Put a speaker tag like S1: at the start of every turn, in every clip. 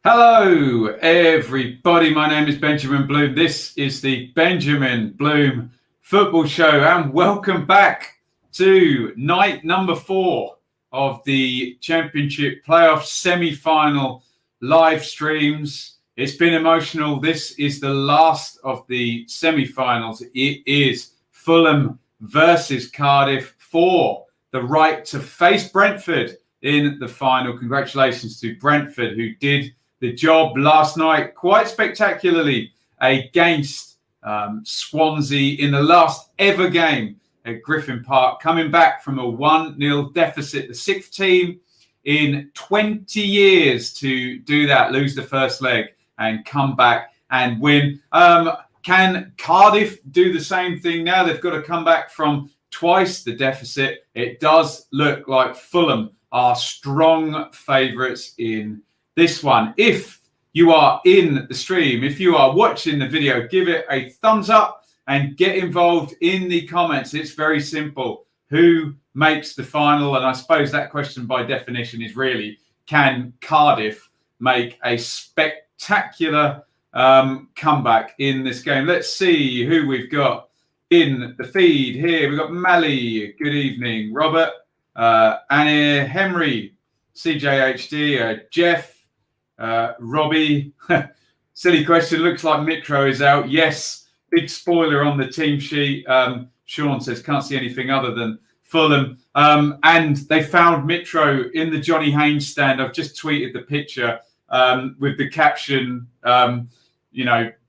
S1: Hello, everybody. My name is Benjamin Bloom. This is the Benjamin Bloom Football Show, and welcome back to night number 4 of the Championship Playoff Semi-Final live streams. It's been emotional. This is the last of the semi-finals. It is Fulham versus Cardiff for the right to face Brentford in the final. Congratulations to Brentford, who did the job last night quite spectacularly against Swansea in the last ever game at Griffin Park, coming back from a 1-0 deficit, the 6th team in 20 years to do that, lose the first leg and come back and win. Can Cardiff do the same thing now? They've got to come back from twice the deficit. It does look like Fulham are strong favourites in this one. If you are in the stream, if you are watching the video, give it a thumbs up and get involved in the comments. It's very simple. Who makes the final? And I suppose that question by definition is really, can Cardiff make a spectacular comeback in this game? Let's see who we've got in the feed here. We've got Mally. Good evening. Robert, Annie, Henry, CJHD, Jeff, Robbie. Silly question. Looks like Mitro is out. Yes. Big spoiler on the team sheet. Sean says can't see anything other than Fulham. And they found Mitro in the Johnny Haynes stand. I've just tweeted the picture with the caption,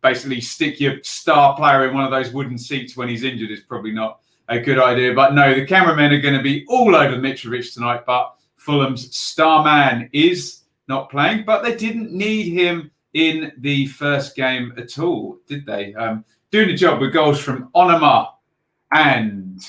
S1: basically stick your star player in one of those wooden seats when he's injured is probably not a good idea. But no, the cameramen are going to be all over Mitrovic tonight. But Fulham's star man is not playing, but they didn't need him in the first game at all, did they? Doing the job with goals from Onama and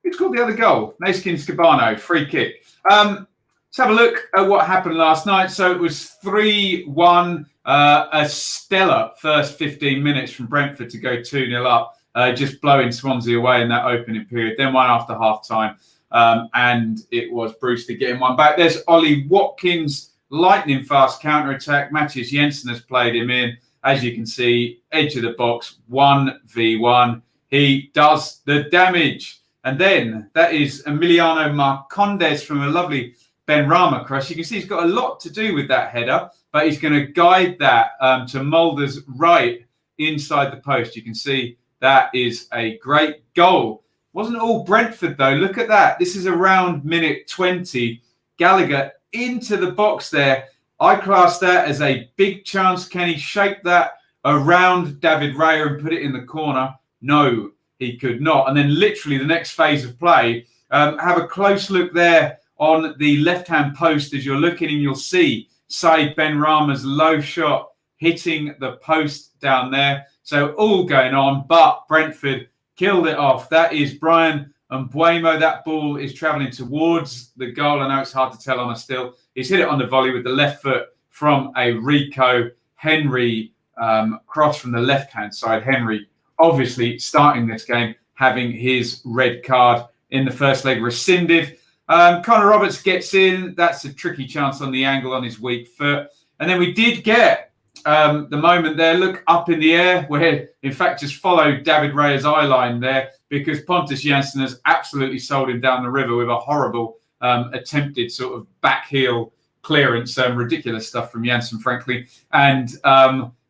S1: who scored the other goal? Naskin Scabano, free kick. Let's have a look at what happened last night. So it was 3-1, a stellar first 15 minutes from Brentford to go 2-0 up, just blowing Swansea away in that opening period. Then one after half-time, and it was Brewster getting one back. There's Ollie Watkins, lightning fast counter-attack. Matthias Jensen has played him in. As you can see, edge of the box, 1v1. He does the damage. And then that is Emiliano Marcondes from a lovely Benrahma cross. You can see he's got a lot to do with that header, but he's going to guide that to Mulder's right inside the post. You can see that is a great goal. Wasn't all Brentford, though. Look at that. This is around minute 20. Gallagher into the box there. I class that as a big chance. Can he shape that around David Raya and put it in the corner? No, he could not. And then literally the next phase of play, have a close look there on the left-hand post. As you're looking and you'll see Said Benrahma's low shot hitting the post down there. So all going on, but Brentford killed it off. That is Brian Mbuemo. That ball is travelling towards the goal. I know it's hard to tell on a still. He's hit it on the volley with the left foot from a Rico Henry cross from the left-hand side. Henry obviously starting this game, having his red card in the first leg rescinded. Connor Roberts gets in. That's a tricky chance on the angle on his weak foot. And then we did get the moment there, look up in the air, where in fact just followed David Raya's eye line there, because Pontus Jansson has absolutely sold him down the river with a horrible attempted sort of back heel clearance. Ridiculous stuff from Jansson, frankly. And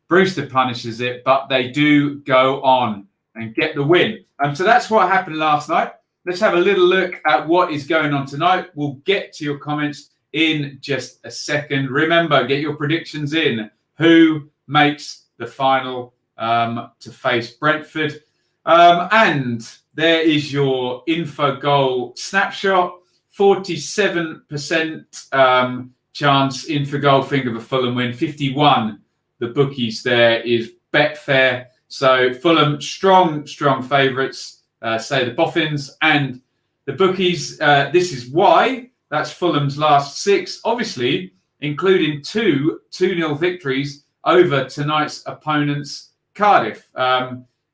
S1: Brewster punishes it, but they do go on and get the win. So that's what happened last night. Let's have a little look at what is going on tonight. We'll get to your comments in just a second. Remember, get your predictions in. Who makes the final to face Brentford? And there is your info goal snapshot. 47% chance in for goal think of a Fulham win. 51 the bookies there is Betfair. So Fulham strong favourites, say the Boffins and the bookies. This is why. That's Fulham's last 6, obviously including 2-0 victories over tonight's opponents, Cardiff.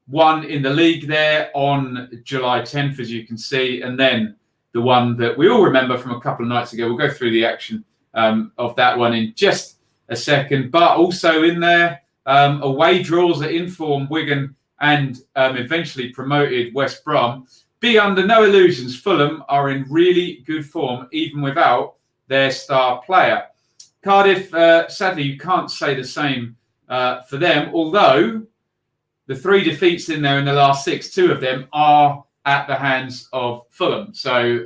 S1: One in the league there on July 10th, as you can see, and then the one that we all remember from a couple of nights ago. We'll go through the action of that one in just a second. But also in there, away draws at inform Wigan and eventually promoted West Brom. Be under no illusions, Fulham are in really good form, even without their star player. Cardiff, sadly, you can't say the same for them, although the 3 defeats in there in the last 6, 2 of them are at the hands of Fulham. So,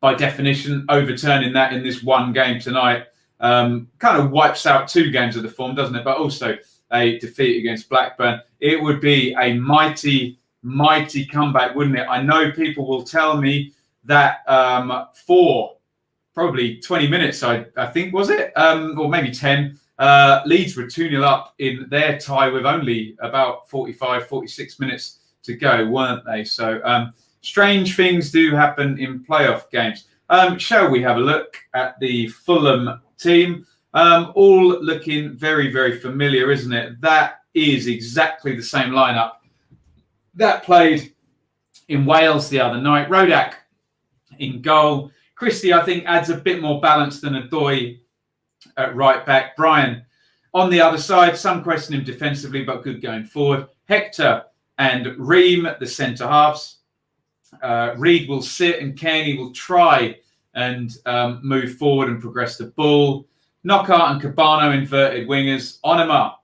S1: by definition, overturning that in this one game tonight kind of wipes out 2 games of the form, doesn't it? But also a defeat against Blackburn. It would be a mighty, mighty comeback, wouldn't it? I know people will tell me that for probably 20 minutes, I think, was it? Or maybe 10. Leeds were 2-0 up in their tie with only about 45, 46 minutes to go, weren't they? So strange things do happen in playoff games. Shall we have a look at the Fulham team? All looking very, very familiar, isn't it? That is exactly the same lineup that played in Wales the other night. Rodak in goal. Krissy, I think, adds a bit more balance than Adoy at right back. Brian on the other side. Some question him defensively, but good going forward. Hector and Ream at the centre halves. Reed will sit and Kearney will try and move forward and progress the ball. Knockout and Cabano inverted wingers. Onema,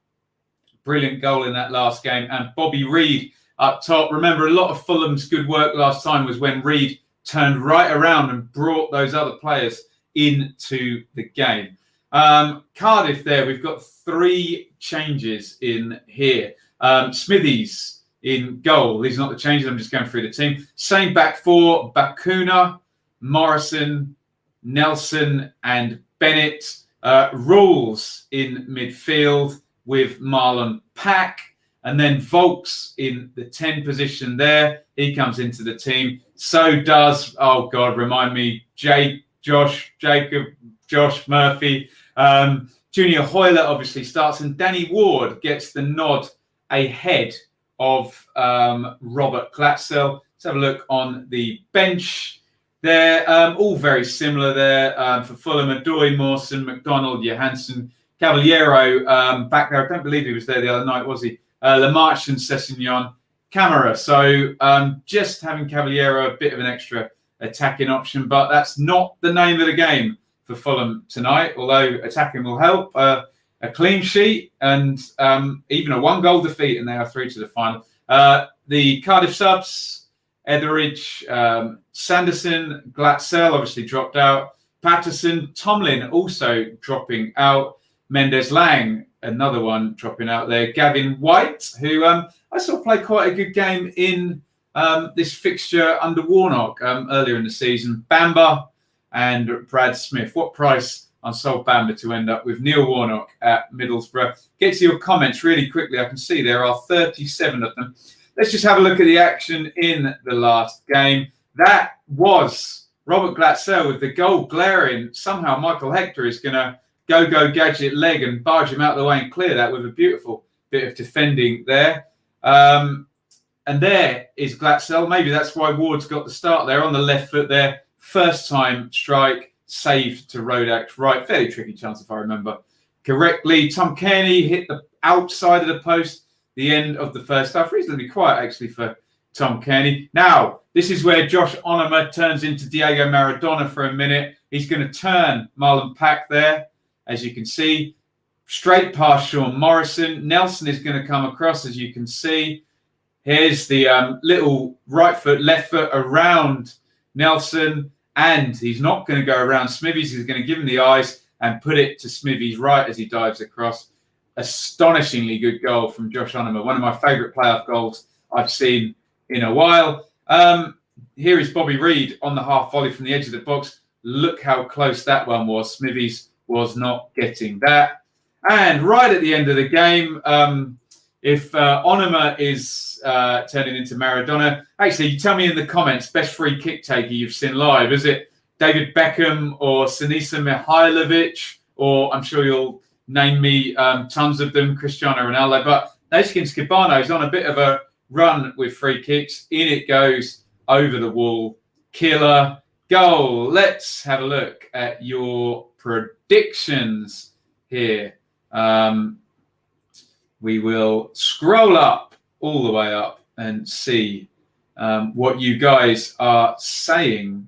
S1: brilliant goal in that last game. And Bobby Reid up top. Remember, a lot of Fulham's good work last time was when Reid turned right around and brought those other players into the game. Cardiff there, we've got 3 changes in here. Smithies in goal. These are not the changes, I'm just going through the team. Same back 4, Bakuna, Morrison, Nelson and Bennett. Rules in midfield with Marlon Pack. And then Volks in the 10 position there. He comes into the team. So does, oh God, remind me, Josh Murphy. Junior Hoyler obviously starts, and Danny Ward gets the nod ahead of Robert Glatzel. Let's have a look on the bench. They're all very similar there for Fulham. Adoy, Mawson, McDonald, Johansson, Cavaliero back there. I don't believe he was there the other night, was he? Lamarche and Sessignon, Camara. So just having Cavaliero a bit of an extra attacking option, but that's not the name of the game for Fulham tonight, although attacking will help. A clean sheet and even a 1-goal defeat, and they are through to the final. The Cardiff subs, Etheridge, Sanderson, Glatzel obviously dropped out. Patterson, Tomlin also dropping out. Mendes Lang, another one dropping out there. Gavin White, who I saw play quite a good game in this fixture under Warnock earlier in the season. Bamba and Brad Smith. What price on sold Bamba to end up with Neil Warnock at Middlesbrough? Get to your comments really quickly. I can see there are 37 of them. Let's just have a look at the action in the last game. That was Robert Glatzel with the goal glaring. Somehow Michael Hector is going to go gadget leg and barge him out of the way and clear that with a beautiful bit of defending there. And there is Glatzel. Maybe that's why Ward's got the start there on the left foot there. First time strike, saved to Rodak's right. Fairly tricky chance if I remember correctly. Tom Kearney hit the outside of the post. The end of the first half. Reasonably quiet actually for Tom Kearney. Now, this is where Josh Onema turns into Diego Maradona for a minute. He's going to turn Marlon Pack there, as you can see. Straight past Sean Morrison. Nelson is going to come across, as you can see. Here's the little right foot, left foot around Nelson. And he's not going to go around Smithies. He's going to give him the eyes and put it to Smithies right as he dives across. Astonishingly good goal from Josh Onema. One of my favourite playoff goals I've seen in a while. Here is Bobby Reid on the half volley from the edge of the box. Look how close that one was. Smithies was not getting that. And right at the end of the game, if Onema is turning into Maradona, actually, you tell me in the comments, best free kick taker you've seen live. Is it David Beckham or Sinisa Mihailovic? Or I'm sure you'll name me tons of them, Cristiano Ronaldo. But Naiskin Skibano is on a bit of a run with free kicks. In it goes, over the wall. Killer goal. Let's have a look at your predictions here. We will scroll up all the way up and see what you guys are saying.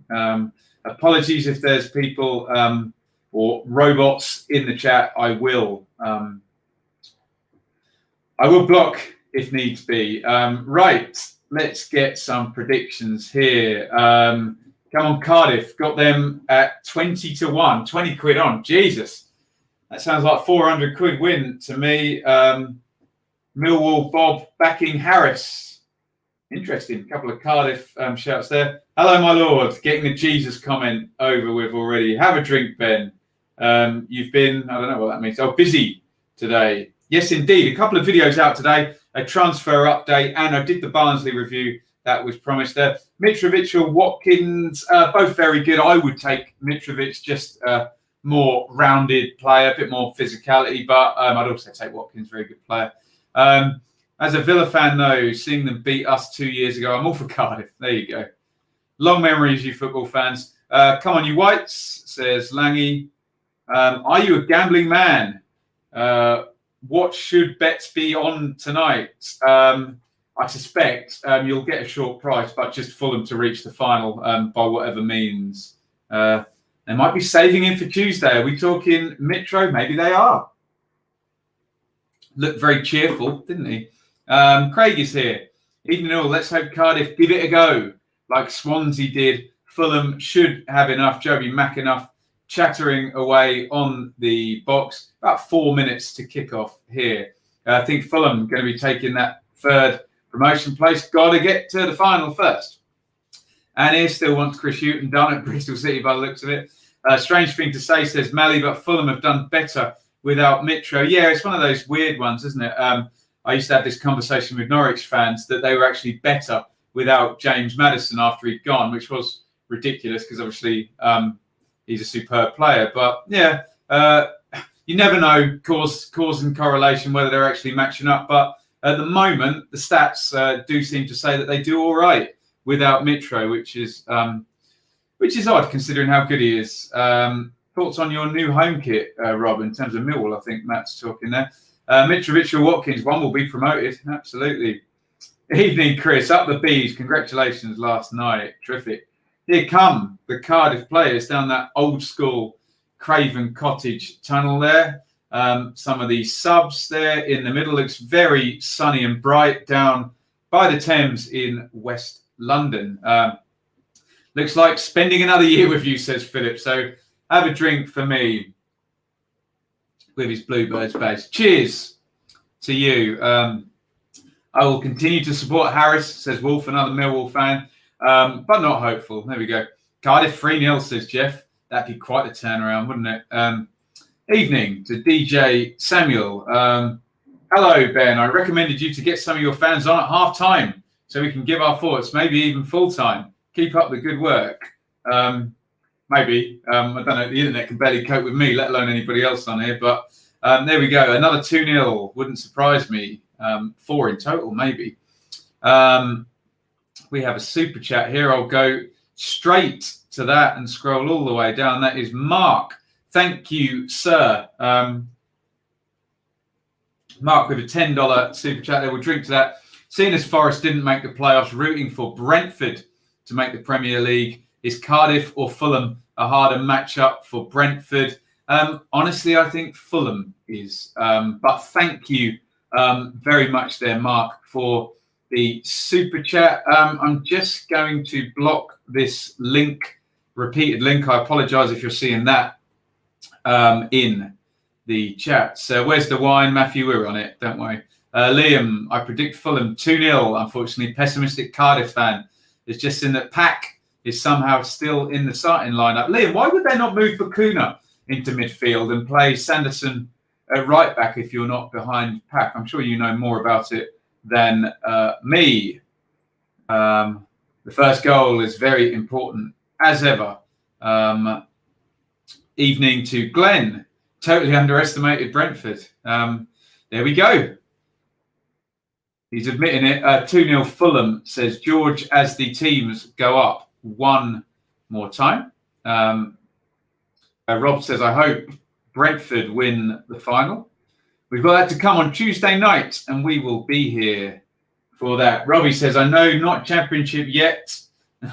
S1: Apologies if there's people or robots in the chat. I will block if needs be. Right, let's get some predictions here. Come on, Cardiff. Got them at 20-1, 20 quid on. Jesus, that sounds like 400 quid win to me. Millwall Bob backing Harris. Interesting. A couple of Cardiff shouts there. Hello, my lord. Getting the Jesus comment over with already. Have a drink, Ben. You've been, I don't know what that means. Oh, busy today. Yes, indeed. A couple of videos out today. A transfer update, and I did the Barnsley review that was promised there. Mitrovic or Watkins, both very good. I would take Mitrovic, just a more rounded player, a bit more physicality, but I'd also take Watkins, very good player. As a Villa fan, though, seeing them beat us 2 years ago, I'm all for Cardiff. There you go. Long memories, you football fans. Come on, you whites, says Langy. Are you a gambling man? What should bets be on tonight? I suspect you'll get a short price, but just Fulham to reach the final by whatever means. They might be saving him for Tuesday. Are we talking Mitro? Maybe they are. Looked very cheerful, didn't he? Craig is here. Even though, let's hope Cardiff give it a go like Swansea did. Fulham should have enough. Joby Mack enough. Chattering away on the box. About 4 minutes to kick off here. I think Fulham going to be taking that third promotion place. Got to get to the final first. And he still wants Chris Hughton done at Bristol City by the looks of it. Strange thing to say, says Melly, but Fulham have done better without Mitro. Yeah, it's one of those weird ones, isn't it? I used to have this conversation with Norwich fans that they were actually better without James Maddison after he'd gone, which was ridiculous because obviously he's a superb player. But yeah, you never know cause and correlation whether they're actually matching up. But at the moment, the stats do seem to say that they do all right without Mitro, which is odd considering how good he is. Thoughts on your new home kit, Rob, in terms of Millwall? I think Matt's talking there. Mitrovic or Watkins, one will be promoted. Absolutely. Evening, Chris. Up the bees. Congratulations last night. Terrific. Here come the Cardiff players down that old school Craven Cottage tunnel there. Some of the subs there in the middle. Looks very sunny and bright down by the Thames in West London. Looks like spending another year with you, says Philip. So have a drink for me with his Bluebirds badge. Cheers to you. I will continue to support Harris, says Wolf, another Millwall fan, but not hopeful. There we go. Cardiff 3-0, says Jeff. That'd be quite a turnaround, wouldn't it? Evening to DJ Samuel. Hello, Ben. I recommended you to get some of your fans on at half-time so we can give our thoughts, maybe even full-time. Keep up the good work. Maybe. I don't know. The internet can barely cope with me, let alone anybody else on here. But there we go. Another 2-0. Wouldn't surprise me. 4 in total, maybe. We have a super chat here. I'll go straight to that and scroll all the way down. That is Mark. Thank you, sir. Mark with a $10 super chat there. We'll drink to that. Seeing as Forest didn't make the playoffs, rooting for Brentford to make the Premier League. Is Cardiff or Fulham a harder matchup for Brentford? Honestly, I think Fulham is. But thank you very much there, Mark, for the super chat. I'm just going to block this link, repeated link. I apologise if you're seeing that in the chat. So where's the wine? Matthew, we're on it, don't worry. Liam, I predict Fulham 2-0. Unfortunately, pessimistic Cardiff fan. It's just in that Pack is somehow still in the starting lineup. Liam, why would they not move Bakuna into midfield and play Sanderson at right back if you're not behind Pack? I'm sure you know more about it than me. The first goal is very important, as ever. Evening to Glenn. Totally underestimated Brentford. There we go. He's admitting it. 2-0 Fulham, says George, as the teams go up one more time. Rob says, I hope Brentford win the final. We've got that to come on Tuesday night, and we will be here for that. Robbie says, I know not championship yet,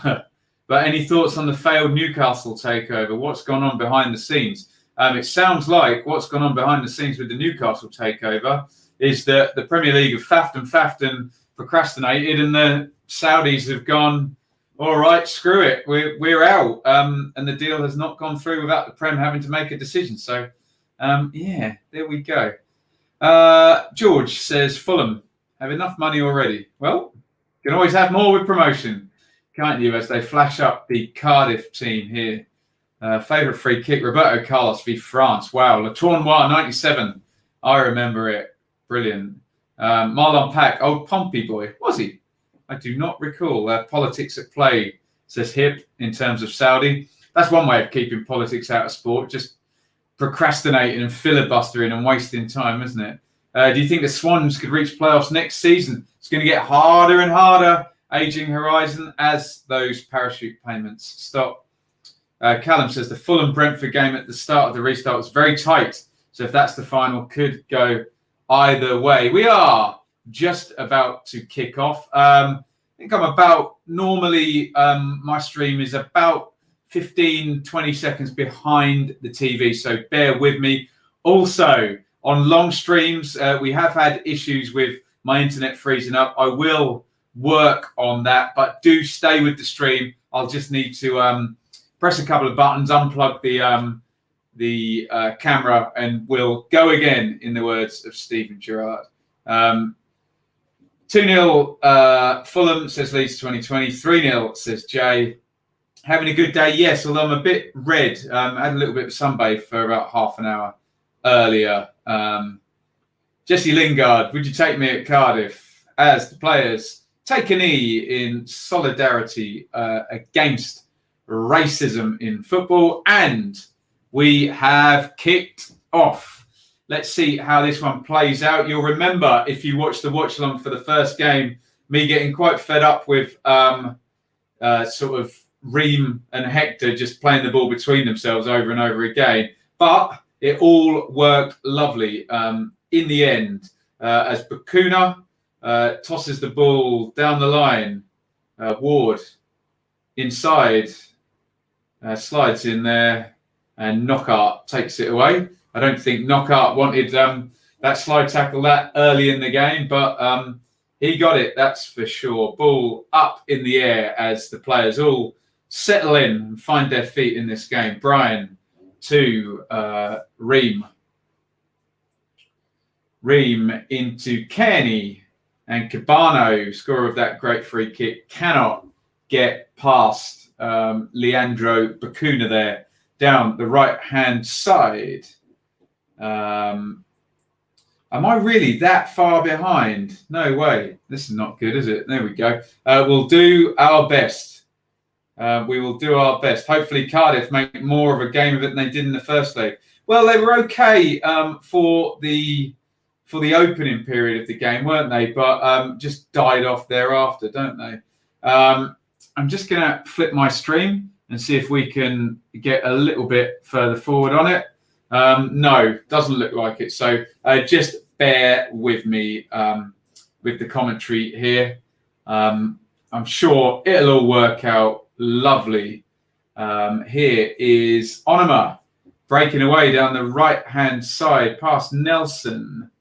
S1: but any thoughts on the failed Newcastle takeover? What's gone on behind the scenes? It sounds like what's gone on behind the scenes with the Newcastle takeover is that the Premier League have faffed and procrastinated, and the Saudis have gone, all right, screw it, we're out. And the deal has not gone through without the Prem having to make a decision. So, yeah, there we go. George says, Fulham have enough money already. Well, you can always have more with promotion, can't you? As they flash up the Cardiff team here. Favourite free kick, Roberto Carlos v France. Wow, Le Tournois, 97. I remember it. Brilliant. Marlon Pack, old Pompey boy. Was he? I do not recall. Politics at play, says Hip, in terms of Saudi. That's one way of keeping politics out of sport, just procrastinating and filibustering and wasting time, isn't it? Do you think the Swans could reach playoffs next season? It's going to get harder and harder, aging horizon, as those parachute payments stop. Callum says the Fulham Brentford game at the start of the restart was very tight. So if that's the final, could go either way. We are just about to kick off. I think I'm about, normally my stream is about 15, 20 seconds behind the TV. So bear with me. Also, on long streams, we have had issues with my internet freezing up. I will work on that, but do stay with the stream. I'll just need to press a couple of buttons, unplug the camera, and we'll go again, in the words of Steven Gerrard. 2-0 Fulham, says Leeds 2020. 3-0, says Jay. Having a good day, yes, although I'm a bit red. I had a little bit of sunbathe for about half an hour earlier. Jesse Lingard, would you take me at Cardiff? As the players take a knee in solidarity against racism in football, and we have kicked off. Let's see how this one plays out. You'll remember, if you watched the watch-along for the first game, me getting quite fed up with sort of Ream and Hector just playing the ball between themselves over and over again. But it all worked lovely in the end, as Bakuna tosses the ball down the line. Ward inside, slides in there, and Knockaert takes it away. I don't think Knockaert wanted that slide tackle that early in the game, but he got it, that's for sure. Ball up in the air as the players all settle in and find their feet in this game. Brian to Ream. Ream into Kearney, and Cabano, scorer of that great free kick, cannot get past Leandro Bakuna there down the right-hand side. Am I really that far behind? No way. This is not good, is it? There we go. We'll do our best. We will do our best. Hopefully Cardiff make more of a game of it than they did in the first leg. Well, they were okay for the opening period of the game, weren't they? But just died off thereafter, don't they? I'm just going to flip my stream and see if we can get a little bit further forward on it. No, doesn't look like it. So just bear with me with the commentary here. I'm sure it'll all work out lovely. Here is Onoma breaking away down the right-hand side past Nelson.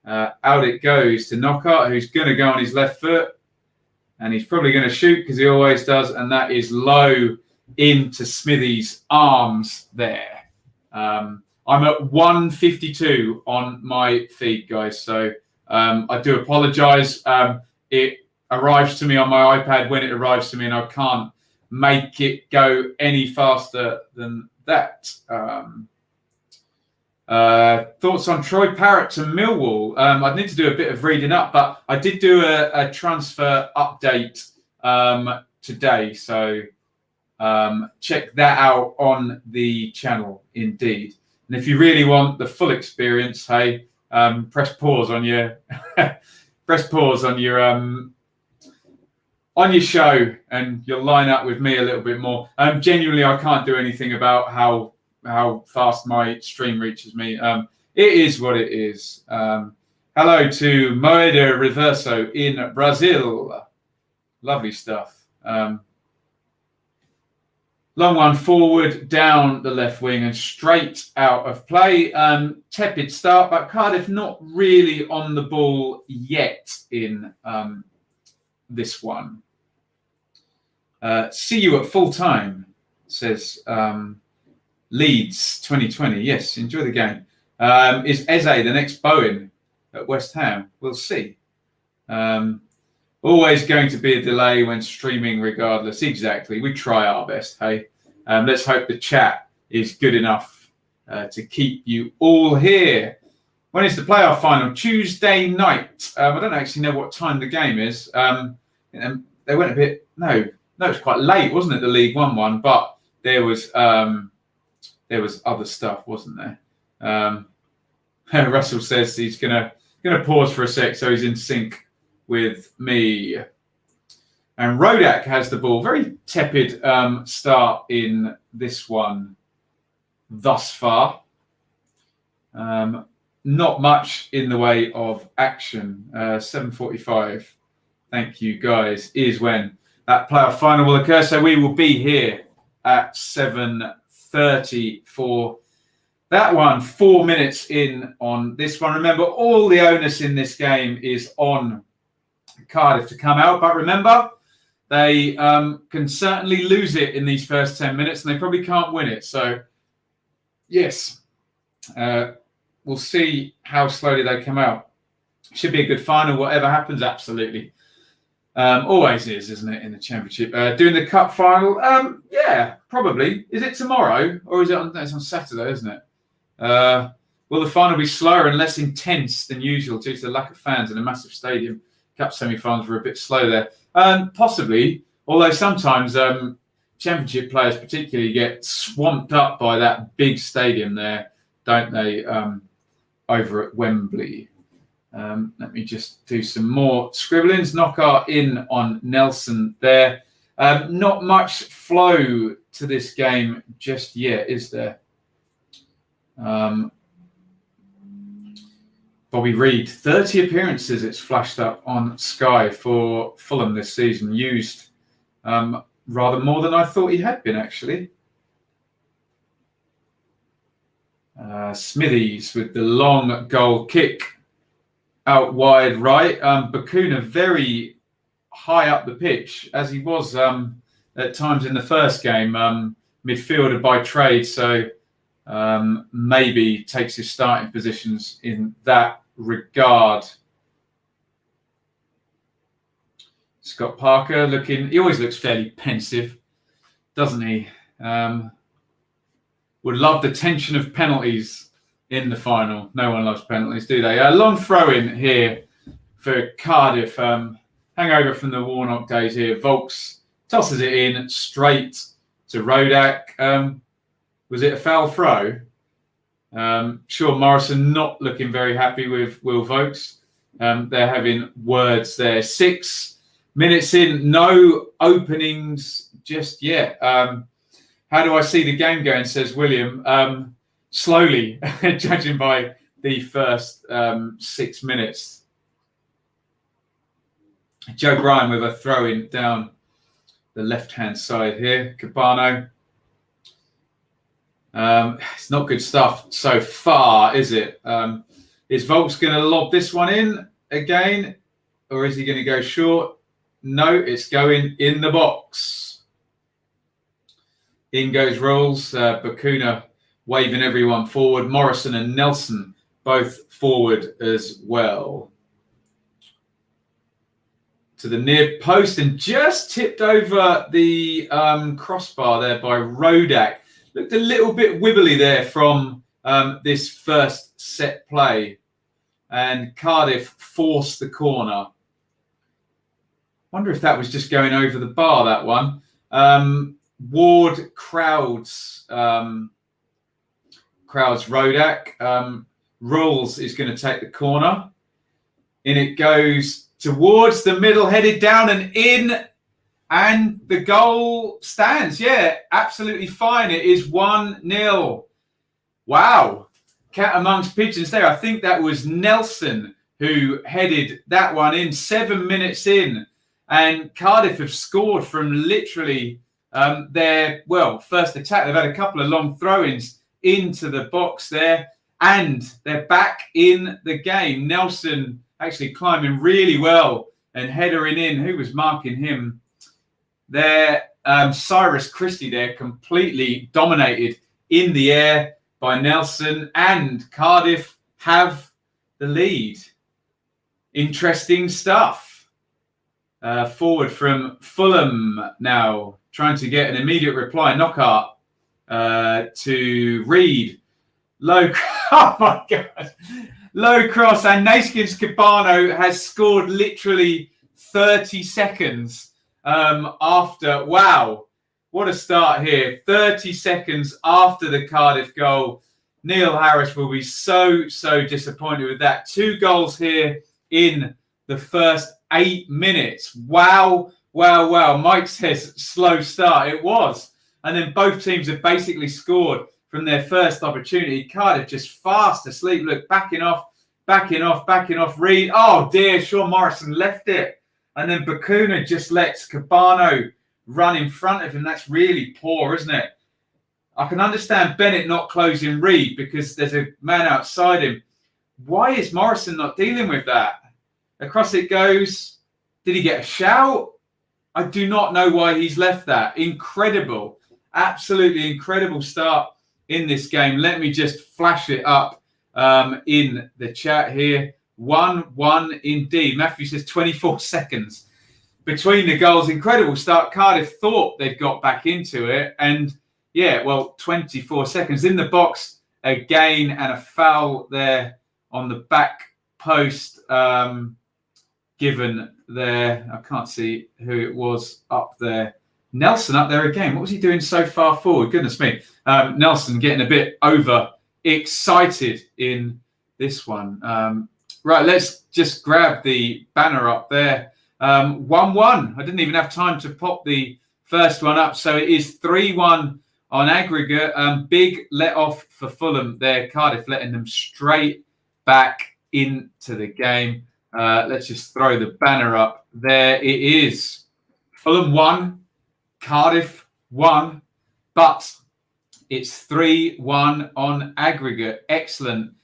S1: Out it goes to Knockaert, who's going to go on his left foot. And he's probably going to shoot, because he always does. And that is low into Smithy's arms there. I'm at 1:52 on my feed, guys. So I do apologise. It arrives to me on my iPad when it arrives to me, and I can't make it go any faster than that. Thoughts on Troy Parrott to Millwall? I'd need to do a bit of reading up, but I did do a transfer update today. So check that out on the channel, indeed. And if you really want the full experience, hey, press pause on your show, and you'll line up with me a little bit more. Genuinely, I can't do anything about how how fast my stream reaches me. It is what it is. Hello to Moeda Reverso in Brazil. Lovely stuff. Long one forward, down the left wing and straight out of play. Tepid start, but Cardiff not really on the ball yet in this one. See you at full time, says Leeds 2020. Yes, enjoy the game. Is Eze the next Bowen at West Ham? We'll see. Always going to be a delay when streaming regardless. Exactly. We try our best, hey? Let's hope the chat is good enough to keep you all here. When is the playoff final? Tuesday night. I don't actually know what time the game is. They went a bit... No, it's quite late, wasn't it, the League One one? But there was other stuff, wasn't there? Russell says he's gonna pause for a sec so he's in sync with me. And Rodak has the ball. Very tepid start in this one thus far. Not much in the way of action. 7:45. Thank you, guys. Is when that playoff final will occur. So we will be here at 7:30 for that one. 4 minutes in on this one. Remember, all the onus in this game is on Cardiff to come out. But remember, they can certainly lose it in these first 10 minutes and they probably can't win it. So, yes, we'll see how slowly they come out. Should be a good final, whatever happens, absolutely. Always is, isn't it, in the Championship? Doing the Cup final? Yeah, probably. Is it tomorrow or is it on, it's on Saturday, isn't it? Will the final be slower and less intense than usual due to the lack of fans in a massive stadium? Cup semi-finals were a bit slow there. Possibly, although sometimes Championship players particularly get swamped up by that big stadium there, don't they, over at Wembley. Let me just do some more scribblings. Knockout in on Nelson there. Not much flow to this game just yet, is there? Bobby Reid, 30 appearances, it's flashed up on Sky for Fulham this season. Used rather more than I thought he had been, actually. Smithies with the long goal kick out wide right. Bakuna very high up the pitch, as he was at times in the first game. Midfielder by trade, so maybe takes his starting positions in that regard. Scott Parker looking, he always looks fairly pensive, doesn't he? Would love the tension of penalties in the final. No one loves penalties, do they? A long throw in here for Cardiff. Hangover from the Warnock days here. Volks tosses it in straight to Rodak. Was it a foul throw? Sure, Morrison not looking very happy with Will Volks. They're having words there. 6 minutes in, no openings just yet. How do I see the game going, says William. Slowly, judging by the first 6 minutes. Joe Bryan with a throw-in down the left-hand side here. Cabano. It's not good stuff so far, is it? Is Volks going to lob this one in again? Or is he going to go short? No, it's going in the box. In goes Rolls. Bakuna waving everyone forward. Morrison and Nelson both forward as well. To the near post and just tipped over the crossbar there by Rodak. Looked a little bit wibbly there from this first set play. And Cardiff forced the corner. Wonder if that was just going over the bar, that one. Ward crowds Rodak. Rules is going to take the corner. In it goes towards the middle, headed down and in. And the goal stands. Yeah, absolutely fine. It is 1-0 Wow. Cat amongst pigeons there. I think that was Nelson who headed that one in 7 minutes in. And Cardiff have scored from literally their, first attack. They've had a couple of long throw-ins into the box there. And they're back in the game. Nelson actually climbing really well and headering in. Who was marking him? There, Cyrus Krissy there, completely dominated in the air by Nelson. And Cardiff have the lead. Interesting stuff. Forward from Fulham now, trying to get an immediate reply. Knockout to Reed. Low, oh my God. Low cross, and Naskins Cabano has scored literally 30 seconds after. Wow, what a start here. 30 seconds after the Cardiff goal. Neil Harris will be so disappointed with that. 2 goals here in the first 8 minutes. Wow. Mike says slow start. It was. And then both teams have basically scored from their first opportunity. Cardiff just fast asleep. Look, backing off. Reed. Oh dear, Sean Morrison left it. And then Bacuna just lets Cabano run in front of him. That's really poor, isn't it? I can understand Bennett not closing Reed because there's a man outside him. Why is Morrison not dealing with that? Across it goes. Did he get a shout? I do not know why he's left that. Incredible. Absolutely incredible start in this game. Let me just flash it up in the chat here. 1-1 indeed. Matthew says 24 seconds between the goals. Incredible start. Cardiff thought they'd got back into it. And 24 seconds in the box again, and a foul there on the back post given there. I can't see who it was up there. Nelson up there again. What was he doing so far forward? Goodness me. Nelson getting a bit over excited in this one. Right, let's just grab the banner up there. 1-1. I didn't even have time to pop the first one up. So it is 3-1 on aggregate. Big let off for Fulham there. Cardiff letting them straight back into the game. Let's just throw the banner up. There it is. Fulham 1, Cardiff 1, but it's 3-1 on aggregate. Excellent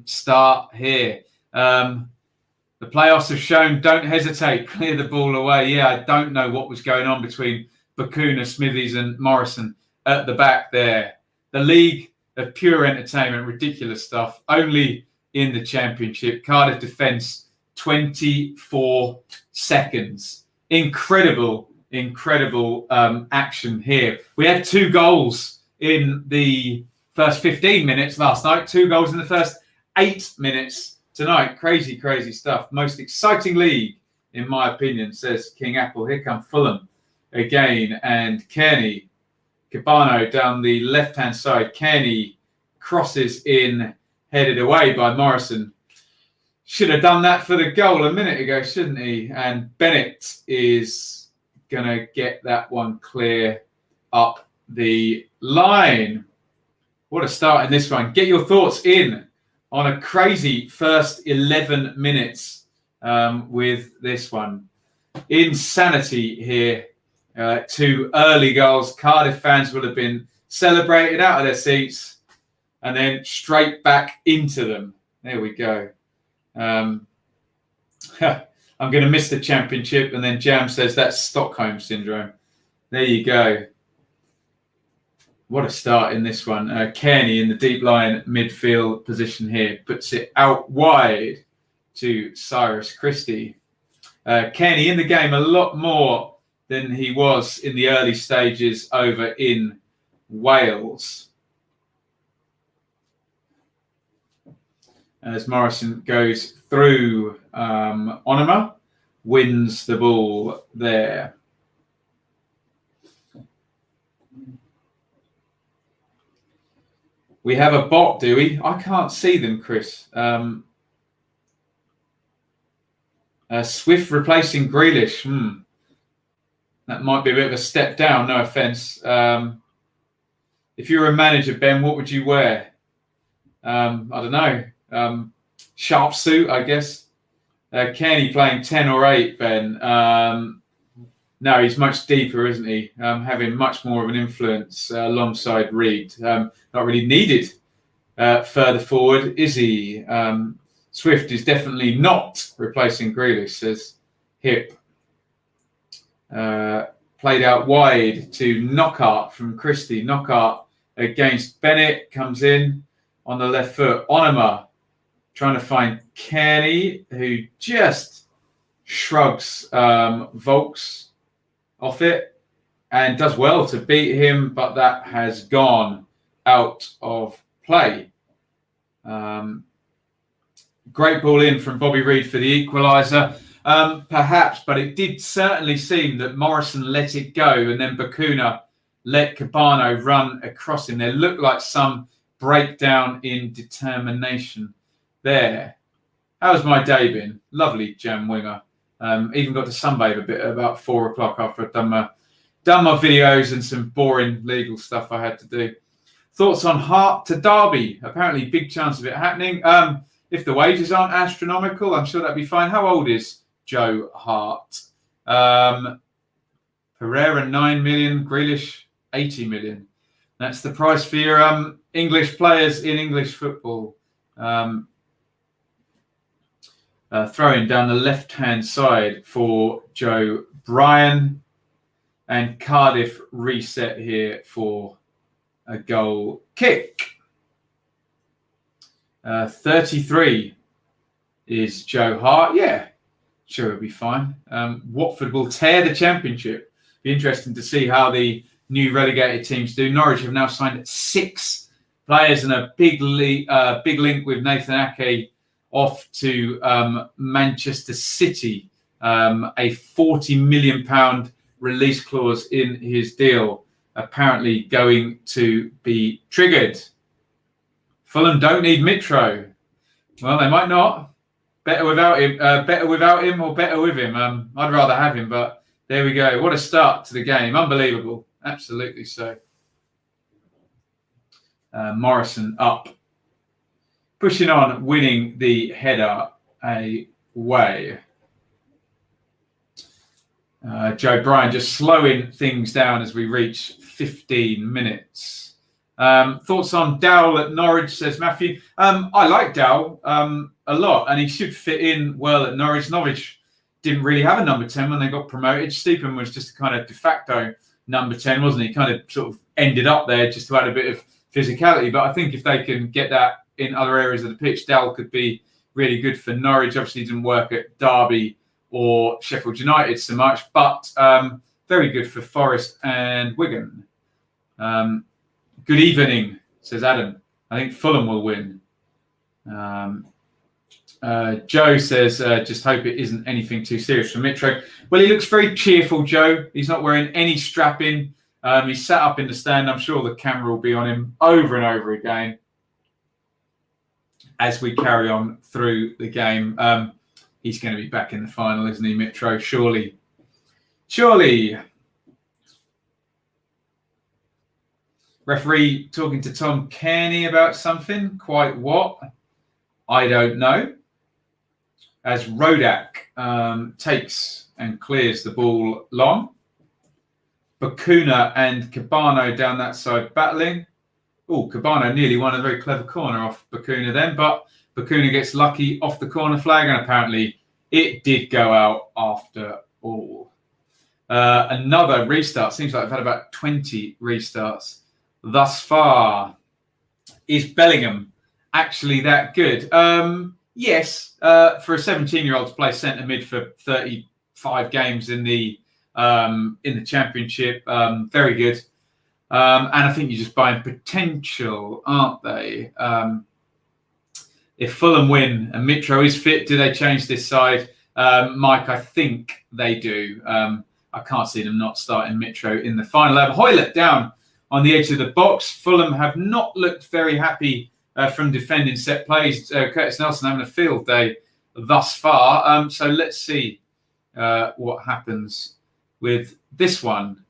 S1: start here. The playoffs have shown don't hesitate, clear the ball away. Yeah, I don't know what was going on between Bacuna, Smithies and Morrison at the back there. The league of pure entertainment, ridiculous stuff. Only in the Championship. Cardiff defence, 24 seconds. Incredible action here. We had 2 goals in the first 15 minutes last night. 2 goals in the first 8 minutes tonight. Crazy stuff. Most exciting league, in my opinion, says King Apple. Here come Fulham again. And Kearney, Cabano down the left-hand side. Kearney crosses in, headed away by Morrison. Should have done that for the goal a minute ago, shouldn't he? And Bennett is going to get that one clear up the line. What a start in this one. Get your thoughts in on a crazy first 11 minutes with this one. Insanity here. 2 early goals. Cardiff fans would have been celebrated out of their seats and then straight back into them. There we go. I'm going to miss the Championship. And then Jam says that's Stockholm Syndrome. There you go. What a start in this one. Kearney in the deep line midfield position here. Puts it out wide to Cyrus Krissy. Kearney in the game a lot more than he was in the early stages over in Wales. As Morrison goes through, Onoma wins the ball there. We have a bot, do we? I can't see them, Chris. Swift replacing Grealish. That might be a bit of a step down, no offence. If you were a manager, Ben, what would you wear? I don't know. Sharp suit, I guess. Kenny playing 10 or 8, Ben. No, he's much deeper, isn't he? Having much more of an influence alongside Reed. Not really needed further forward, is he? Swift is definitely not replacing Grealish, says Hip. Played out wide to Knockhart from Christie. Knockhart against Bennett, comes in on the left foot. Onema trying to find Kenny, who just shrugs Volks off it and does well to beat him, but that has gone out of play. Great ball in from Bobby Reid for the equaliser, perhaps, but it did certainly seem that Morrison let it go and then Bacuna let Cabano run across him. There looked like some breakdown in determination there. How's my day been? Lovely, Jam Winger. Even got to sunbathe a bit at about 4 o'clock after I'd done my videos and some boring legal stuff I had to do. Thoughts on Hart to Derby? Apparently, big chance of it happening. If the wages aren't astronomical, I'm sure that'd be fine. How old is Joe Hart? Pereira 9 million, Grealish 80 million. That's the price for your English players in English football. Throwing down the left-hand side for Joe Bryan, and Cardiff reset here for a goal kick. 33 is Joe Hart. Yeah, sure, it'll be fine. Watford will tear the Championship. Be interesting to see how the new relegated teams do. Norwich have now signed 6 players and a big link with Nathan Ake off to Manchester City. A £40 million release clause in his deal apparently going to be triggered. Fulham don't need Mitro. Well, they might not. Better without him. Better without him or better with him. I'd rather have him, but there we go. What a start to the game. Unbelievable. Absolutely so. Morrison up. Pushing on, winning the header away. Joe Bryan just slowing things down as we reach 15 minutes. Thoughts on Dowell at Norwich, says Matthew. I like Dowell a lot, and he should fit in well at Norwich. Norwich didn't really have a number 10 when they got promoted. Stephen was just a kind of de facto number 10, wasn't he? Kind of sort of ended up there just to add a bit of physicality. But I think if they can get that in other areas of the pitch, Dowell could be really good for Norwich. Obviously, didn't work at Derby or Sheffield United so much, but very good for Forest and Wigan. Good evening, says Adam. I think Fulham will win. Joe says, just hope it isn't anything too serious for Mitro. Well, he looks very cheerful, Joe. He's not wearing any strapping. He's sat up in the stand. I'm sure the camera will be on him over and over again as we carry on through the game. He's going to be back in the final, isn't he, Mitro? Surely. Referee talking to Tom Kearney about something. Quite what? I don't know. As Rodak takes and clears the ball long. Bacuna and Cabano down that side battling. Oh, Cabano nearly won a very clever corner off Bacuna then, but Bacuna gets lucky off the corner flag, and apparently it did go out after all. Another restart. Seems like I've had about 20 restarts thus far. Is Bellingham actually that good? Yes, for a 17-year-old to play centre mid for 35 games in the Championship, very good. And I think you're just buying potential, aren't they? If Fulham win and Mitro is fit, do they change this side? Mike, I think they do. I can't see them not starting Mitro in the final. Hoylett down on the edge of the box. Fulham have not looked very happy from defending set plays. Curtis Nelson having a field day thus far. So let's see what happens with this one.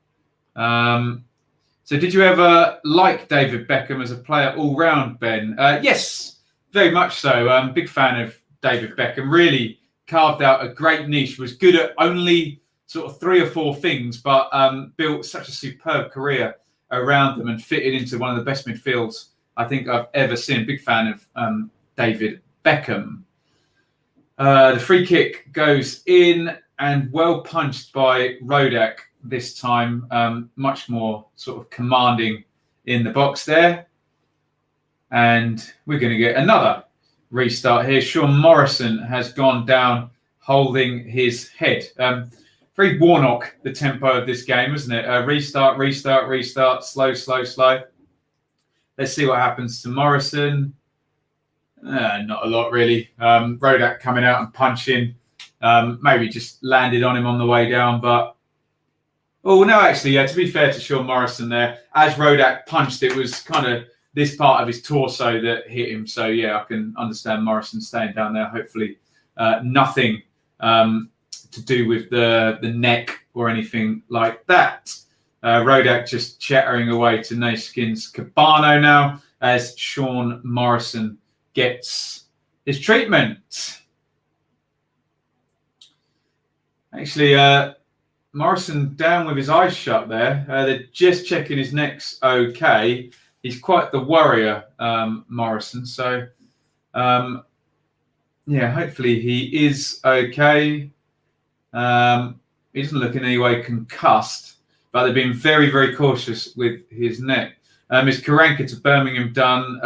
S1: So did you ever like David Beckham as a player all round, Ben? Yes, very much so. Big fan of David Beckham. Really carved out a great niche. Was good at only sort of 3 or 4 things, but built such a superb career around them and fitted into one of the best midfields I think I've ever seen. Big fan of David Beckham. The free kick goes in and well punched by Rodak this time. Much more sort of commanding in the box there. And we're going to get another restart here. Sean Morrison has gone down holding his head. Very Warnock, the tempo of this game, isn't it? Restart, restart, restart, slow, slow, slow. Let's see what happens to Morrison. Not a lot, really. Rodak coming out and punching. Maybe just landed on him on the way down, but... Oh, no, actually, yeah, to be fair to Sean Morrison there, as Rodak punched, it was kind of this part of his torso that hit him. So, yeah, I can understand Morrison staying down there. Hopefully nothing to do with the neck or anything like that. Rodak just chattering away to Naskin's Cabano now as Sean Morrison gets his treatment. Actually, Morrison down with his eyes shut there. They're just checking his neck's okay. He's quite the worrier, Morrison. So, yeah, hopefully he is okay. He doesn't look in any way concussed, but they've been very, very cautious with his neck. Is Karanka to Birmingham done?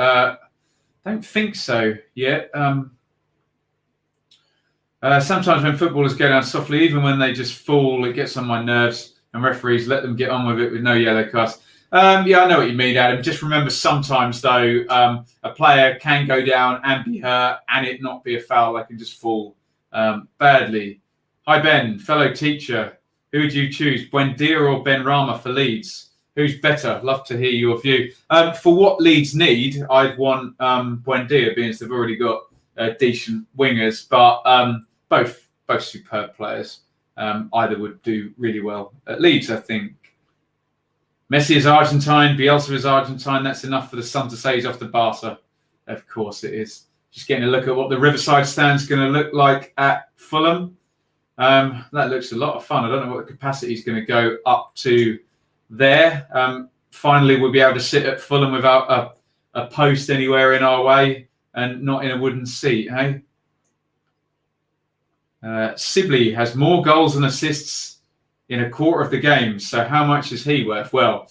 S1: Don't think so yet. Sometimes when footballers go down softly, even when they just fall, it gets on my nerves, and referees let them get on with it with no yellow cards. Yeah, I know what you mean, Adam. Just remember sometimes, though, a player can go down and be hurt and it not be a foul. They can just fall badly. Hi, Ben, fellow teacher. Who would you choose, Buendia or Benrahma for Leeds? Who's better? Love to hear your view. For what Leeds need, I'd want Buendia, being as they've already got decent wingers, but both superb players. Either would do really well at Leeds, I think. Messi is Argentine, Bielsa is Argentine. That's enough for the Sun to say he's off to Barca. Of course it is. Just getting a look at what the Riverside stand's going to look like at Fulham. That looks a lot of fun. I don't know what the capacity is going to go up to there. Finally, we'll be able to sit at Fulham without a post anywhere in our way and not in a wooden seat, hey? Sibley has more goals and assists in a quarter of the games. So how much is he worth? Well,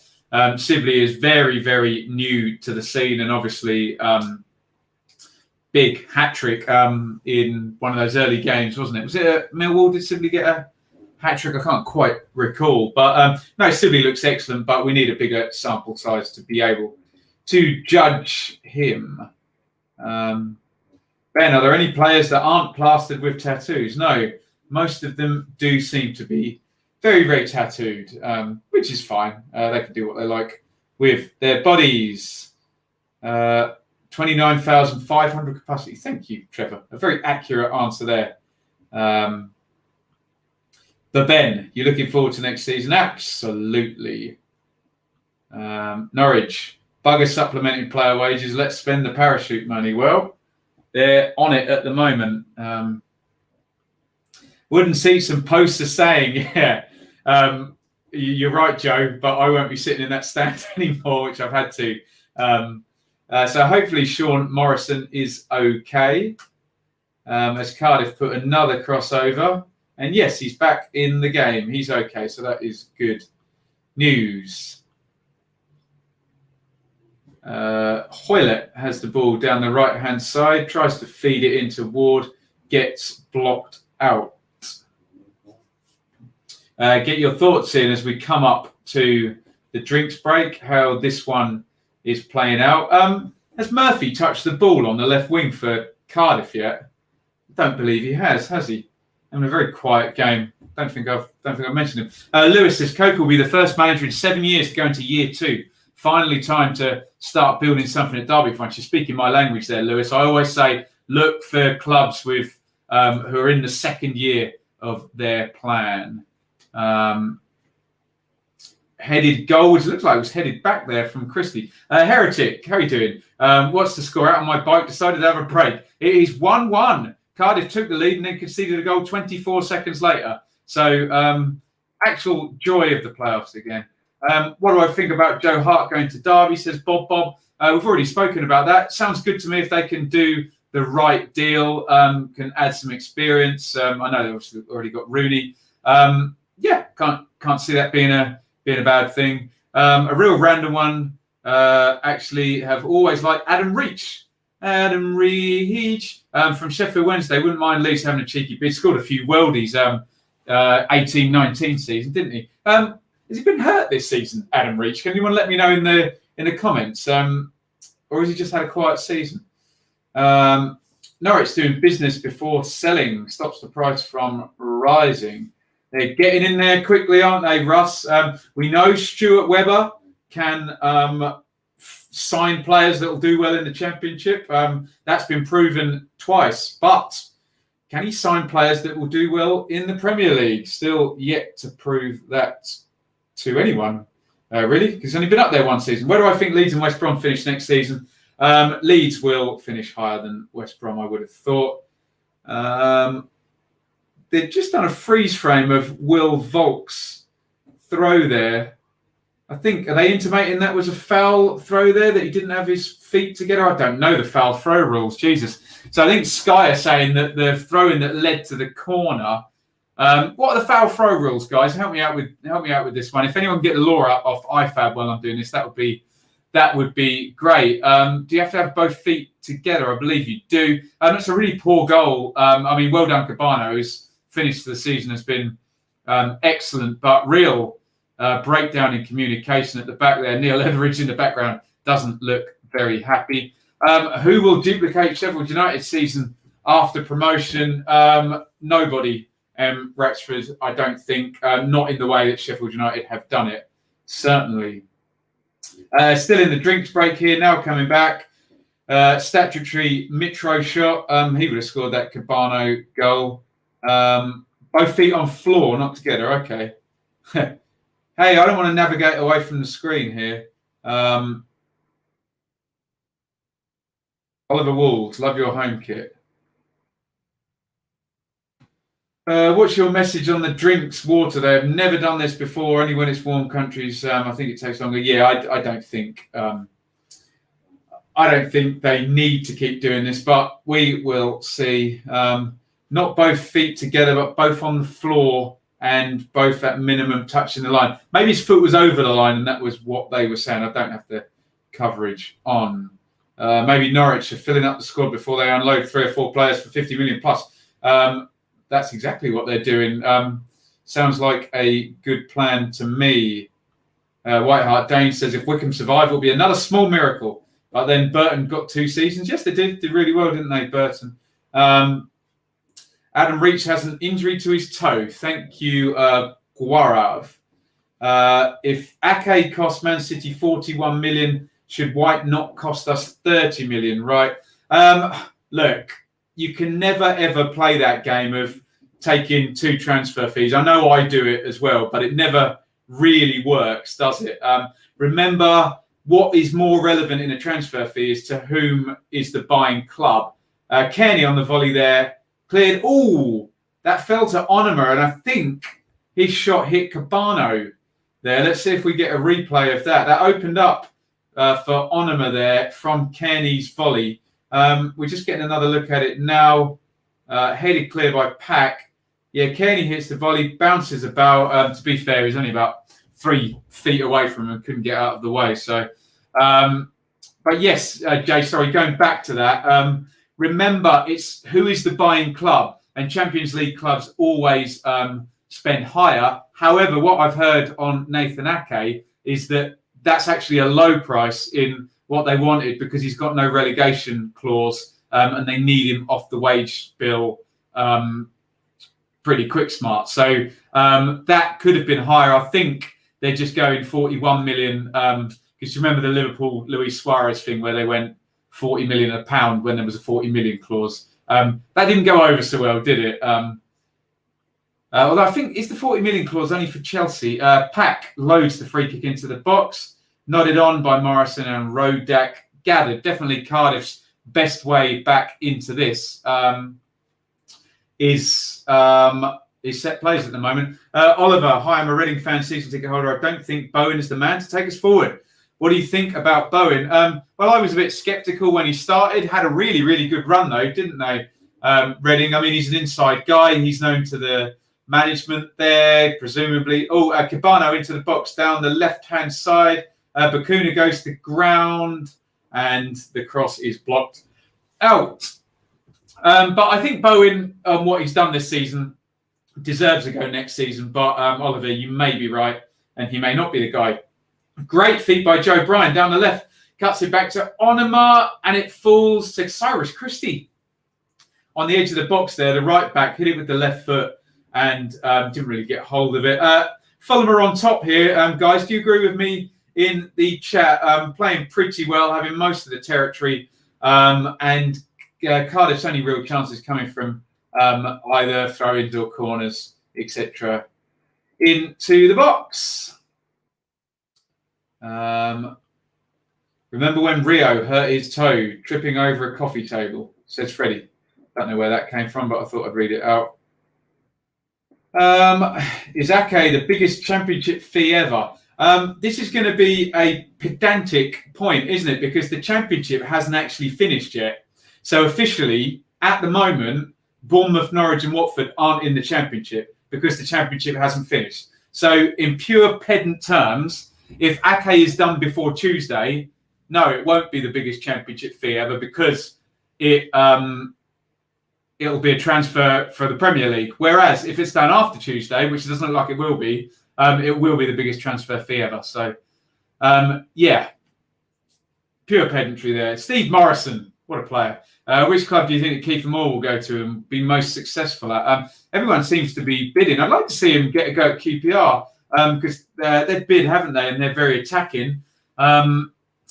S1: Sibley is very, very new to the scene, and obviously big hat-trick in one of those early games, wasn't it? Was it at Millwall? Did Sibley get a hat-trick? I can't quite recall. But no, Sibley looks excellent, but we need a bigger sample size to be able to judge him. Ben, are there any players that aren't plastered with tattoos? No, most of them do seem to be very, very tattooed, which is fine. They can do what they like with their bodies. 29,500 capacity. Thank you, Trevor. A very accurate answer there. But Ben, you're looking forward to next season? Absolutely. Norwich, bugger supplementing player wages. Let's spend the parachute money. Well, they're on it at the moment. Wouldn't see some posters saying, yeah, you're right, Joe, but I won't be sitting in that stand anymore, which I've had to. So hopefully Sean Morrison is okay. As Cardiff put another crossover. And yes, he's back in the game. He's okay, so that is good news. Hoylett has the ball down the right-hand side, tries to feed it into Ward, gets blocked out. Get your thoughts in as we come up to the drinks break, how this one is playing out. Has Murphy touched the ball on the left wing for Cardiff yet? I don't believe he has he? Having a very quiet game. Don't think I've mentioned him. Lewis says Coke will be the first manager in 7 years to go into year 2. Finally, time to start building something at Derby front. You're speaking my language there, Lewis. I always say look for clubs with who are in the second year of their plan. headed goal, which looks like it was headed back there from Krissy. Heretic, how are you doing? What's the score? Out on my bike, decided to have a break. It is 1-1. Cardiff took the lead and then conceded a goal 24 seconds later. So actual joy of the playoffs again. What do I think about Joe Hart going to Derby, says Bob. We've already spoken about that. Sounds good to me if they can do the right deal, can add some experience. I know they've obviously already got Rooney. Can't see that being a bad thing. A real random one, actually have always liked Adam Reach. Adam Reach from Sheffield Wednesday. Wouldn't mind Leeds having a cheeky bid. Scored a few worldies 18-19 season, didn't he? Has he been hurt this season, Adam Reach? Can anyone let me know in the comments? Or has he just had a quiet season? Norwich doing business before selling stops the price from rising. They're getting in there quickly, aren't they, Russ? We know Stuart Webber can sign players that will do well in the Championship. That's been proven twice. But can he sign players that will do well in the Premier League? Still yet to prove that to anyone, really, because he's only been up there one season. Where do I think Leeds and West Brom finish next season? Leeds will finish higher than West Brom, I would have thought. They've just done a freeze frame of Will Volk's throw there. I think, are they intimating that was a foul throw there, that he didn't have his feet together? I don't know the foul throw rules, Jesus. So I think Sky are saying that the throw-in that led to the corner. What are the foul throw rules, guys? Help me out with this one. If anyone can get the law up off IFAB while I'm doing this, that would be great. Do you have to have both feet together? I believe you do. It's a really poor goal. Well done, Cabano, who's finished the season, has been excellent, but real breakdown in communication at the back there. Neil Etheridge in the background doesn't look very happy. Who will duplicate Sheffield United season after promotion? Nobody. Ratchford, I don't think. Not in the way that Sheffield United have done it, certainly. Still in the drinks break here, now coming back. Statutory Mitro shot. He would have scored that Cabano goal. Both feet on floor, not together. Okay. Hey, I don't want to navigate away from the screen here. Oliver Walls, love your home kit. What's your message on the drinks water? They have never done this before, only when it's warm countries. I think it takes longer. Yeah, I don't think they need to keep doing this, but we will see. Not both feet together, but both on the floor and both at minimum touching the line. Maybe his foot was over the line, and that was what they were saying. I don't have the coverage on. Maybe Norwich are filling up the squad before they unload 3 or 4 players for 50 million plus. That's exactly what they're doing. Sounds like a good plan to me. Whiteheart Dane says, if Wickham survive, it'll be another small miracle. But then Burton got 2 seasons. Yes, they did really well, didn't they, Burton? Adam Reach has an injury to his toe. Thank you, Guarav. If Ake cost Man City 41 million, should White not cost us 30 million, right? Look, you can never, ever play that game of taking 2 transfer fees. I know I do it as well, but it never really works, does it? Remember, what is more relevant in a transfer fee is to whom is the buying club. Kenny on the volley there, cleared. Oh, that fell to Onima, and I think his shot hit Cabano there. Let's see if we get a replay of that. That opened up for Onima there from Kenny's volley. We're just getting another look at it now. Headed clear by Pack. Yeah, Kenny hits the volley, bounces about. To be fair, he's only about 3 feet away from him and couldn't get out of the way. So, but yes, Jay, sorry, going back to that. Remember, it's who is the buying club, and Champions League clubs always spend higher. However, what I've heard on Nathan Ake is that that's actually a low price in what they wanted because he's got no relegation clause and they need him off the wage bill pretty quick smart. So that could have been higher. I think they're just going 41 million because you remember the Liverpool Luis Suarez thing where they went 40 million a pound when there was a 40 million clause. That didn't go over so well, did it? Although I think, is the 40 million clause only for Chelsea? Pack loads the free kick into the box. Nodded on by Morrison and Rodak. Gathered. Definitely Cardiff's best way back into this is set plays at the moment. Oliver, hi, I'm a Reading fan, season ticket holder. I don't think Bowen is the man to take us forward. What do you think about Bowen? Well, I was a bit sceptical when he started. Had a really, really good run, though, didn't they? Reading, I mean, he's an inside guy. He's known to the management there, presumably. Oh, Cabano into the box down the left-hand side. Bakuna goes to ground, and the cross is blocked out. But I think Bowen, what he's done this season, deserves to go next season. But Oliver, you may be right, and he may not be the guy. Great feat by Joe Bryan down the left. Cuts it back to Onuma, and it falls to Cyrus Christie. On the edge of the box there, the right back hit it with the left foot and didn't really get hold of it. Fulham are on top here. Guys, do you agree with me in the chat? Playing pretty well, having most of the territory. And Cardiff's only real chances coming from either throw-ins or corners, etc. into the box. Remember when Rio hurt his toe tripping over a coffee table, says Freddie. Don't know where that came from, but I thought I'd read it out. Is Ake the biggest championship fee ever? This is going to be a pedantic point, isn't it? Because the championship hasn't actually finished yet. So officially, at the moment, Bournemouth, Norwich and Watford aren't in the championship because the championship hasn't finished. So in pure pedant terms, if Ake is done before Tuesday, no, it won't be the biggest championship fee ever because it'll be a transfer for the Premier League. Whereas if it's done after Tuesday, which it doesn't look like it will be the biggest transfer fee ever. So, yeah, pure pedantry there. Steve Morrison, what a player. Which club do you think that Kiefer Moore will go to and be most successful at? Everyone seems to be bidding. I'd like to see him get a go at QPR because they've bid, haven't they? And they're very attacking.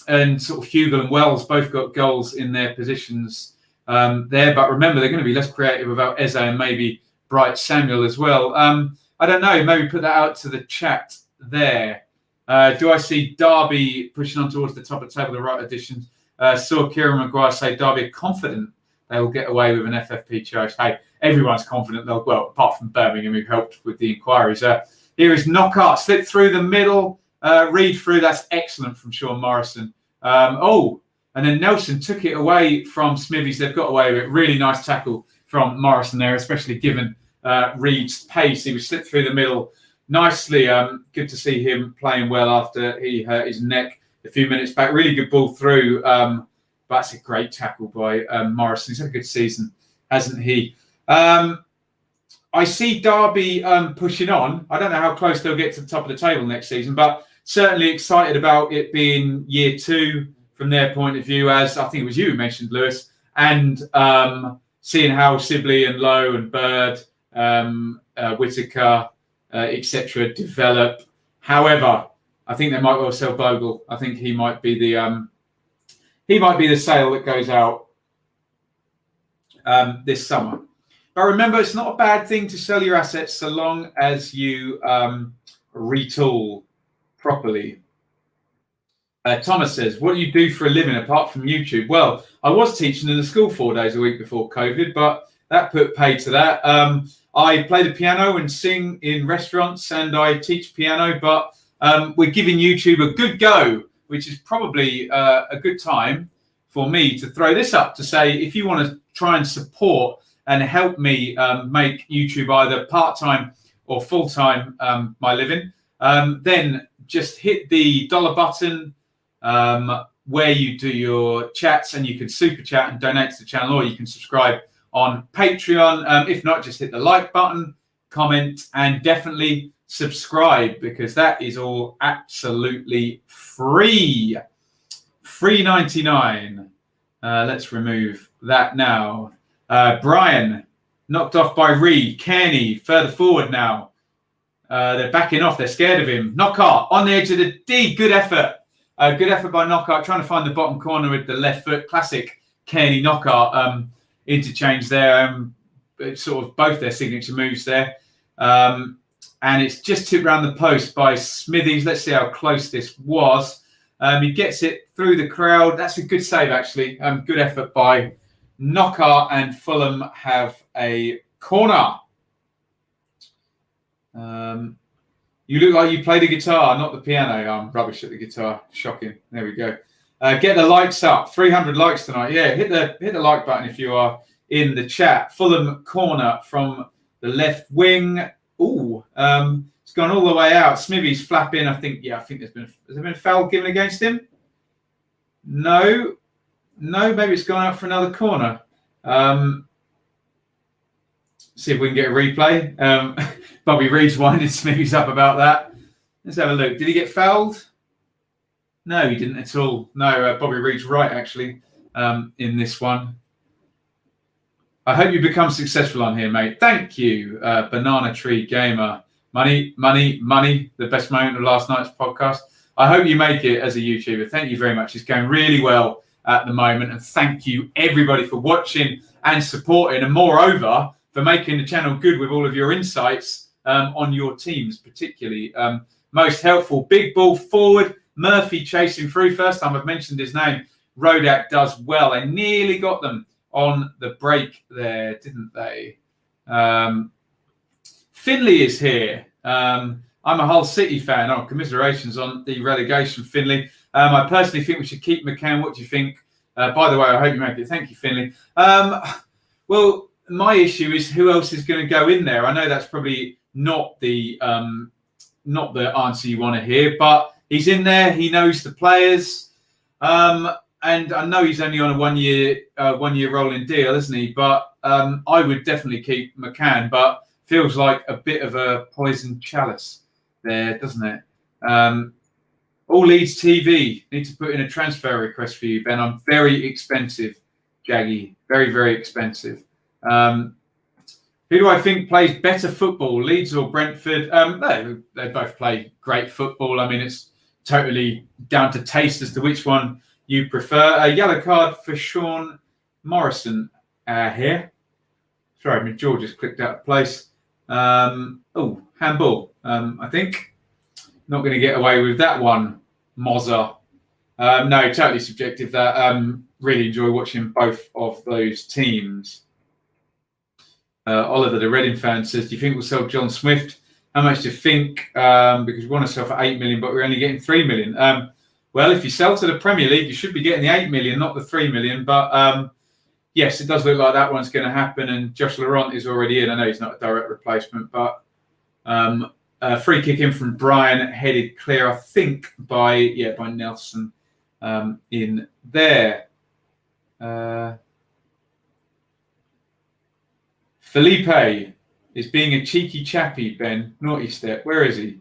S1: And sort of Hugel and Wells both got goals in their positions there. But remember, they're going to be less creative without Eze and maybe Bright Samuel as well. I don't know. Maybe put that out to the chat there. Do I see Derby pushing on towards the top of the table, the right additions? Saw Kieran Maguire say Derby are confident they will get away with an FFP charge. Hey, everyone's confident they'll, well, apart from Birmingham, who helped with the inquiries. Here is Knockout, slip through the middle, read through. That's excellent from Sean Morrison. And then Nelson took it away from Smithies. They've got away with it. Really nice tackle from Morrison there, especially given Reed's pace. He was slipped through the middle nicely. Good to see him playing well after he hurt his neck a few minutes back. Really good ball through. But that's a great tackle by Morrison. He's had a good season, hasn't he? I see Derby pushing on. I don't know how close they'll get to the top of the table next season, but certainly excited about it being year two from their point of view, as I think it was you who mentioned, Lewis, and seeing how Sibley and Lowe and Bird, Whittaker, etc. develop. However, I think they might well sell Bogle. I think he might be the sale that goes out this summer. But remember, it's not a bad thing to sell your assets so long as you retool properly. Thomas says, what do you do for a living apart from YouTube? Well, I was teaching in the school 4 days a week before COVID, but that put paid to that. I play the piano and sing in restaurants and I teach piano, but we're giving YouTube a good go, which is probably a good time for me to throw this up to say, if you want to try and support and help me make YouTube either part-time or full-time my living, then just hit the dollar button where you do your chats, and you can super chat and donate to the channel, or you can subscribe on Patreon. If not, just hit the like button, comment, and definitely subscribe, because that is all absolutely free. Free 99. Let's remove that now. Brian knocked off by Reed. Kearney further forward now. They're backing off. They're scared of him. Knockout on the edge of the D. Good effort. Good effort by Knockout. Trying to find the bottom corner with the left foot. Classic Kearney Knockout interchange there. Sort of both their signature moves there. And it's just tipped around the post by Smithies. Let's see how close this was. He gets it through the crowd. That's a good save, actually. Good effort by Knocker, and Fulham have a corner. You look like you play the guitar, not the piano. I'm rubbish at the guitar. Shocking. There we go. Get the likes up. 300 likes tonight. Yeah, hit the like button if you are in the chat. Fulham corner from the left wing. Ooh, it's gone all the way out. Smithy's flapping. I think has there been a foul given against him? No, maybe it's gone out for another corner. See if we can get a replay. Bobby Reed's winding Smithy's up about that. Let's have a look. Did he get fouled? No, he didn't at all. No, Bobby Reed's right, actually, in this one. I hope you become successful on here, mate. Thank you, Banana Tree Gamer. Money. The best moment of last night's podcast. I hope you make it as a YouTuber. Thank you very much. It's going really well at the moment. And thank you, everybody, for watching and supporting. And moreover, for making the channel good with all of your insights on your teams, particularly. Most helpful. Big ball forward. Murphy chasing through. First time I've mentioned his name. Rodak does well. They nearly got them on the break there, didn't they? Finley is here. I'm a Hull City fan. Oh, commiserations on the relegation, Finley. I personally think we should keep McCann. What do you think? By the way, I hope you make it. Thank you, Finley. Well, my issue is who else is going to go in there. I know that's probably not the answer you want to hear, but he's in there. He knows the players. And I know he's only on a one year rolling deal, isn't he? But I would definitely keep McCann, but feels like a bit of a poisoned chalice there, doesn't it? All Leeds TV need to put in a transfer request for you, Ben. I'm very expensive, Jaggy. Very, very expensive. Who do I think plays better football, Leeds or Brentford? They both play great football. I mean, it's totally down to taste as to which one you prefer. A yellow card for Sean Morrison here. Sorry, my jaw just clicked out of place. Handball, I think. Not going to get away with that one, Mozza. No, totally subjective. That really enjoy watching both of those teams. Oliver, the Reading fan, says, do you think we'll sell John Swift? How much do you think? Because we want to sell for 8 million, but we're only getting 3 million. Well, if you sell to the Premier League, you should be getting the 8 million, not the 3 million. But yes, it does look like that one's going to happen. And Josh Laurent is already in. I know he's not a direct replacement, but free kick in from Brian, headed clear, I think, by Nelson in there. Felipe is being a cheeky chappy, Ben. Naughty step. Where is he?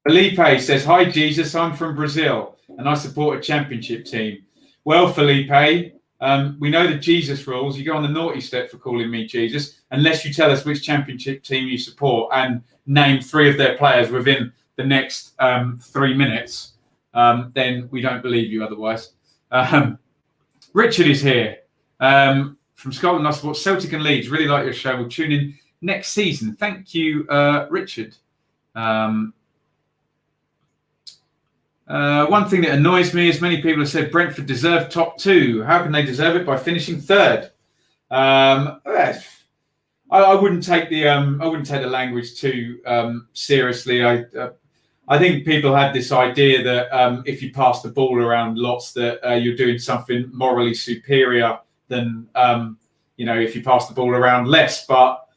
S1: Felipe says, hi, Jesus. I'm from Brazil and I support a championship team. Well, Felipe, we know the Jesus rules. You go on the naughty step for calling me Jesus, unless you tell us which championship team you support and name 3 of their players within the next 3 minutes. Then we don't believe you otherwise. Richard is here. From Scotland, I support Celtic and Leeds. Really like your show. We'll tune in next season. Thank you, Richard. One thing that annoys me is many people have said Brentford deserve top 2. How can they deserve it? By finishing 3rd. I wouldn't take the language too seriously. I think people had this idea that if you pass the ball around lots, that you're doing something morally superior than if you pass the ball around less. But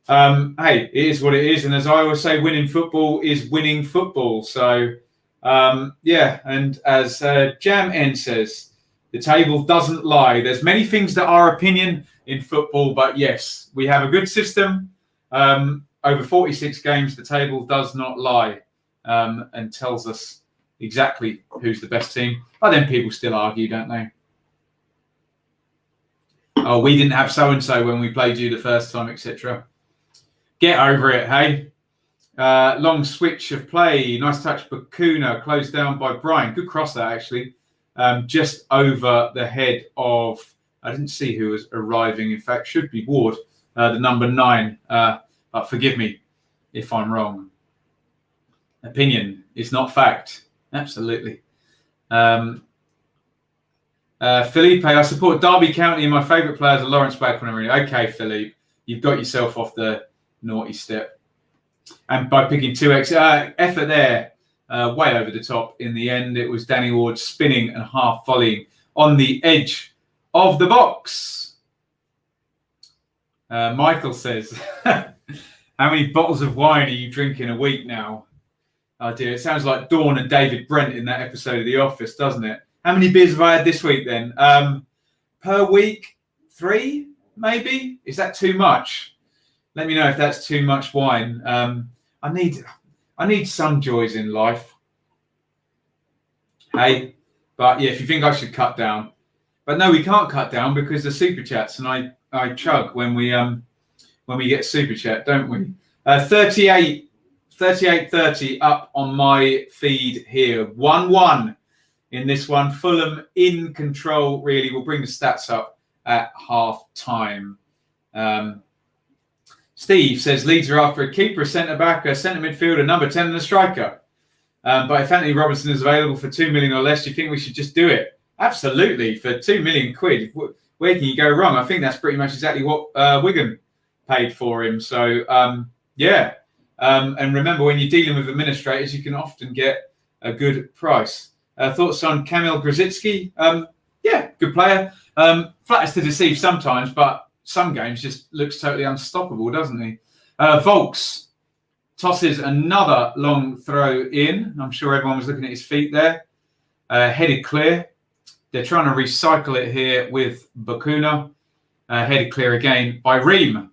S1: hey, it is what it is, and as I always say, winning football is winning football. So and as Jam N says, the table doesn't lie. There's many things that are opinion in football, but yes, we have a good system. Over 46 games, the table does not lie and tells us exactly who's the best team. But then people still argue, don't they? Oh, we didn't have so-and-so when we played you the first time, etc. Get over it, hey? Long switch of play. Nice touch, Bakuna. Closed down by Brian. Good cross that, actually. Just over the head of... I didn't see who was arriving. In fact, should be Ward. the number 9. But forgive me if I'm wrong. Opinion is not fact. Absolutely. Philippe, I support Derby County and my favourite players are Lawrence Blackwell and Rooney. Okay, Philippe, you've got yourself off the naughty step. And by picking 2x, effort there, way over the top. In the end, it was Danny Ward spinning and half volleying on the edge of the box. Michael says, how many bottles of wine are you drinking a week now? Oh dear, it sounds like Dawn and David Brent in that episode of The Office, doesn't it? How many beers have I had this week then? Per week, 3 maybe? Is that too much? Let me know if that's too much wine. I need some joys in life. Hey, but yeah, if you think I should cut down. But no, we can't cut down because the super chats, and I chug when we get super chat, don't we? 38-30 up on my feed here. 1-1 in this one. Fulham in control, really. We'll bring the stats up at half time. Steve says Leeds are after a keeper, a centre-back, a centre midfielder, number 10 and a striker. But if Anthony Robinson is available for 2 million or less, do you think we should just do it? Absolutely. For 2 million quid, where can you go wrong? I think that's pretty much exactly what Wigan paid for him. So, yeah. And remember, when you're dealing with administrators, you can often get a good price. Thoughts on Kamil Grosicki? Yeah, good player. Flatters to deceive sometimes, but some games just looks totally unstoppable, doesn't he? Volks tosses another long throw in. I'm sure everyone was looking at his feet there. Headed clear. They're trying to recycle it here with Bakuna. Headed clear again by Ream.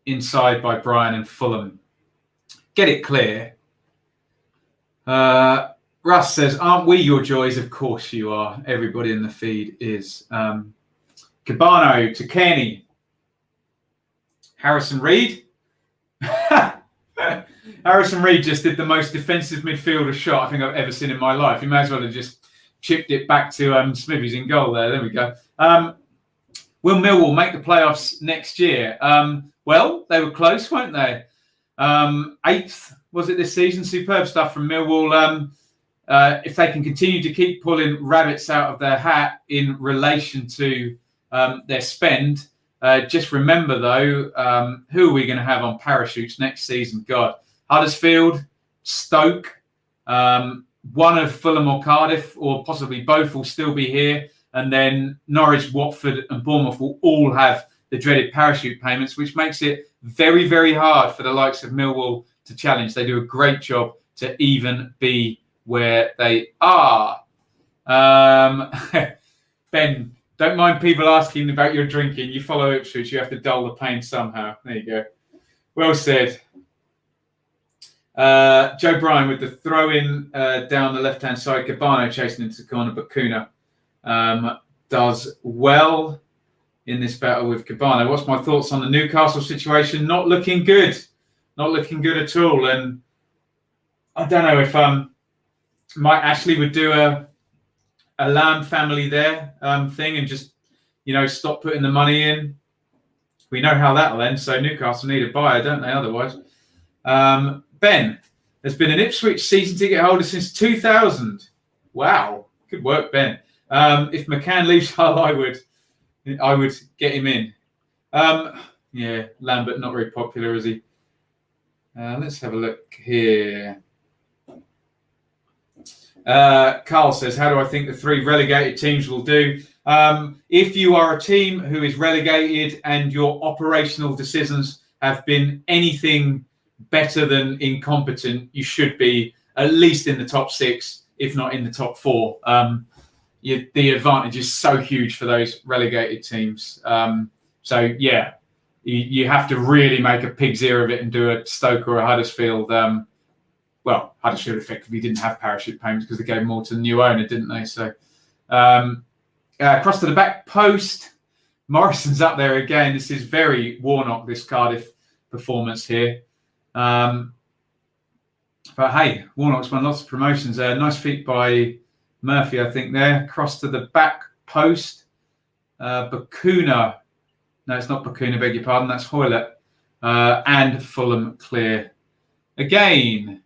S1: Inside by Brian and Fulham. Get it clear. Russ says, aren't we your joys? Of course you are. Everybody in the feed is. Cabano to Kenny. Harrison Reed. Harrison Reed just did the most defensive midfielder shot I think I've ever seen in my life. He may as well have just chipped it back to Smithies in goal there. There we go. Will Millwall make the playoffs next year? Well, they were close, weren't they? 8th, was it this season? Superb stuff from Millwall. If they can continue to keep pulling rabbits out of their hat in relation to their spend, just remember, though, who are we going to have on parachutes next season? God, Huddersfield, Stoke, one of Fulham or Cardiff, or possibly both will still be here. And then Norwich, Watford and Bournemouth will all have the dreaded parachute payments, which makes it very, very hard for the likes of Millwall to challenge. They do a great job to even be where they are. Ben, don't mind people asking about your drinking. You follow Ipswich, you have to dull the pain somehow. There you go. Well said. Joe Bryan with the throw-in down the left-hand side. Cabano chasing into the corner. Bakuna does well in this battle with Cabano. What's my thoughts on the Newcastle situation? Not looking good. Not looking good at all. And I don't know if Mike Ashley would do a Lamb family there thing and just, stop putting the money in. We know how that'll end. So Newcastle need a buyer, don't they, otherwise? Ben, there's been an Ipswich season ticket holder since 2000. Wow. Good work, Ben. If McCann leaves Hull, I would get him in. Yeah, Lambert, not very popular, is he? Let's have a look here. Carl says, how do I think the 3 relegated teams will do? If you are a team who is relegated and your operational decisions have been anything better than incompetent, you should be at least in the top 6, if not in the top 4. The advantage is so huge for those relegated teams. So, yeah, you have to really make a pig's ear of it and do a Stoke or a Huddersfield. Well, Huddersfield effectively didn't have parachute payments because they gave more to the new owner, didn't they? So, across to the back post, Morrison's up there again. This is very Warnock, this Cardiff performance here. But hey, Warnock's won lots of promotions there. Nice feat by Murphy, I think, there. Cross to the back post. Bakuna. No, it's not Bakuna, beg your pardon. That's Hoylett. And Fulham clear. Again,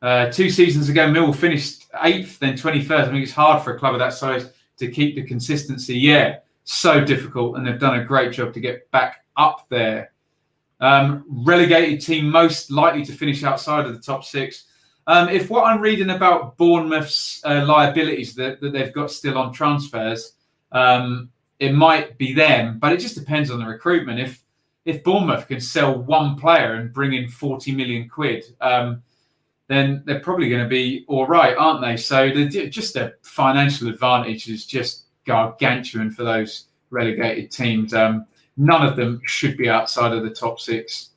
S1: 2 seasons ago, Millwall finished 8th, then 21st. I think it's hard for a club of that size to keep the consistency. Yeah, so difficult. And they've done a great job to get back up there. Relegated team most likely to finish outside of the top 6. If what I'm reading about Bournemouth's liabilities that they've got still on transfers, it might be them, but it just depends on the recruitment. If Bournemouth can sell one player and bring in 40 million quid, then they're probably going to be all right, aren't they? So just the financial advantage is just gargantuan for those relegated teams. None of them should be outside of the top 6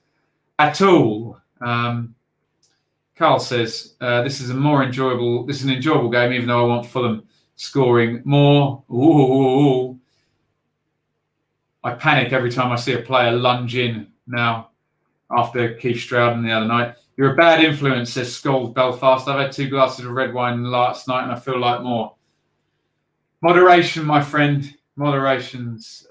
S1: at all. Carl says this is an enjoyable game, even though I want Fulham scoring more. Ooh. I panic every time I see a player lunge in now after Keith Stroud the other night. You're a bad influence, says Scold Belfast. I've had 2 glasses of red wine last night and I feel like more. Moderation, my friend. Moderations.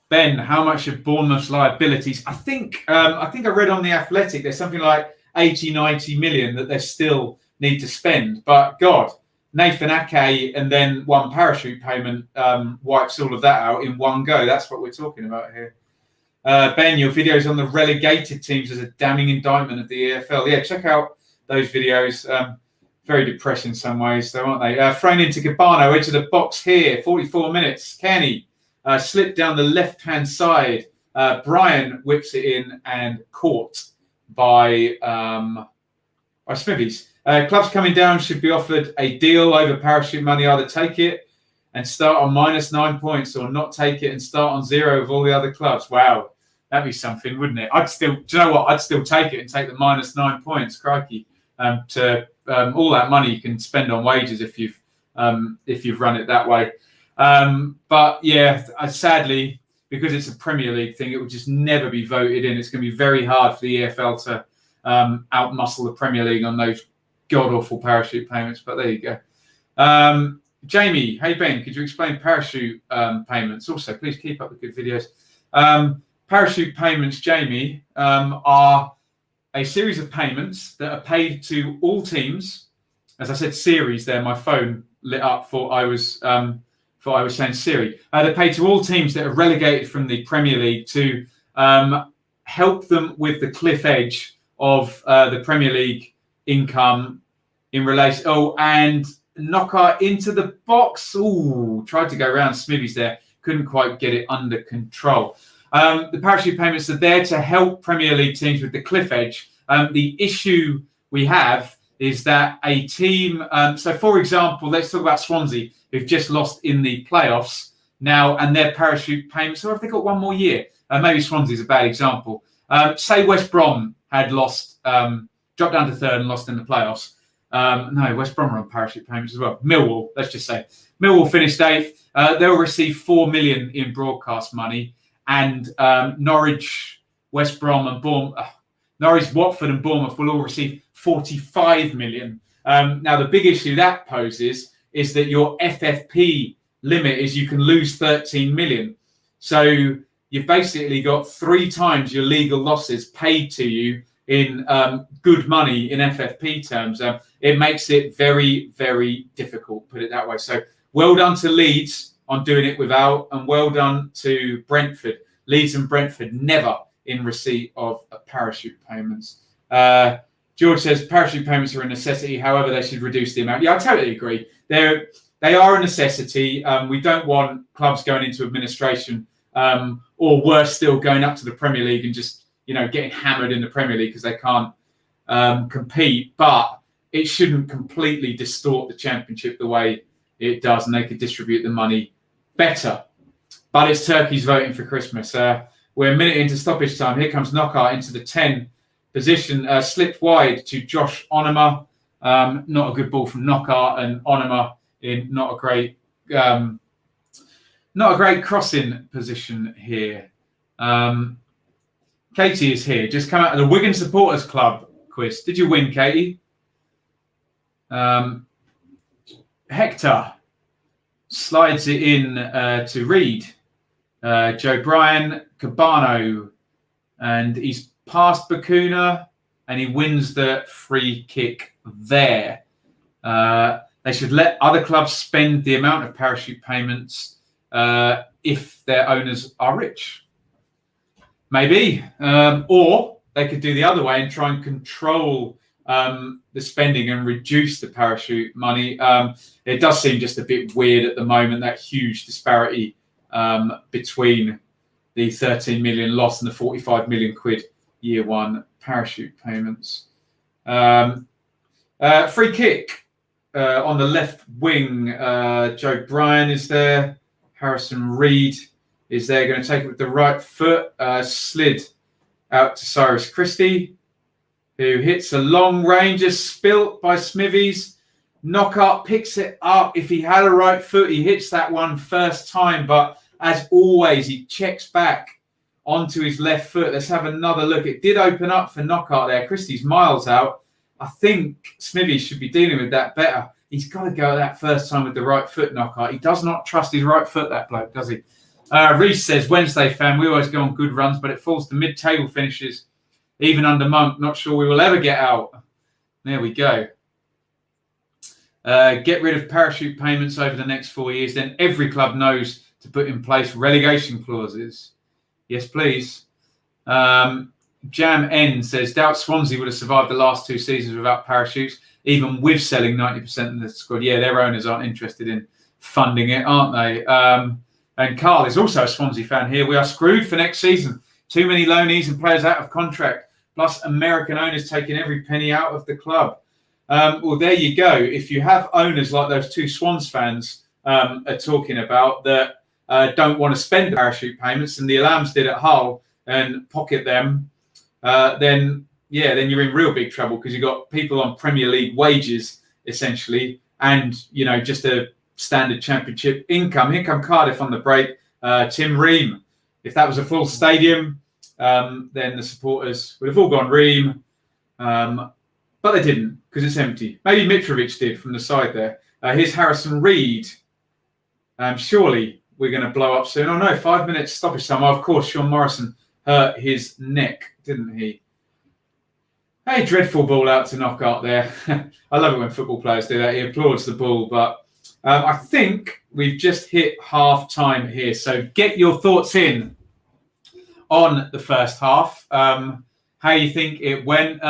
S1: Ben, how much of Bournemouth's liabilities? I think I read on The Athletic there's something like 80, 90 million that they still need to spend. But God, Nathan Ake and then one parachute payment wipes all of that out in one go. That's what we're talking about here. Ben, your videos on the relegated teams is a damning indictment of the EFL. Yeah, check out those videos. Very depressing in some ways, though, aren't they? Thrown into Gabano, edge of the box here, 44 minutes. Kenny slipped down the left-hand side. Brian whips it in and caught by Smithies. Clubs coming down should be offered a deal over parachute money. Either take it and start on -9 points or not take it and start on 0 with all the other clubs. Wow, that'd be something, wouldn't it? I'd still take it and take the -9 points. Crikey. All that money you can spend on wages if you've run it that way. But yeah, sadly, because it's a Premier League thing, it will just never be voted in. It's going to be very hard for the EFL to outmuscle the Premier League on those god-awful parachute payments. But there you go. Jamie, hey Ben, could you explain parachute payments? Also, please keep up the good videos. Parachute payments, Jamie, are a series of payments that are paid to all teams. As I said, series there, my phone lit up. Thought I was saying Siri. They're paid to all teams that are relegated from the Premier League to help them with the cliff edge of the Premier League income in relation. Oh, and knocker into the box. Ooh, tried to go around Smithies there. Couldn't quite get it under control. The parachute payments are there to help Premier League teams with the cliff edge. The issue we have is that a team, so for example, let's talk about Swansea, who've just lost in the playoffs now, and their parachute payments, so have they got one more year? Maybe Swansea's a bad example. Say West Brom had lost, dropped down to 3rd and lost in the playoffs. No, West Brom are on parachute payments as well. Millwall, let's just say. Millwall finished 8th. They'll receive 4 million in broadcast money. And Norwich, West Brom and Bournemouth, Norwich, Watford and Bournemouth will all receive 45 million. Now, the big issue that poses is that your FFP limit is you can lose 13 million. So you've basically got 3 times your legal losses paid to you in good money in FFP terms. It makes it very, very difficult, put it that way. So well done to Leeds on doing it without, and well done to Brentford. Leeds and Brentford never in receipt of parachute payments. George says parachute payments are a necessity. However, they should reduce the amount. Yeah, I totally agree. They are a necessity. We don't want clubs going into administration or worse still, going up to the Premier League and just getting hammered in the Premier League because they can't compete. But it shouldn't completely distort the Championship the way it does, and they could distribute the money better. But it's turkeys voting for Christmas. We're a minute into stoppage time. Here comes Knockout into the 10 position. Slipped wide to Josh Onoma. Not a good ball from Knockout, and Onoma in not a great crossing position here. Katie is here. Just come out of the Wigan Supporters Club quiz. Did you win, Katie? Hector slides it in to Reed. Joe Bryan, Cabano, and he's past Bakuna, and he wins the free kick there. They should let other clubs spend the amount of parachute payments if their owners are rich. Maybe. Or they could do the other way and try and control the spending and reduce the parachute money. It does seem just a bit weird at the moment, that huge disparity between the 13 million loss and the 45 million quid year one parachute payments. Free kick on the left wing. Joe Bryan is there. Harrison Reed is there, going to take it with the right foot. Slid out to Cyrus Christie, who hits a long ranger, spilt by Smithies. Knockout picks it up. If he had a right foot, he hits that one first time. But as always, he checks back onto his left foot. Let's have another look. It did open up for Knockout there. Christie's miles out. I think Smithies should be dealing with that better. He's got to go that first time with the right foot, Knockout. He does not trust his right foot, that bloke, does he? Reese says, Wednesday fan, we always go on good runs, but it falls to mid-table finishes. Even under Monk, not sure we will ever get out. There we go. Get rid of parachute payments over the next 4 years. Then every club knows to put in place relegation clauses. Yes, please. Jam N says, doubt Swansea would have survived the last 2 seasons without parachutes, even with selling 90% of the squad. Yeah, their owners aren't interested in funding it, aren't they? And Carl is also a Swansea fan here. We are screwed for next season. Too many loanees and players out of contract, plus American owners taking every penny out of the club. Well, there you go. If you have owners like those 2 Swans fans are talking about that don't want to spend parachute payments, and the Alarms did at Hull and pocket them, then you're in real big trouble, because you've got people on Premier League wages, essentially, and, just a standard championship income. Here come Cardiff on the break. Tim Ream. If that was a full stadium, then the supporters would have all gone Ream. But they didn't, because it's empty. Maybe Mitrovic did from the side there. Here's Harrison Reed. Surely we're going to blow up soon. Oh, no, 5 minutes stoppage time. Of course, Sean Morrison hurt his neck, didn't he? Hey, dreadful ball out to Knockout there. I love it when football players do that. He applauds the ball, but I think we've just hit half time here. So get your thoughts in on the first half. How you think it went.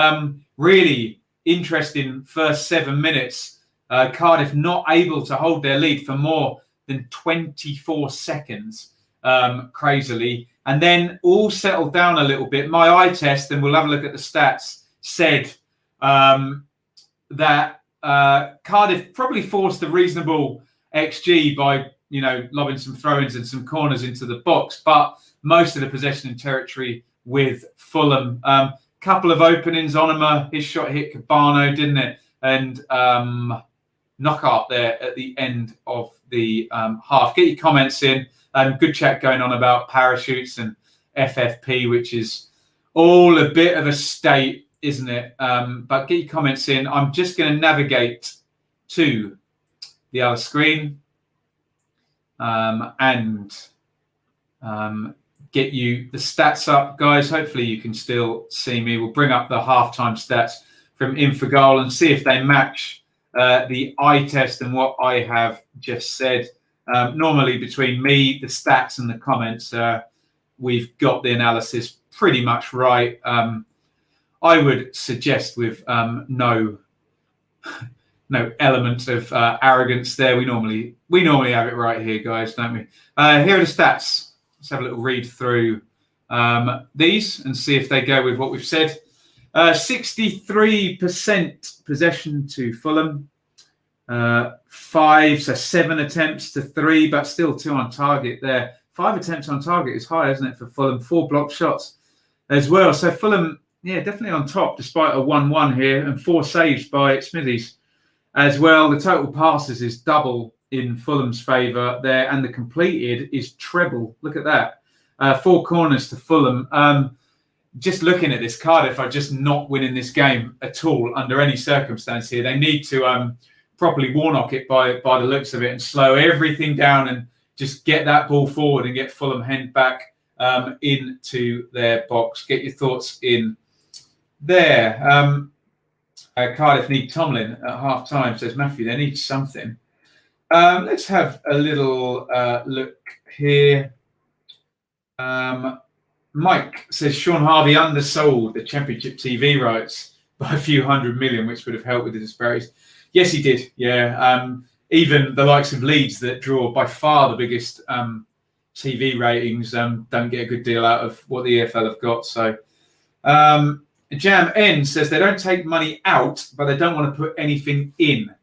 S1: Really interesting first 7 minutes. Cardiff not able to hold their lead for more than 24 seconds, crazily. And then all settled down a little bit. My eye test, and we'll have a look at the stats, said that Cardiff probably forced a reasonable XG by, lobbing some throw-ins and some corners into the box, but most of the possession in territory with Fulham. Couple of openings on him. His shot hit Cabano, didn't it? And Knockout there at the end of the half. Get your comments in. Good chat going on about parachutes and FFP, which is all a bit of a state, isn't it? But get your comments in. I'm just going to navigate to the other screen and get you the stats up, guys. Hopefully you can still see me. We'll bring up the halftime stats from Infogol and see if they match the eye test and what I have just said. Normally between me, the stats and the comments, we've got the analysis pretty much right. I would suggest with no element of arrogance there. We normally have it right here, guys, don't we? Here are the stats. Let's have a little read through these and see if they go with what we've said. 63% possession to Fulham. 7 attempts to 3, but still 2 on target there. 5 attempts on target is high, isn't it, for Fulham? 4 blocked shots as well. So Fulham, definitely on top despite a 1-1 here, and 4 saves by Smithies as well. The total passes is double in Fulham's favour there, and the completed is treble. Look at that. 4 corners to Fulham. Just looking at this, Cardiff are just not winning this game at all under any circumstance here. They need to properly Warnock it by the looks of it and slow everything down and just get that ball forward and get Fulham hand back into their box. Get your thoughts in there. Cardiff need Tomlin at half time, says Matthew. They need something. Let's have a little look here. Mike says Sean Harvey undersold the Championship TV rights by a few $100 million, which would have helped with the disparities. Yes, he did. Yeah. Even the likes of Leeds that draw by far the biggest TV ratings don't get a good deal out of what the EFL have got. So Jam N says they don't take money out, but they don't want to put anything in,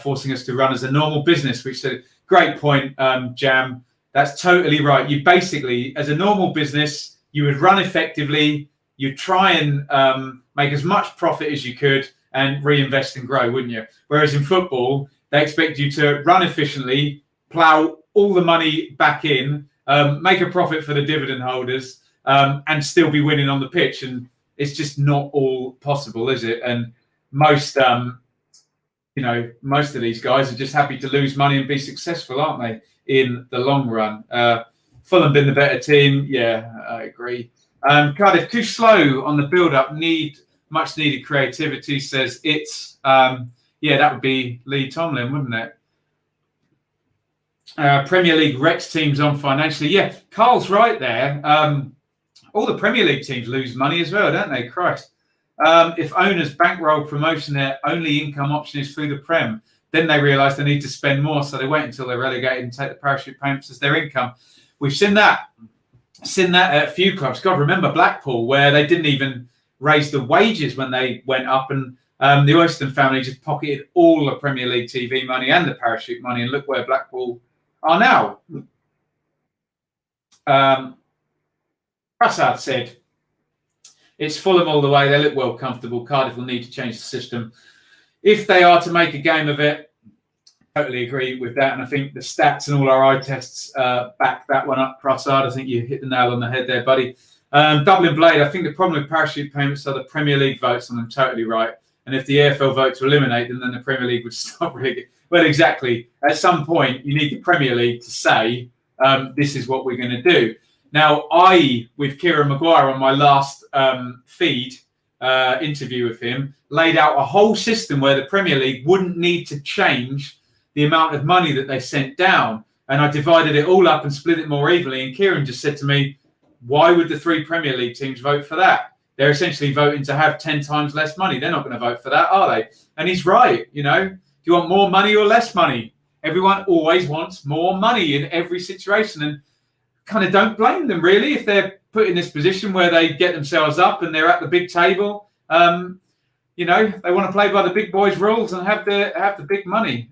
S1: forcing us to run as a normal business, which is a great point, Jam. That's totally right. You basically, as a normal business, you would run effectively, you'd try and make as much profit as you could and reinvest and grow, wouldn't you? Whereas in football, they expect you to run efficiently, plough all the money back in, make a profit for the dividend holders, and still be winning on the pitch. And it's just not all possible, is it? And most of these guys are just happy to lose money and be successful, aren't they, in the long run? Fulham been the better team. Yeah, I agree. Cardiff too slow on the build-up. Need much needed creativity, says it's. That would be Lee Tomlin, wouldn't it? Premier League wrecks teams on financially. Yeah, Carl's right there. All the Premier League teams lose money as well, don't they? Christ. If owners bankroll promotion, their only income option is through the Prem. Then they realise they need to spend more, so they wait until they're relegated and take the parachute payments as their income. We've seen that at a few clubs. God, remember Blackpool, where they didn't even raise the wages when they went up, and the Oyston family just pocketed all the Premier League TV money and the parachute money, and look where Blackpool are now. Prasad said, it's Fulham all the way. They look well comfortable. Cardiff will need to change the system if they are to make a game of it. Totally agree with that. And I think the stats and all our eye tests back that one up, Prasad. I think you hit the nail on the head there, buddy. Dublin Blade, I think the problem with parachute payments are the Premier League votes on them. Totally right. And if the AFL vote to eliminate them, then the Premier League would stop really. Well, exactly. At some point, you need the Premier League to say, this is what we're going to do. Now, with Kieran Maguire on my last feed interview with him, laid out a whole system where the Premier League wouldn't need to change the amount of money that they sent down. And I divided it all up and split it more evenly. And Kieran just said to me, why would the 3 Premier League teams vote for that? They're essentially voting to have 10 times less money. They're not going to vote for that, are they? And he's right. Do you want more money or less money? Everyone always wants more money in every situation. And kind of don't blame them, really, if they're put in this position where they get themselves up and they're at the big table. They want to play by the big boys' rules and have the big money.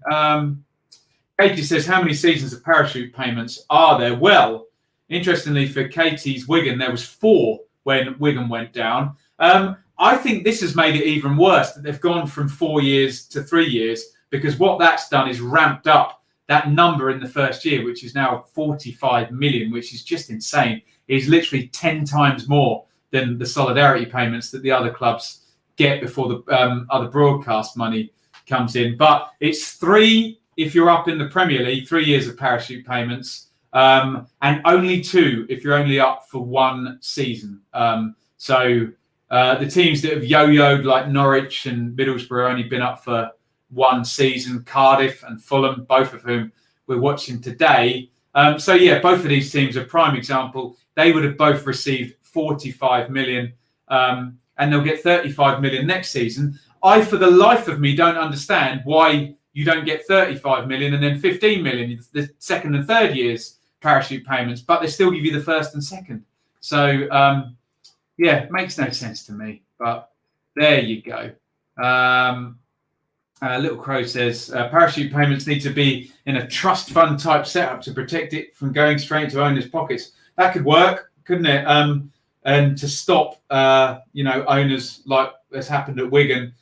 S1: Katie says, how many seasons of parachute payments are there? Well, interestingly, for Katie's Wigan, there was 4 when Wigan went down. I think this has made it even worse, that they've gone from 4 years to 3 years, because what that's done is ramped up that number in the first year, which is now 45 million, which is just insane. It's literally 10 times more than the solidarity payments that the other clubs get before the other broadcast money comes in. But it's 3 if you're up in the Premier League, 3 years of parachute payments, and only 2 if you're only up for 1 season. So the teams that have yo-yoed, like Norwich and Middlesbrough, only been up for 1 season. Cardiff and Fulham, both of whom we're watching today. Both of these teams are prime example. They would have both received 45 million, and they'll get 35 million next season. I, for the life of me, don't understand why you don't get 35 million and then 15 million the second and third years parachute payments, but they still give you the first and second. So, makes no sense to me. But there you go. Little Crow says, parachute payments need to be in a trust fund type setup to protect it from going straight into owners' pockets. That could work, couldn't it? And to stop, owners, like has happened at Wigan,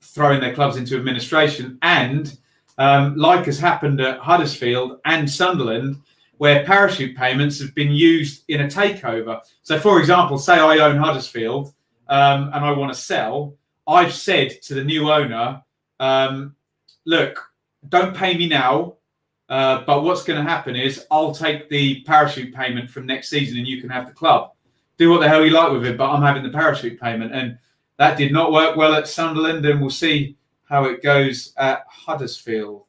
S1: throwing their clubs into administration, and like has happened at Huddersfield and Sunderland, where parachute payments have been used in a takeover. So, for example, say I own Huddersfield and I want to sell. I've said to the new owner, look, don't pay me now. But what's going to happen is I'll take the parachute payment from next season and you can have the club. Do what the hell you like with it, but I'm having the parachute payment. And that did not work well at Sunderland, and we'll see how it goes at Huddersfield.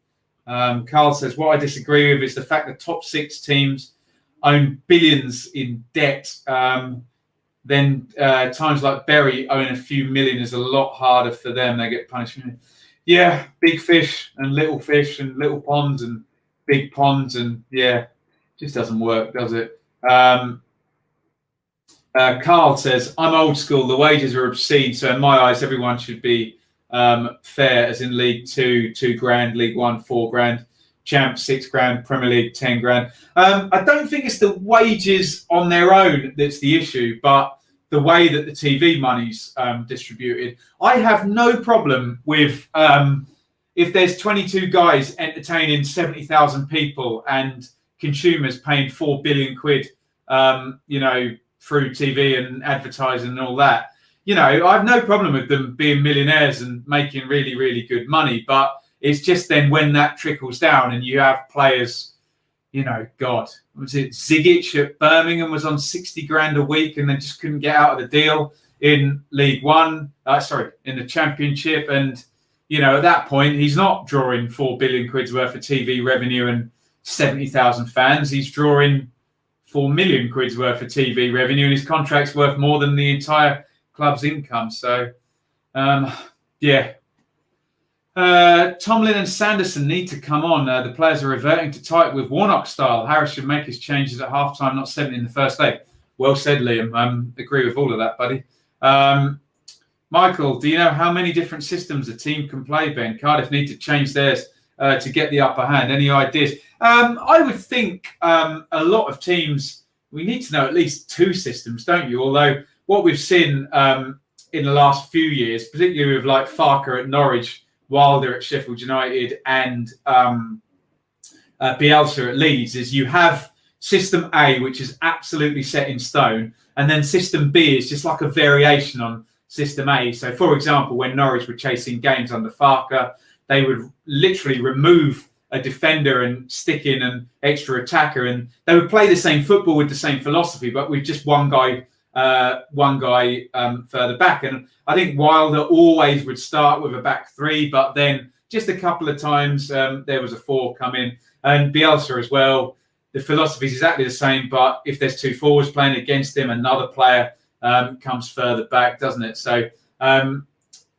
S1: Carl says, what I disagree with is the fact that top 6 teams own billions in debt. Then times like Bury own a few million is a lot harder for them. They get punished. Yeah, big fish and little ponds and big ponds, and yeah, just doesn't work, does it? Carl says, I'm old school. The wages are obscene. So in my eyes, everyone should be fair, as in League 2, 2 grand, League 1, 4 grand, Champ, 6 grand, Premier League, 10 grand. I don't think it's the wages on their own that's the issue, but the way that the TV money's distributed. I have no problem with if there's 22 guys entertaining 70,000 people and consumers paying 4 billion quid, through TV and advertising and all that. I have no problem with them being millionaires and making really, really good money. But it's just then when that trickles down and you have players, God, was it Zigic at Birmingham was on 60 grand a week and then just couldn't get out of the deal in League One, in the Championship. And, at that point, he's not drawing 4 billion quid's worth of TV revenue and 70,000 fans. He's drawing 4 million quid's worth of TV revenue, and his contract's worth more than the entire club's income. So, Tomlin and Sanderson need to come on. The players are reverting to type with Warnock style. Harris should make his changes at halftime, not 70 in the first leg. Well said, Liam. Agree with all of that, buddy. Michael, do you know how many different systems a team can play, Ben? Cardiff need to change theirs to get the upper hand. Any ideas? I would think a lot of teams, we need to know at least 2 systems, don't you? Although what we've seen in the last few years, particularly with like Farker at Norwich, Wilder at Sheffield United, and Bielsa at Leeds, is you have System A, which is absolutely set in stone, and then System B is just like a variation on System A. So, for example, when Norwich were chasing games under Farker, they would literally remove a defender and stick in an extra attacker, and they would play the same football with the same philosophy, but with just one guy further back. And I think Wilder always would start with a back 3, but then just a couple of times there was a 4 come in. And Bielsa as well, the philosophy is exactly the same, but if there's 2 forwards playing against him, another player comes further back, doesn't it? So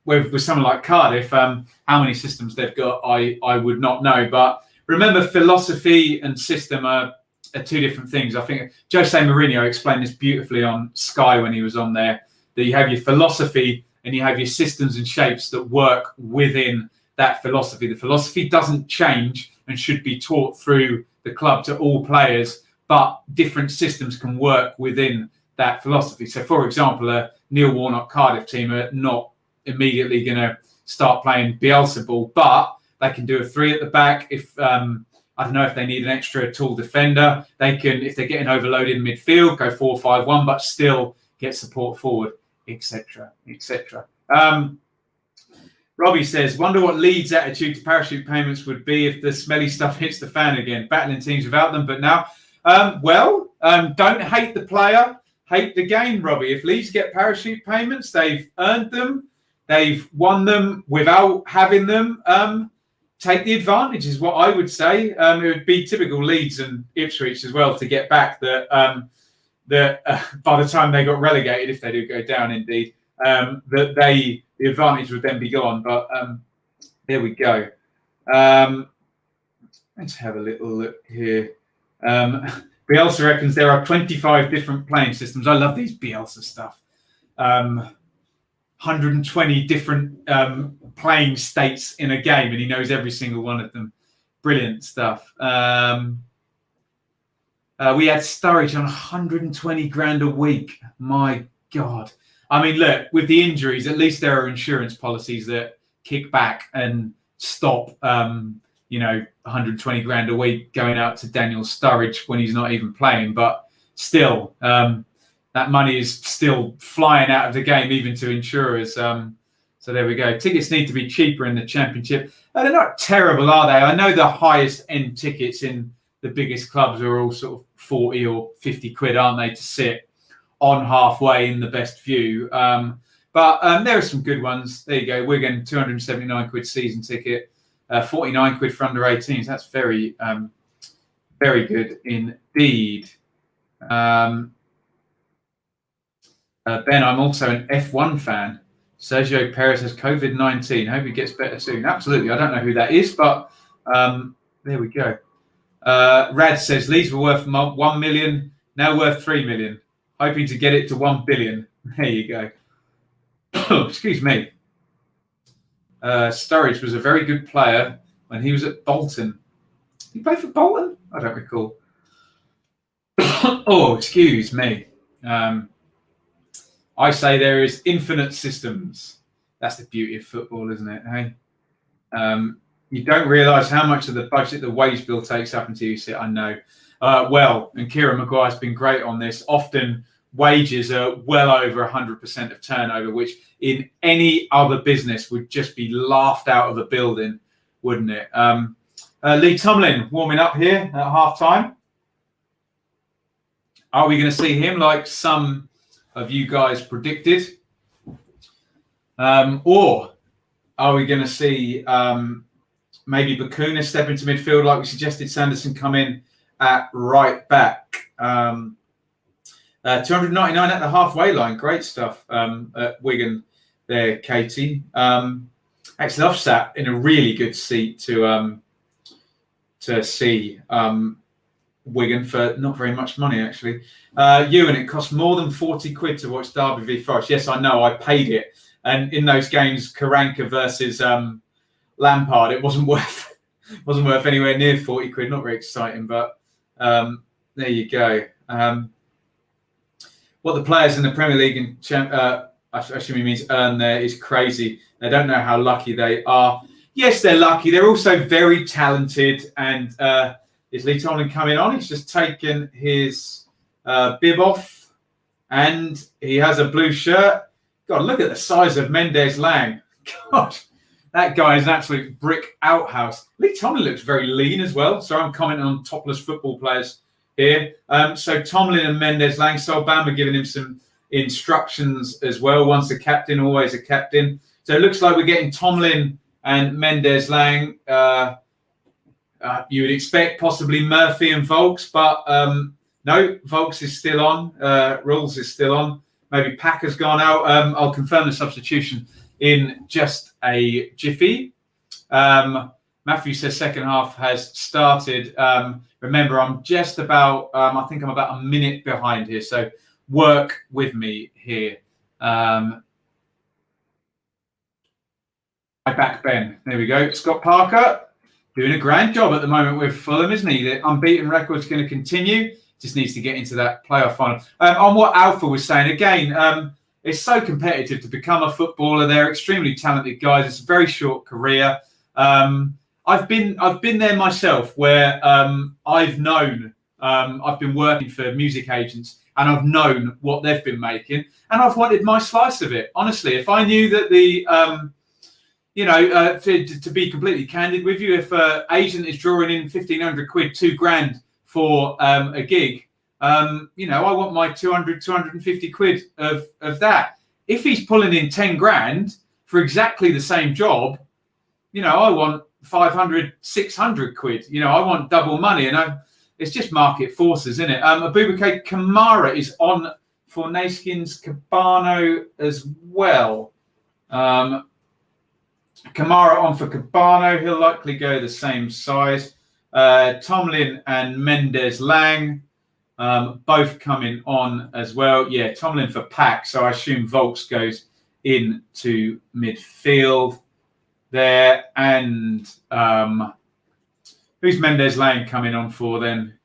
S1: with someone like Cardiff, how many systems they've got, I would not know. But remember, philosophy and system are 2 different things. I think Jose Mourinho explained this beautifully on Sky when he was on there, that you have your philosophy and you have your systems and shapes that work within that philosophy. The philosophy doesn't change and should be taught through the club to all players, but different systems can work within that philosophy. So, for example, a Neil Warnock Cardiff team are not immediately going to start playing Bielsa ball, but they can do a 3 at the back. If I don't know if they need an extra tall defender, they can, if they're getting overloaded in midfield, go 4-5-1, but still get support forward, etc., etc. Robbie says, wonder what Leeds' attitude to parachute payments would be if the smelly stuff hits the fan again. Battling teams without them, but now, don't hate the player, hate the game, Robbie. If Leeds get parachute payments, they've earned them, they've won them without having them. Take the advantage is what I would say. It would be typical Leeds and Ipswich as well to get back that by the time they got relegated, if they do go down indeed, the advantage would then be gone. But there we go. Let's have a little look here. Bielsa reckons there are 25 different playing systems. I love these Bielsa stuff. 120 different playing states in a game, and he knows every single one of them. Brilliant stuff. We had Sturridge on 120 grand a week. My God. I mean, look, with the injuries, at least there are insurance policies that kick back and stop, 120 grand a week going out to Daniel Sturridge when he's not even playing. But still, that money is still flying out of the game, even to insurers. So So there we go. Tickets need to be cheaper in the Championship. They're not terrible, are they? I know the highest end tickets in the biggest clubs are all sort of 40 or 50 quid, aren't they, to sit on halfway in the best view. But there are some good ones. There you go. Wigan, 279 quid season ticket, 49 quid for under 18s. That's very, very good indeed. Ben, I'm also an F1 fan. Sergio Perez has COVID-19. Hope he gets better soon. Absolutely. I don't know who that is, but there we go. Rad says Leeds were worth 1 million, now worth 3 million. Hoping to get it to 1 billion. There you go. Excuse me. Sturridge was a very good player when he was at Bolton. Did he play for Bolton? I don't recall. Oh, excuse me. I say there is infinite systems. That's the beauty of football, isn't it? Hey, you don't realise how much of the budget the wage bill takes up until you see it. I know. And Kieran Maguire's been great on this. Often wages are well over 100% of turnover, which in any other business would just be laughed out of the building, wouldn't it? Lee Tomlin warming up here at half time. Are we going to see him like some of you guys predicted? Or are we going to see maybe Bakuna step into midfield like we suggested, Sanderson come in at right back? 299 at the halfway line. Great stuff at Wigan there, Katie. Actually, I've sat in a really good seat to see Wigan for not very much money, actually. Ewan, it cost more than 40 quid to watch Derby v Forest. Yes, I know, I paid it. And in those games, Karanka versus Lampard, it wasn't worth anywhere near 40 quid. Not very exciting, but there you go. What the players in the Premier League and I assume he means earn there is crazy. They don't know how lucky they are. Yes, they're lucky. They're also very talented. And is Lee Tomlin coming on? He's just taken his bib off and he has a blue shirt. God, look at the size of Mendes Lang. God, that guy is an absolute brick outhouse. Lee Tomlin looks very lean as well. So I'm commenting on topless football players here. So Tomlin and Mendes Lang, Sol Bamba giving him some instructions as well. Once a captain, always a captain. So it looks like we're getting Tomlin and Mendes Lang. You would expect possibly Murphy and Volks, but no, Volks is still on. Rules is still on. Maybe Packer's gone out. I'll confirm the substitution in just a jiffy. Matthew says second half has started. Remember, I'm just about, I think I'm about a minute behind here. So work with me here. My back, Ben. There we go. Scott Parker doing a grand job at the moment with Fulham, isn't he? The unbeaten record's going to continue. Just needs to get into that playoff final. On what Alpha was saying, again, it's so competitive to become a footballer. They're extremely talented guys. It's a very short career. I've been there myself, where I've known I've been working for music agents, and I've known what they've been making, and I've wanted my slice of it. Honestly, if I knew that to be completely candid with you, if an agent is drawing in 1,500 quid, 2 grand for a gig, I want my 200, 250 quid of that. If he's pulling in 10 grand for exactly the same job, I want 500, 600 quid. I want double money, and it's just market forces, isn't it? Abubakar Kamara is on for Naskin's Cabano as well. Kamara on for Cabano. He'll likely go the same size. Tomlin and Mendes Lang both coming on as well. Yeah, Tomlin for Pack. So I assume Volks goes into midfield there. And who's Mendes Lang coming on for then?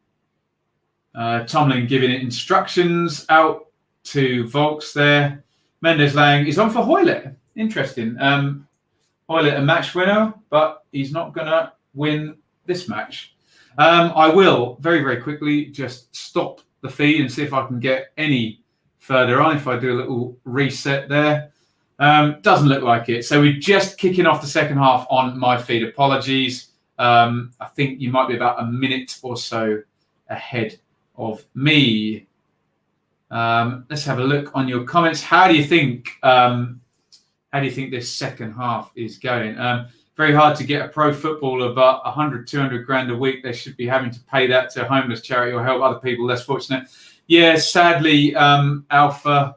S1: Tomlin giving it instructions out to Volks there. Mendes Lang is on for Hoylett. Interesting. Hoylett a match winner, but he's not going to win this match. I will very, very quickly just stop the feed and see if I can get any further on if I do a little reset there. Doesn't look like it. So we're just kicking off the second half on my feed. Apologies. I think you might be about a minute or so ahead of me. Let's have a look on your comments. How do you think this second half is going? Very hard to get a pro footballer, but 100, 200 grand a week. They should be having to pay that to a homeless charity or help other people less fortunate. Yeah, sadly, Alpha,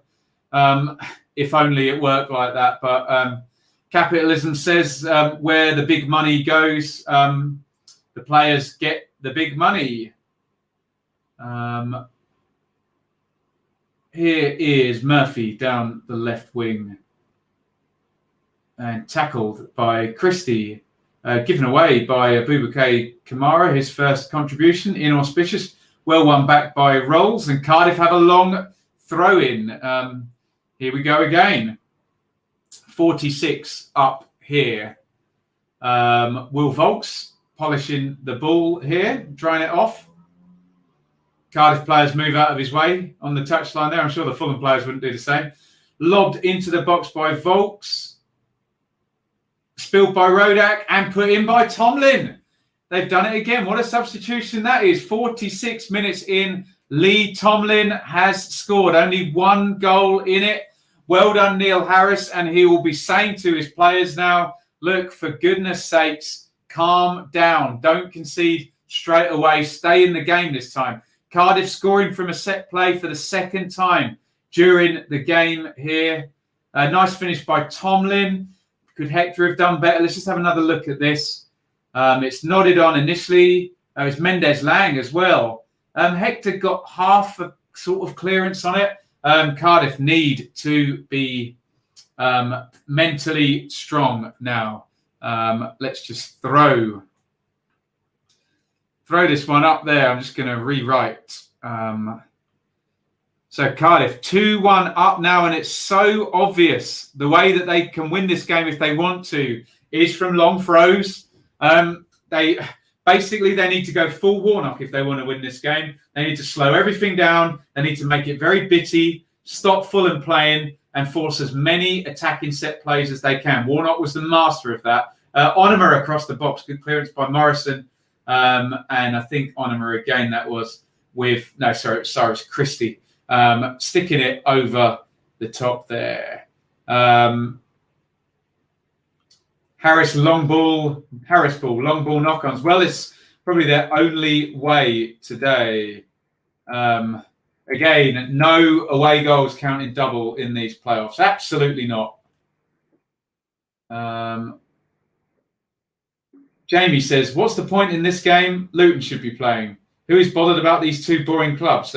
S1: if only it worked like that. But capitalism says where the big money goes, the players get the big money. Here is Murphy down the left wing and tackled by Krissy, given away by Abubakar Kamara, his first contribution, inauspicious. Well won back by Rolls, and Cardiff have a long throw-in. Here we go again. 46 up here. Will Volks polishing the ball here, drying it off. Cardiff players move out of his way on the touchline there. I'm sure the Fulham players wouldn't do the same. Lobbed into the box by Volks. Spilled by Rodak and put in by Tomlin. They've done it again. What a substitution that is. 46 minutes in. Lee Tomlin has scored. Only one goal in it. Well done, Neil Harris. And he will be saying to his players now, look, for goodness sakes, calm down. Don't concede straight away. Stay in the game this time. Cardiff scoring from a set play for the second time during the game here. Nice finish by Tomlin. Could Hector have done better? Let's just have another look at this. It's nodded on initially. It's Mendes Lang as well. Hector got half a sort of clearance on it. Cardiff need to be mentally strong now. Let's just throw this one up there. I'm just going to rewrite. So Cardiff 2-1 up now, and it's so obvious the way that they can win this game if they want to is from long throws. They need to go full Warnock if they want to win this game. They need to slow everything down. They need to make it very bitty, stop Fulham playing, and force as many attacking set plays as they can. Warnock was the master of that. Onomah across the box, good clearance by Morrison. And I think Onomah again, that was with, no, sorry, it was Christie. Sticking it over the top there. Harris ball, long ball knock-ons. Well, it's probably their only way today. Again, no away goals counting double in these playoffs. Absolutely not. Jamie says, what's the point in this game? Luton should be playing. Who is bothered about these two boring clubs?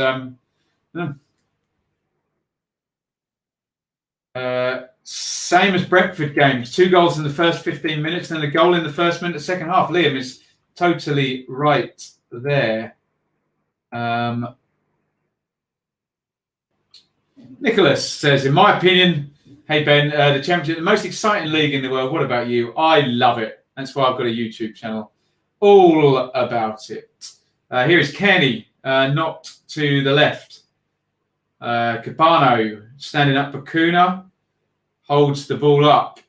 S1: Same as Brentford games. 2 goals in the first 15 minutes and a goal in the first minute of the second half. Liam is totally right there. Nicholas says, in my opinion, hey Ben, the Championship, the most exciting league in the world. What about you? I love it. That's why I've got a YouTube channel all about it. Here is Kenny, knocked to the left. Cabano standing up for Kuna, holds the ball up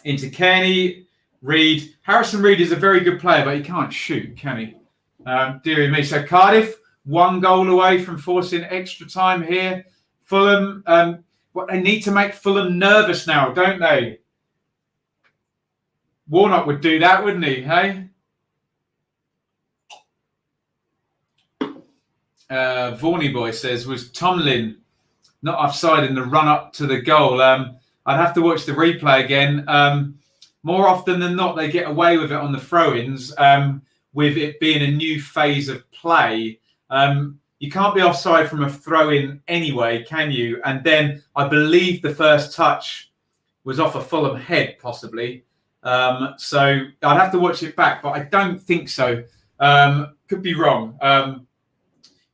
S1: into Kenny. Reid. Harrison Reid is a very good player, but he can't shoot, can he? Dearie me. So Cardiff, 1 goal away from forcing extra time here. Fulham, they need to make Fulham nervous now, don't they? Warnock would do that, wouldn't he? Hey? Vorney Boy says, was Tomlin not offside in the run-up to the goal? I'd have to watch the replay again. More often than not, they get away with it on the throw-ins, with it being a new phase of play. You can't be offside from a throw-in anyway, can you? And then I believe the first touch was off a Fulham head, possibly. So I'd have to watch it back, but I don't think so. Could be wrong.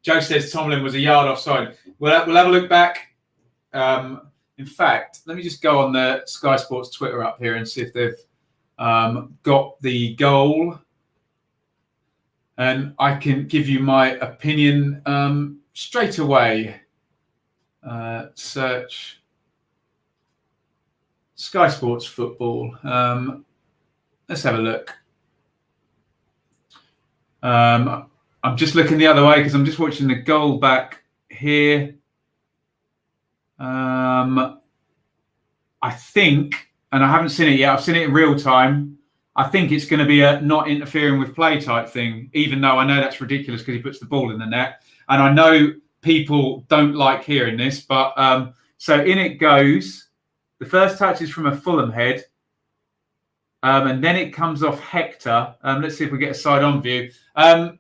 S1: Joe says Tomlin was a yard offside. We'll have a look back. In fact, let me just go on the Sky Sports Twitter up here and see if they've got the goal. And I can give you my opinion straight away. Search. Sky Sports Football. Let's have a look. I'm just looking the other way because I'm just watching the goal back here. I think, and I haven't seen it yet, I've seen it in real time. I think it's going to be a not interfering with play type thing, even though I know that's ridiculous because he puts the ball in the net. And I know people don't like hearing this, but so in it goes. The first touch is from a Fulham head. And then it comes off Hector. Let's see if we get a side-on view. I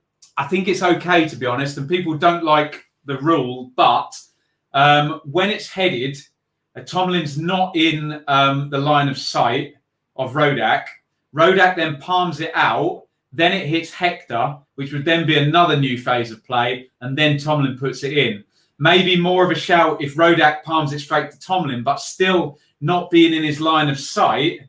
S1: think it's okay, to be honest, and people don't like the rule, but when it's headed, Tomlin's not in the line of sight of Rodak. Rodak then palms it out, then it hits Hector, which would then be another new phase of play, and then Tomlin puts it in. Maybe more of a shout if Rodak palms it straight to Tomlin, but still not being in his line of sight,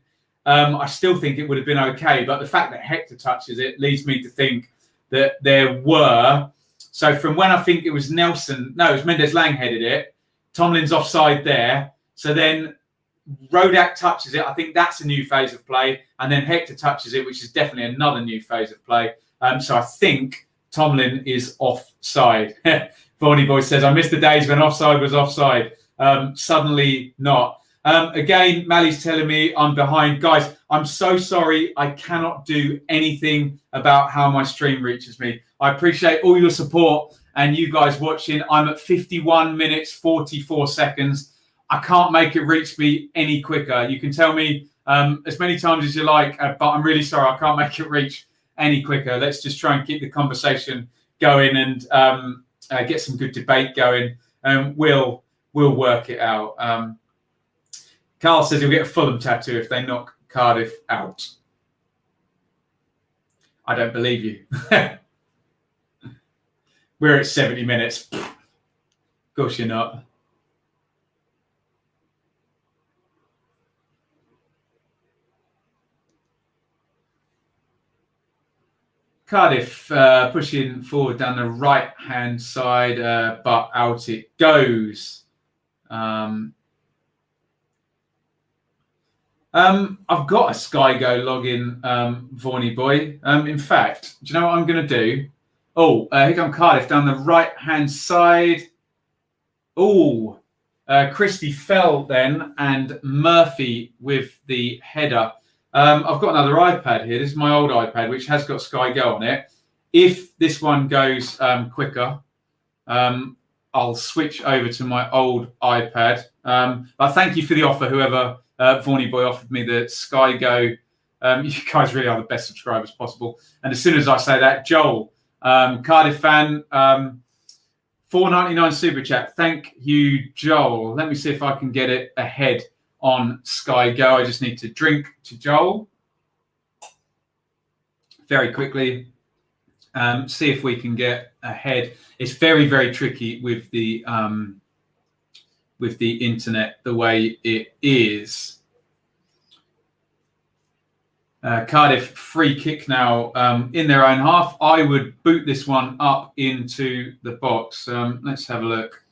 S1: I still think it would have been okay. But the fact that Hector touches it leads me to think that there were. So from when I think it was Nelson, no, it was Mendes-Lang headed it. Tomlin's offside there. So then Rodak touches it. I think that's a new phase of play. And then Hector touches it, which is definitely another new phase of play. So I think Tomlin is offside. Varney Boy says, I missed the days when offside was offside. Suddenly not. Again, Mally's telling me I'm behind. Guys, I'm so sorry. I cannot do anything about how my stream reaches me. I appreciate all your support and you guys watching. I'm at 51 minutes, 44 seconds. I can't make it reach me any quicker. You can tell me as many times as you like, but I'm really sorry. I can't make it reach any quicker. Let's just try and keep the conversation going and get some good debate going. And we'll work it out. Carl says he'll get a Fulham tattoo if they knock Cardiff out. I don't believe you. We're at 70 minutes. Of course you're not. Cardiff pushing forward down the right-hand side, but out it goes. I've got a Sky Go login, Varney Boy. In fact, do you know what I'm going to do? Oh, here comes Cardiff down the right-hand side. Oh, Krissy fell then, and Murphy with the header. I've got another iPad here. This is my old iPad, which has got Sky Go on it. If this one goes quicker, I'll switch over to my old iPad. But thank you for the offer, whoever Varney Boy offered me the Sky Go. You guys really are the best subscribers possible. And as soon as I say that, Joel, Cardiff fan, $4.99 super chat. Thank you, Joel. Let me see if I can get it ahead on Sky Go. I just need to drink to Joel very quickly. See if we can get ahead. It's very, very tricky with the internet the way it is. Cardiff free kick now in their own half. I would boot this one up into the box. Let's have a look.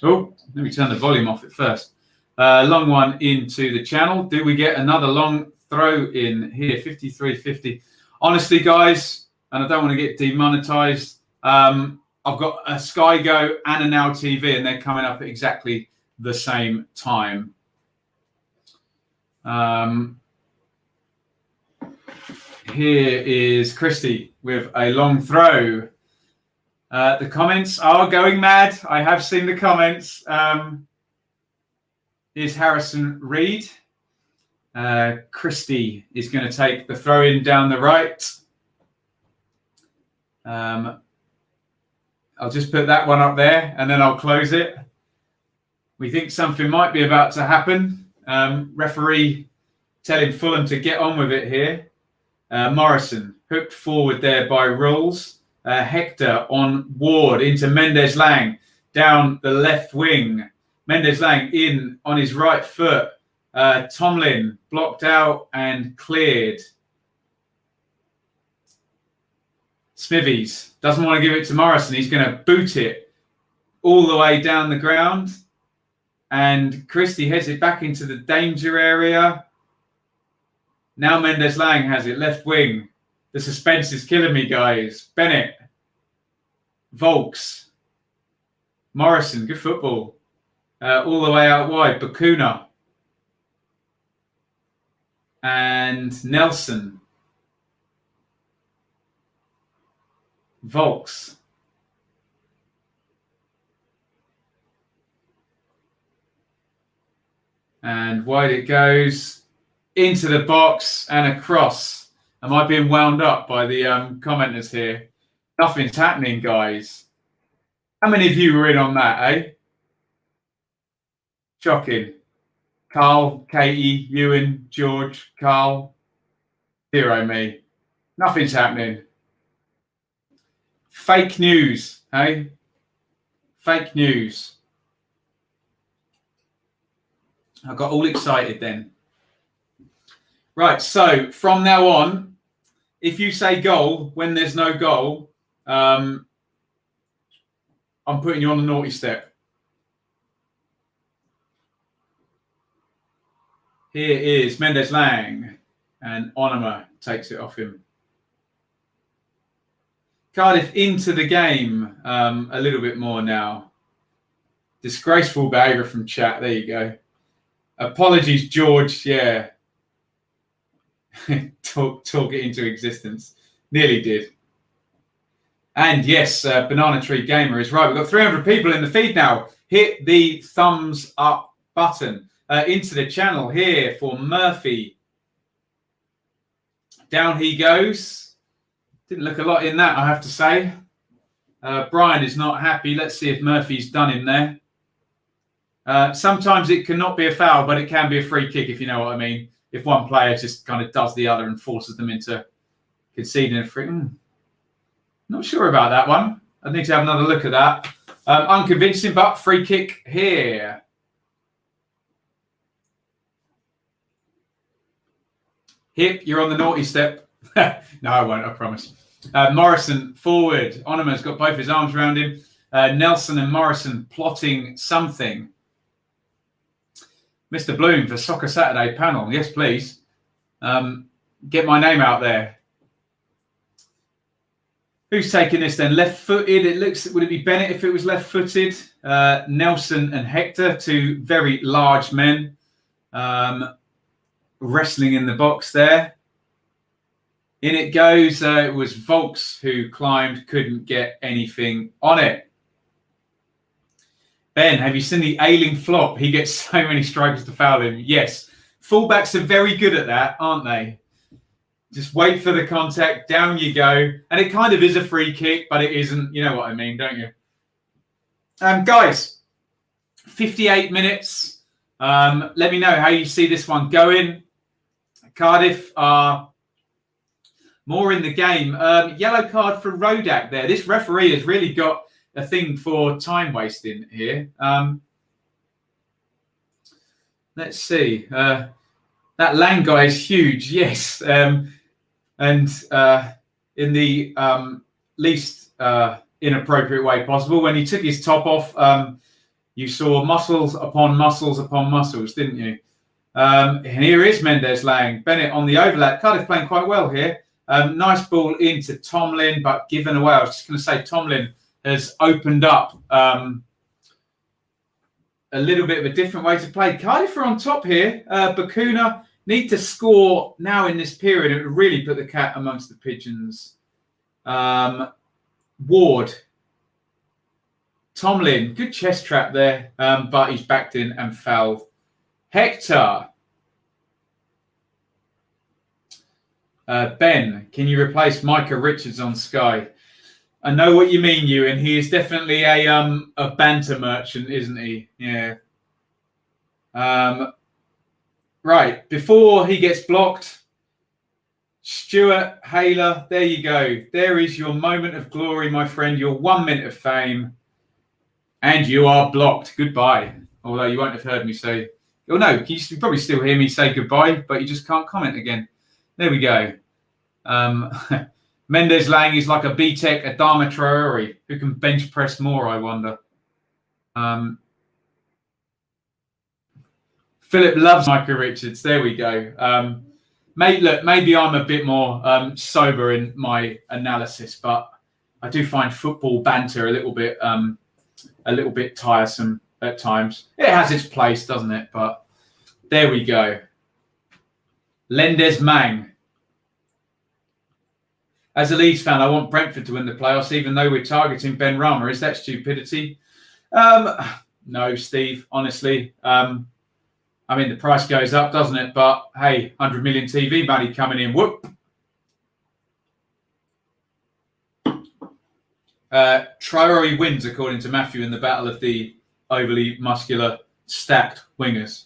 S1: Oh, let me turn the volume off at first. Long one into the channel. Do we get another long throw in here? 53-50. Honestly, guys, and I don't want to get demonetized. I've got a Sky Go and a Now TV, and they're coming up at exactly the same time. Here is Krissy with a long throw. The comments are going mad. I have seen the comments. Here's Harrison Reed. Krissy is going to take the throw in down the right. I'll just put that one up there and then I'll close it. We think something might be about to happen. Referee telling Fulham to get on with it here. Morrison hooked forward there by Rules. Hector on Ward into Mendes-Lang down the left wing. Mendes-Lang in on his right foot. Tomlin blocked out and cleared. Smithies doesn't want to give it to Morrison. He's going to boot it all the way down the ground. And Krissy heads it back into the danger area. Now Mendez-Laing has it, left wing. The suspense is killing me, guys. Bennett. Volks. Morrison, good football. All the way out wide. Bakuna. And Nelson. Volks. And wide it goes. Into the box and across. Am I being wound up by the commenters here? Nothing's happening, guys. How many of you were in on that, eh? Shocking. Carl, Katie, Ewan, George, Carl. 0 me. Nothing's happening. Fake news, hey? Fake news. I got all excited then. Right, so from now on, if you say goal when there's no goal, I'm putting you on the naughty step. Here is Mendez-Laing, and Onoma takes it off him. Cardiff into the game a little bit more now. Disgraceful behaviour from chat. There you go. Apologies, George. Yeah. talk it into existence. Nearly did. And yes, Banana Tree Gamer is right. We've got 300 people in the feed now. Hit the thumbs up button into the channel here for Murphy. Down he goes. Didn't look a lot in that, I have to say. Brian is not happy. Let's see if Murphy's done him there. Sometimes it cannot be a foul, but it can be a free kick, if you know what I mean. If one player just kind of does the other and forces them into conceding a free. Not sure about that one. I need to have another look at that. Unconvincing, but free kick here. Hip, you're on the naughty step. No, I won't, I promise. Morrison forward. Onoma's got both his arms around him. Nelson and Morrison plotting something. Mr. Bloom for Soccer Saturday panel. Yes, please. Get my name out there. Who's taking this then? Left-footed. It looks, would it be Bennett if it was left-footed? Nelson and Hector, two very large men. Wrestling in the box there. In it goes. It was Volks who climbed, couldn't get anything on it. Ben, have you seen the Ailing flop? He gets so many strikers to foul him. Yes. Fullbacks are very good at that, aren't they? Just wait for the contact, down you go. And it kind of is a free kick, but it isn't. You know what I mean, don't you? Guys, 58 minutes. Let me know how you see this one going. Cardiff are more in the game. Yellow card for Rodak there. This referee has really got a thing for time wasting here. Let's see. That Lang guy is huge, yes. And in the least inappropriate way possible. When he took his top off, you saw muscles upon muscles upon muscles, didn't you? And here is Mendez-Laing. Bennett on the overlap. Cardiff playing quite well here. Nice ball into Tomlin, but given away. I was just going to say Tomlin has opened up a little bit of a different way to play. Cardiff are on top here. Bakuna need to score now in this period. It would really put the cat amongst the pigeons. Ward. Tomlin, good chest trap there, but he's backed in and fouled. Hector. Ben, can you replace Micah Richards on Sky? I know what you mean, Ewan. He is definitely a banter merchant, isn't he? Yeah. Right. Before he gets blocked, Stuart Haler, there you go. There is your moment of glory, my friend. Your 1 minute of fame. And you are blocked. Goodbye. Although you won't have heard me say... Oh, no. You probably still hear me say goodbye, but you just can't comment again. There we go. Mendez-Laing is like a B-Tech Adama Traore. Who can bench press more, I wonder. Philip loves Micah Richards. There we go. Mate, look, maybe I'm a bit more sober in my analysis, but I do find football banter a little bit tiresome at times. It has its place, doesn't it? But there we go. Lendes Mang. As a Leeds fan, I want Brentford to win the playoffs, even though we're targeting Ben Rama. Is that stupidity? No, Steve, honestly. I mean, the price goes up, doesn't it? But, hey, 100 million TV money coming in. Whoop. Traore wins, according to Matthew, in the battle of the overly muscular, stacked wingers.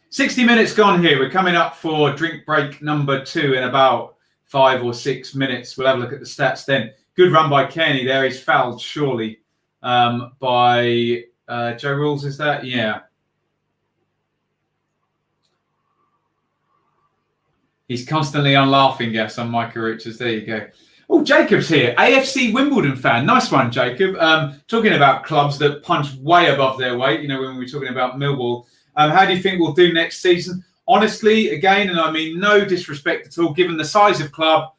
S1: 60 minutes gone here. We're coming up for drink break number 2 in about 5 or 6 minutes. We'll have a look at the stats then. Good run by Kearney there. He's fouled, surely, by Joe Rules, is that? Yeah. He's constantly on laughing gas on Micah Richards. There you go. Oh, Jacob's here. AFC Wimbledon fan. Nice one, Jacob. Talking about clubs that punch way above their weight, you know, when we were talking about Millwall. How do you think we'll do next season? Honestly, again, and I mean no disrespect at all, given the size of club,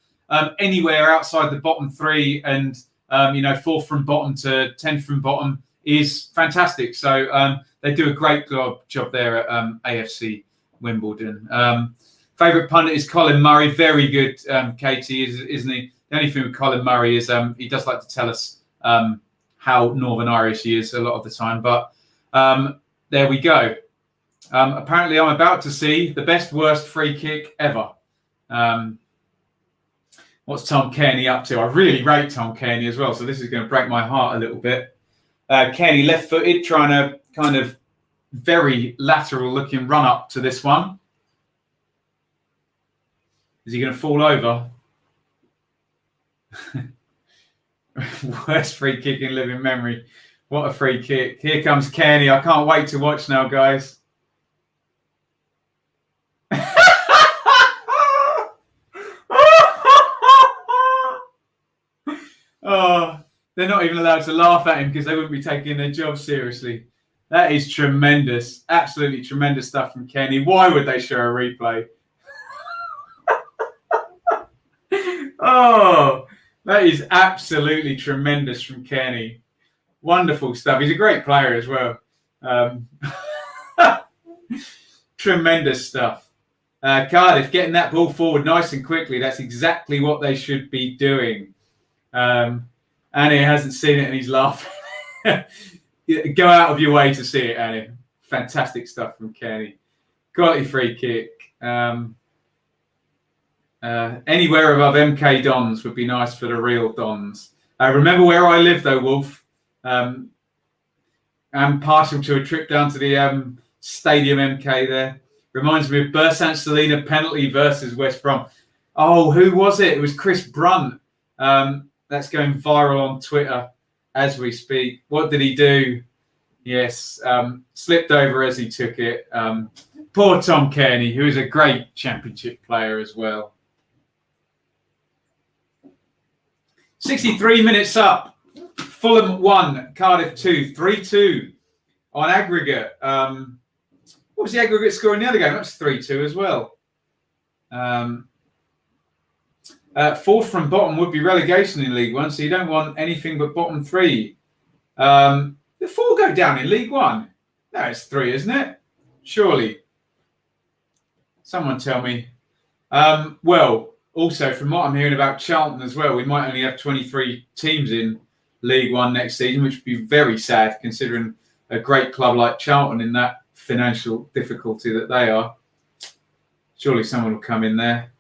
S1: anywhere outside the bottom 3 and, 4th from bottom to 10th from bottom is fantastic. So they do a great job there at AFC Wimbledon. Favourite pundit is Colin Murray. Very good, Katie, isn't he? The only thing with Colin Murray is he does like to tell us how Northern Irish he is a lot of the time. But there we go. Apparently, I'm about to see the best worst free kick ever. What's Tom Kearney up to? I really rate Tom Kearney as well, so this is going to break my heart a little bit. Kearney left-footed, trying to kind of very lateral-looking run up to this one. Is he going to fall over? Worst free kick in living memory. What a free kick. Here comes Kearney. I can't wait to watch now, guys. Oh, they're not even allowed to laugh at him because they wouldn't be taking their job seriously. That is tremendous. Absolutely tremendous stuff from Kearney. Why would they show a replay? Oh, that is absolutely tremendous from Kearney. Wonderful stuff. He's a great player as well. Tremendous stuff. Cardiff getting that ball forward nice and quickly. That's exactly what they should be doing. Annie hasn't seen it and he's laughing. Go out of your way to see it, Annie. Fantastic stuff from Kearney. Quality free kick. Anywhere above MK Dons would be nice for the real Dons. Remember where I live, though, Wolf. I'm partial to a trip down to the Stadium MK there. Reminds me of Bursan Salina penalty versus West Brom. Oh, who was it? It was Chris Brunt. That's going viral on Twitter as we speak. What did he do? Yes, slipped over as he took it. Poor Tom Kearney, who is a great championship player as well. 63 minutes up. Fulham 1, Cardiff 2, 3-2 on aggregate. What was the aggregate score in the other game? That's 3-2 as well. 4th from bottom would be relegation in League One, so you don't want anything but bottom 3. The 4 go down in League One? No, it's 3, isn't it? Surely. Someone tell me. Well, also, from what I'm hearing about Charlton as well, we might only have 23 teams in League One next season, which would be very sad considering a great club like Charlton in that financial difficulty that they are. Surely someone will come in there.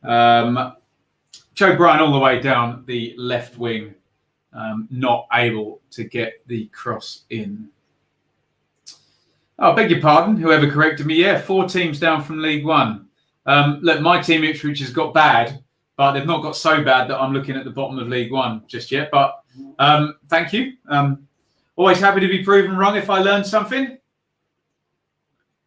S1: Joe Bryan all the way down the left wing, not able to get the cross in. Oh, I beg your pardon, whoever corrected me. Yeah, 4 teams down from League One. Look, my team Ipswich has got bad, but they've not got so bad that I'm looking at the bottom of League One just yet. But thank you. Always happy to be proven wrong if I learn something.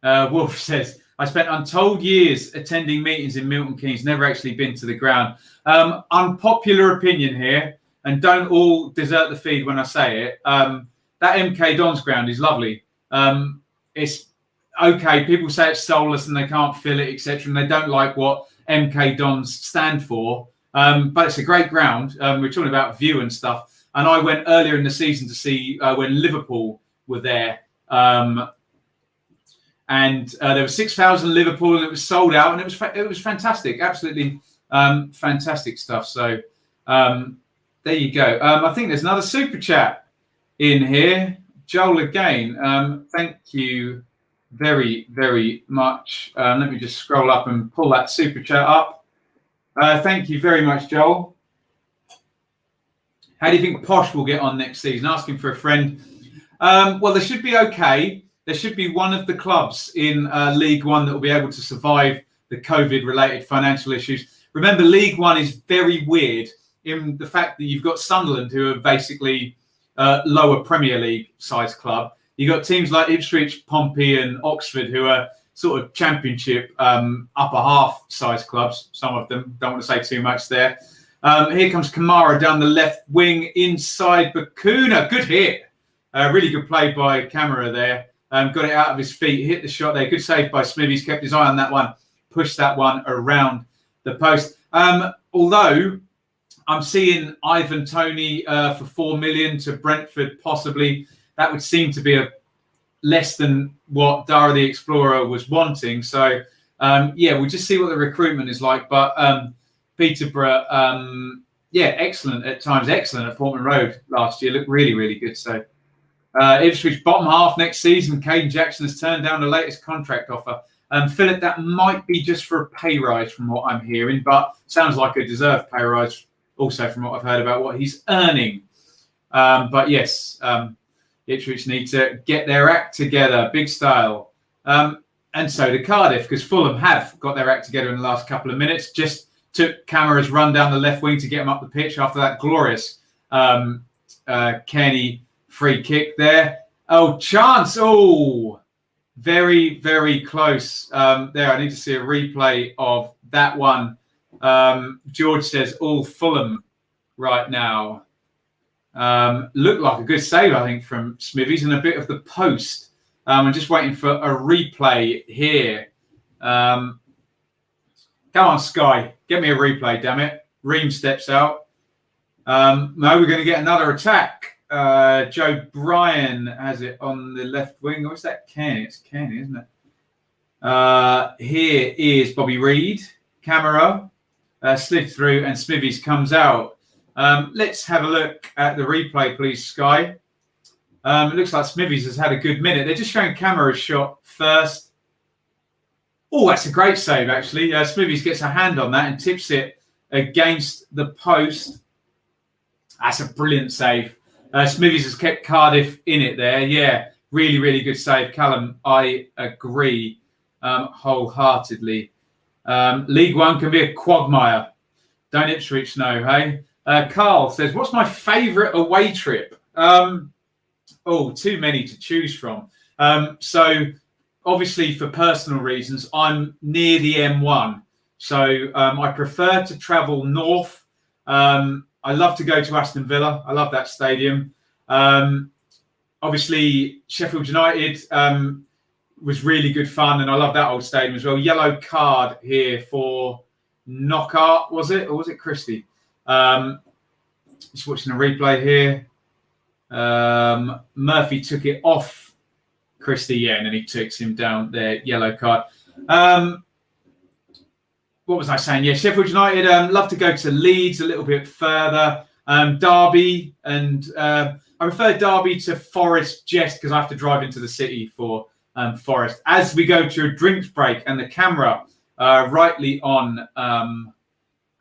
S1: Wolf says, I spent untold years attending meetings in Milton Keynes, never actually been to the ground. Unpopular opinion here, and don't all desert the feed when I say it. That MK Dons ground is lovely. okay, people say it's soulless and they can't fill it, etc., and they don't like what MK Dons stand for. But it's a great ground. We're talking about view and stuff. And I went earlier in the season to see when Liverpool were there. And there were 6,000 Liverpool, and it was sold out, and it was fantastic, absolutely fantastic stuff. So there you go. I think there's another super chat in here. Joel again. Thank you very, very much. Let me just scroll up and pull that super chat up. Thank you very much, Joel. How do you think Posh will get on next season? Asking for a friend. Well, they should be okay. There should be one of the clubs in League One that will be able to survive the COVID-related financial issues. Remember, League One is very weird in the fact that you've got Sunderland, who are basically lower Premier League size club. You've got teams like Ipswich, Pompey and Oxford, who are sort of Championship upper half size clubs. Some of them, don't want to say too much there. Here comes Kamara down the left wing inside Bakuna. Good hit. Really good play by Kamara there. Got it out of his feet, hit the shot there. Good save by Smithies, kept his eye on that one, pushed that one around the post. Although I'm seeing Ivan Toney for 4 million to Brentford, possibly. That would seem to be a less than what Dara the Explorer was wanting. So, yeah, we'll just see what the recruitment is like. But Peterborough, yeah, excellent at times. Excellent at Portman Road last year. Looked really, really good. So, Ipswich bottom half next season. Caden Jackson has turned down the latest contract offer. Philip, that might be just for a pay rise from what I'm hearing, but sounds like a deserved pay rise also from what I've heard about what he's earning. But yes, Ipswich need to get their act together, big style. And so do Cardiff, because Fulham have got their act together in the last couple of minutes. Just took Kamara's run down the left wing to get him up the pitch after that glorious Kenny free kick there. Oh, chance. Oh, very, very close there. I need to see a replay of that one. George says all Fulham right now. Looked like a good save, I think, from Smithies and a bit of the post. I'm just waiting for a replay here. Come on, Sky. Get me a replay, damn it. Ream steps out. No, we're going to get another attack. Joe Bryan has it on the left wing. What's that? Kenny. It's Kenny, isn't it? Here is Bobby Reid. Camera. Slid through and Smithies comes out. Let's have a look at the replay, please, Sky. It looks like Smithies has had a good minute. They're just showing Camera's shot first. Oh, that's a great save, actually. Smithies gets a hand on that and tips it against the post. That's a brilliant save. Smithies has kept Cardiff in it there. Yeah, really, really good save. Callum, I agree wholeheartedly. League One can be a quagmire. Don't Ipswich know, hey? Carl says, what's my favourite away trip? Oh, too many to choose from. So, obviously, for personal reasons, I'm near the M1. So, I prefer to travel north. I love to go to Aston Villa. I love that stadium. Obviously, Sheffield United was really good fun, and I love that old stadium as well. Yellow card here for Knockout, was it? Or was it Krissy? Just watching a replay here. Murphy took it off Krissy, yeah, and then he takes him down there. Yellow card. What was I saying? Yeah, Sheffield United, love to go to Leeds a little bit further. Derby, and I prefer Derby to Forest just because I have to drive into the city for Forest. As we go to a drinks break, and the camera rightly on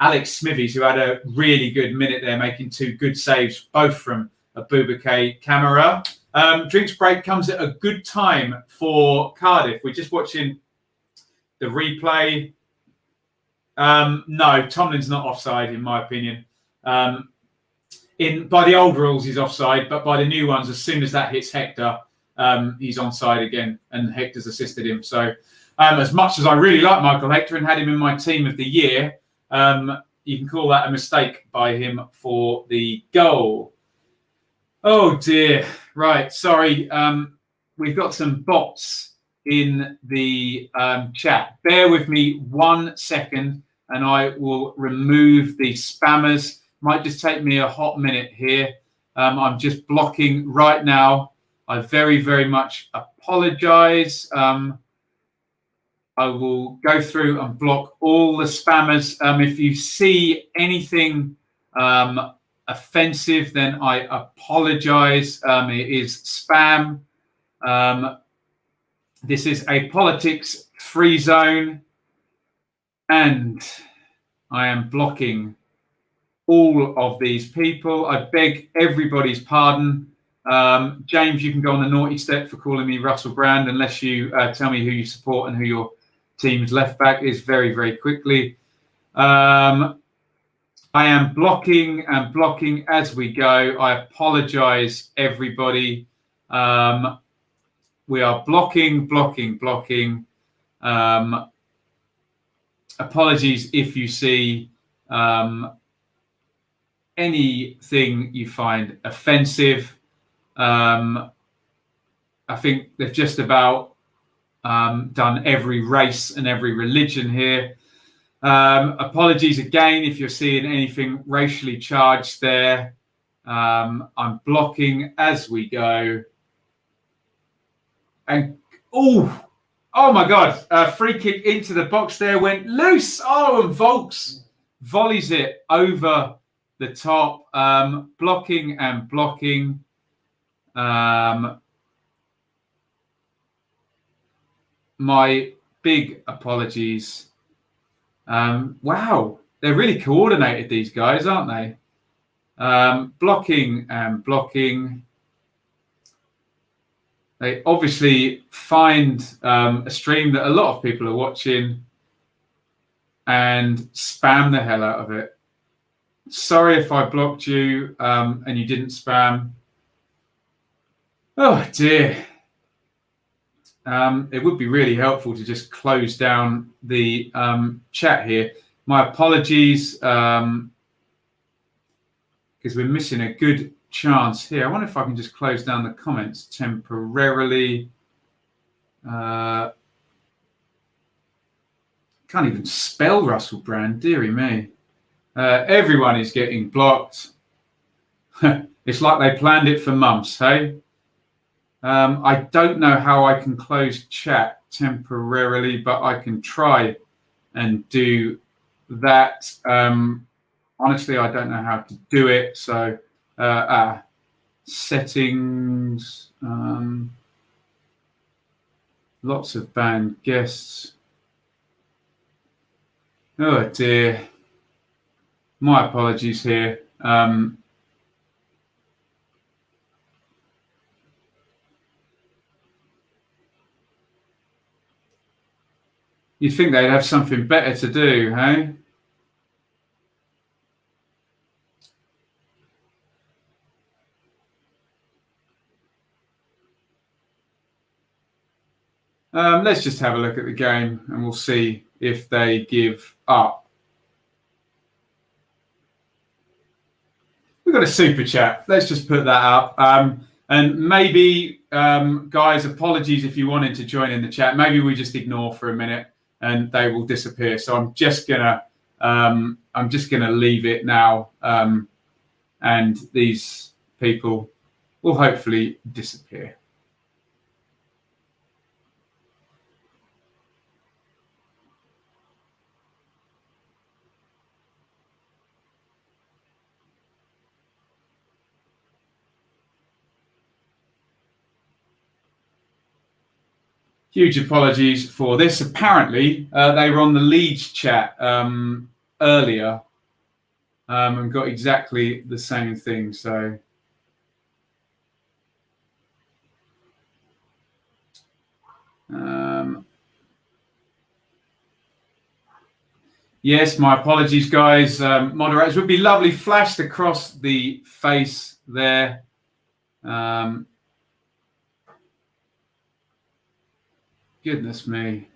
S1: Alex Smithies, who had a really good minute there, making two good saves, both from Abubakar Kamara. Drinks break comes at a good time for Cardiff. We're just watching the replay. No, Tomlin's not offside, in my opinion. By the old rules, he's offside, but by the new ones, as soon as that hits Hector, he's onside again, and Hector's assisted him. So, as much as I really like Michael Hector and had him in my team of the year, you can call that a mistake by him for the goal. Oh dear. Right, sorry. We've got some bots in the chat. Bear with me 1 second and I will remove the spammers. Might just take me a hot minute here. I'm just blocking right now. I very, very much apologize. I will go through and block all the spammers. If you see anything offensive, then I apologize. It is spam. This is a politics-free zone, and I am blocking all of these people. I beg everybody's pardon. James, you can go on the naughty step for calling me Russell Brand, unless you tell me who you support and who your team's left back is very, very quickly. I am blocking and blocking as we go. I apologize, everybody. We are blocking. Apologies if you see anything you find offensive. I think they've just about done every race and every religion here. Apologies again if you're seeing anything racially charged there. I'm blocking as we go. And oh my God, free kick into the box there, went loose. Oh, and Volks volleys it over the top. Blocking and blocking. My big apologies. Wow, they're really coordinated, these guys, aren't they? Blocking and blocking. They obviously find a stream that a lot of people are watching and spam the hell out of it. Sorry if I blocked you and you didn't spam. Oh dear. It would be really helpful to just close down the chat here. My apologies, because we're missing a good chance here. I wonder if I can just close down the comments temporarily. Can't even spell Russell Brand, dearie me. Everyone is getting blocked. It's like they planned it for months, hey? I don't know how I can close chat temporarily, but I can try and do that. Honestly, I don't know how to do it. So, settings, lots of banned guests. Oh dear. My apologies here. You'd think they'd have something better to do, hey? Let's just have a look at the game and we'll see if they give up. We've got a super chat. Let's just put that up. And maybe, guys, apologies if you wanted to join in the chat. Maybe we just ignore for a minute and they will disappear. So I'm just gonna leave it now, and these people will hopefully disappear. Huge apologies for this. Apparently, they were on the Leeds chat earlier and got exactly the same thing. So, yes, my apologies, guys. Moderators, would be lovely flashed across the face there. Goodness me.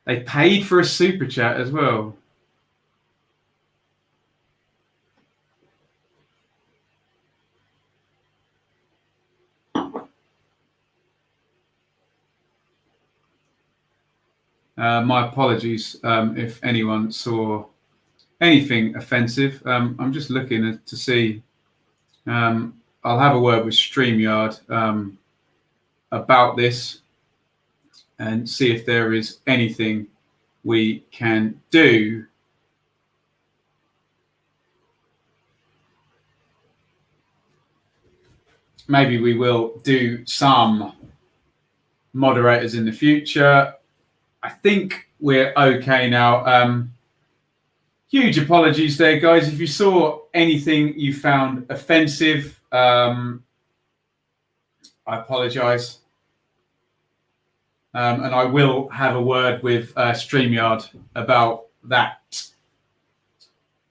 S1: They paid for a super chat as well. My apologies if anyone saw anything offensive. I'm just looking to see. I'll have a word with StreamYard about this and see if there is anything we can do. Maybe we will do some moderators in the future. I think we're okay now. Huge apologies there, guys. If you saw anything you found offensive, I apologise. And I will have a word with StreamYard about that.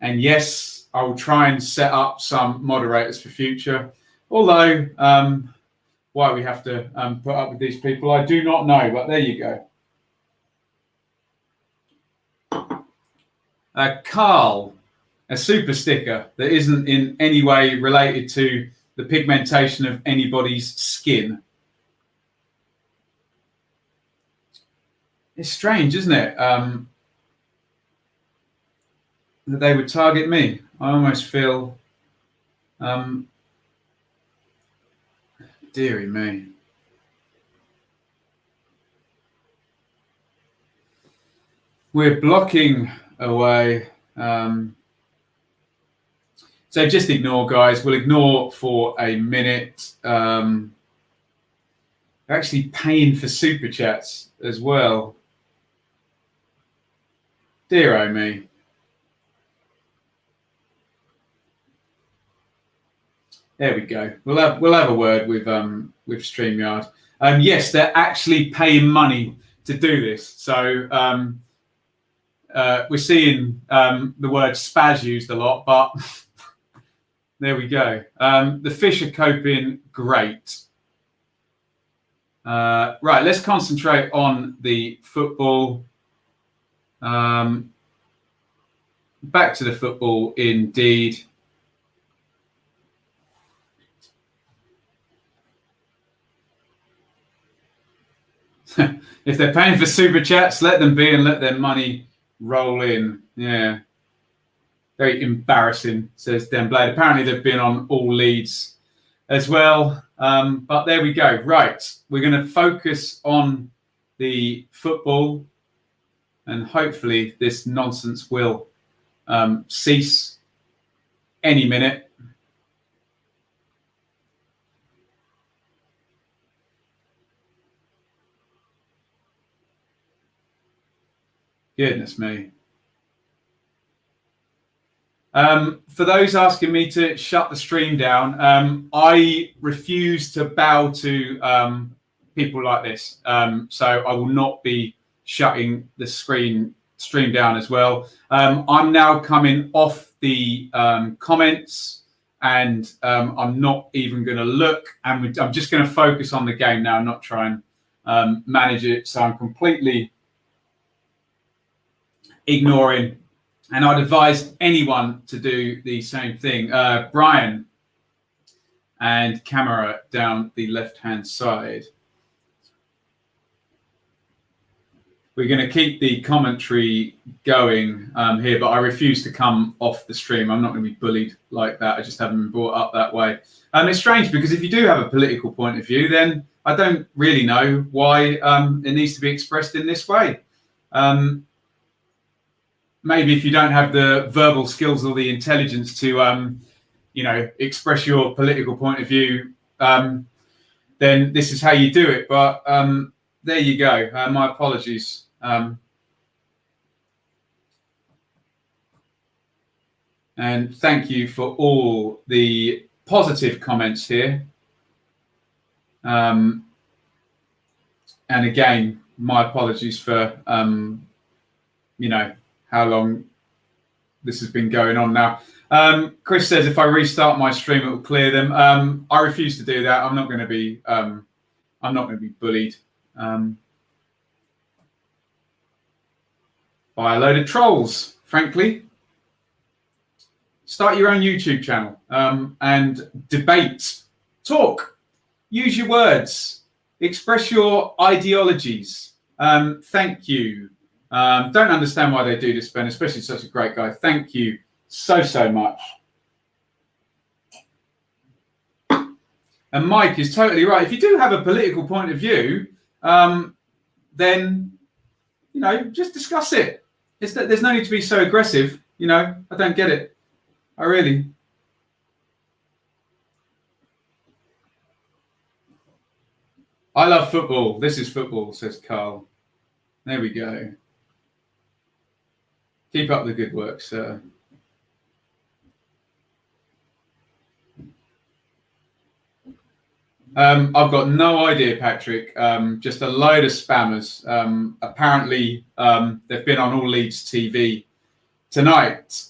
S1: And yes, I will try and set up some moderators for future. Although, why we have to put up with these people, I do not know. But there you go. Carl, a super sticker that isn't in any way related to the pigmentation of anybody's skin. It's strange, isn't it? That they would target me. I almost feel, dearie me. We're blocking away. So just ignore, guys. We'll ignore for a minute. They're actually paying for super chats as well. Dear oh me. There we go. We'll have a word with StreamYard. Yes, they're actually paying money to do this. So we're seeing the word spaz used a lot, but there we go. The fish are coping great. Right, let's concentrate on the football. Back to the football indeed. If they're paying for super chats, let them be and let their money roll in. Yeah. Very embarrassing, says Den Blade. Apparently they've been on all leads as well. But there we go. Right. We're going to focus on the football and hopefully this nonsense will cease any minute. Goodness me. For those asking me to shut the stream down, I refuse to bow to people like this. So I will not be shutting the stream down as well. I'm now coming off the comments and I'm not even going to look. And I'm just going to focus on the game now, not try and manage it. So I'm completely ignoring, and I'd advise anyone to do the same thing. Brian and camera down the left-hand side. We're going to keep the commentary going here, but I refuse to come off the stream. I'm not going to be bullied like that. I just haven't been brought up that way. It's strange because if you do have a political point of view, then I don't really know why it needs to be expressed in this way. Maybe if you don't have the verbal skills or the intelligence to, express your political point of view, then this is how you do it. But there you go. My apologies. And thank you for all the positive comments here. And again, my apologies for, how long this has been going on now. Chris says if I restart my stream, it will clear them. I refuse to do that. I'm not going to be bullied by a load of trolls, frankly. Start your own YouTube channel and debate, talk, use your words, express your ideologies. Thank you. Don't understand why they do this, Ben, especially such a great guy. Thank you so much. And Mike is totally right. If you do have a political point of view, then, you know, just discuss it. There's no need to be so aggressive. You know, I don't get it. I really. I love football. This is football, says Carl. There we go. Keep up the good work, sir. I've got no idea, Patrick. Just a load of spammers. Apparently, they've been on All Leeds TV tonight.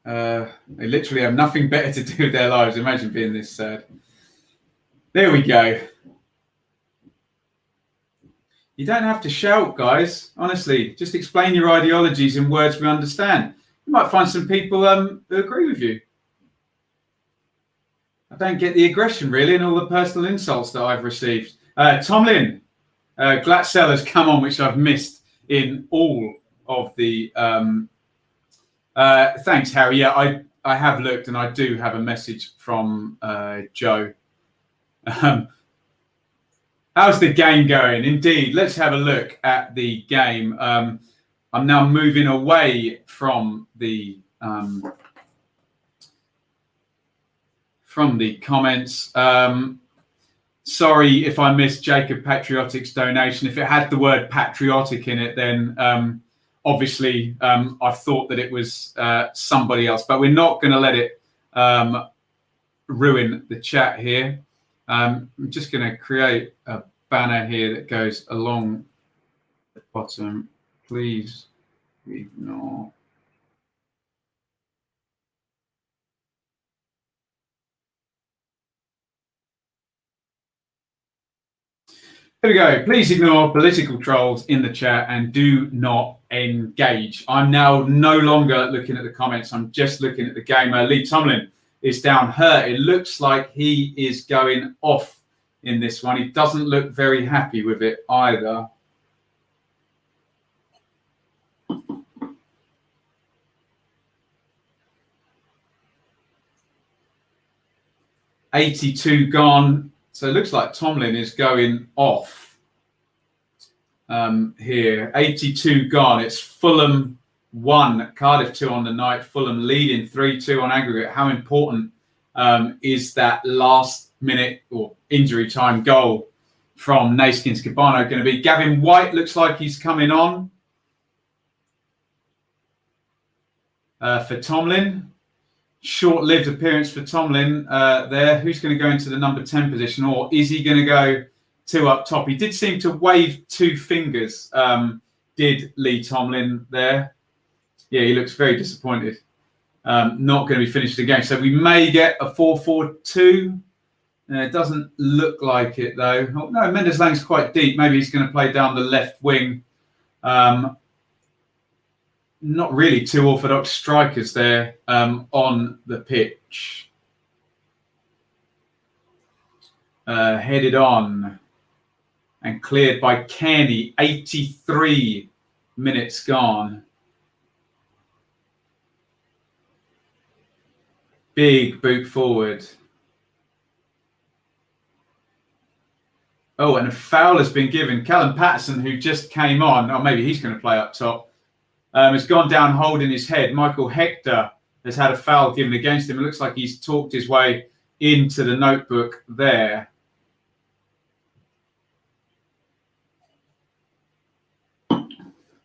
S1: They literally have nothing better to do with their lives. Imagine being this sad. There we go. You don't have to shout, guys. Honestly, just explain your ideologies in words we understand. You might find some people who agree with you. I don't get the aggression, really, and all the personal insults that I've received. Tomlin, Glatzel has come on, which I've missed in all of the... thanks, Harry. Yeah, I have looked, and I do have a message from Joe. How's the game going? Indeed. Let's have a look at the game. I'm now moving away from the comments. Sorry if I missed Jacob Patriotic's donation. If it had the word patriotic in it, then obviously I thought that it was somebody else. But we're not going to let it ruin the chat here. I'm just going to create a banner here that goes along the bottom. Please ignore. Here we go. Please ignore political trolls in the chat and do not engage. I'm now no longer looking at the comments. I'm just looking at the game. Lee Tomlin is down hurt. It looks like he is going off in this one. He doesn't look very happy with it either. $82 gone. So it looks like Tomlin is going off here. 82 gone. It's Fulham 1, Cardiff 2 on the night. Fulham leading 3-2 on aggregate. How important is that last minute or injury time goal from Naskins Cabano going to be? Gavin White looks like he's coming on for Tomlin. Short-lived appearance for Tomlin there. Who's going to go into the number 10 position, or is he going to go 2 up top? He did seem to wave 2 fingers, did Lee Tomlin there. Yeah, he looks very disappointed. Not going to be finished the game. So we may get a 4-4-2. It doesn't look like it, though. Oh, no, Mendes-Lang's quite deep. Maybe he's going to play down the left wing. Not really 2 orthodox strikers there on the pitch. Headed on and cleared by Kearney. 83 minutes gone. Big boot forward. Oh, and a foul has been given. Callum Patterson, who just came on, or maybe he's going to play up top, has gone down holding his head. Michael Hector has had a foul given against him. It looks like he's talked his way into the notebook there.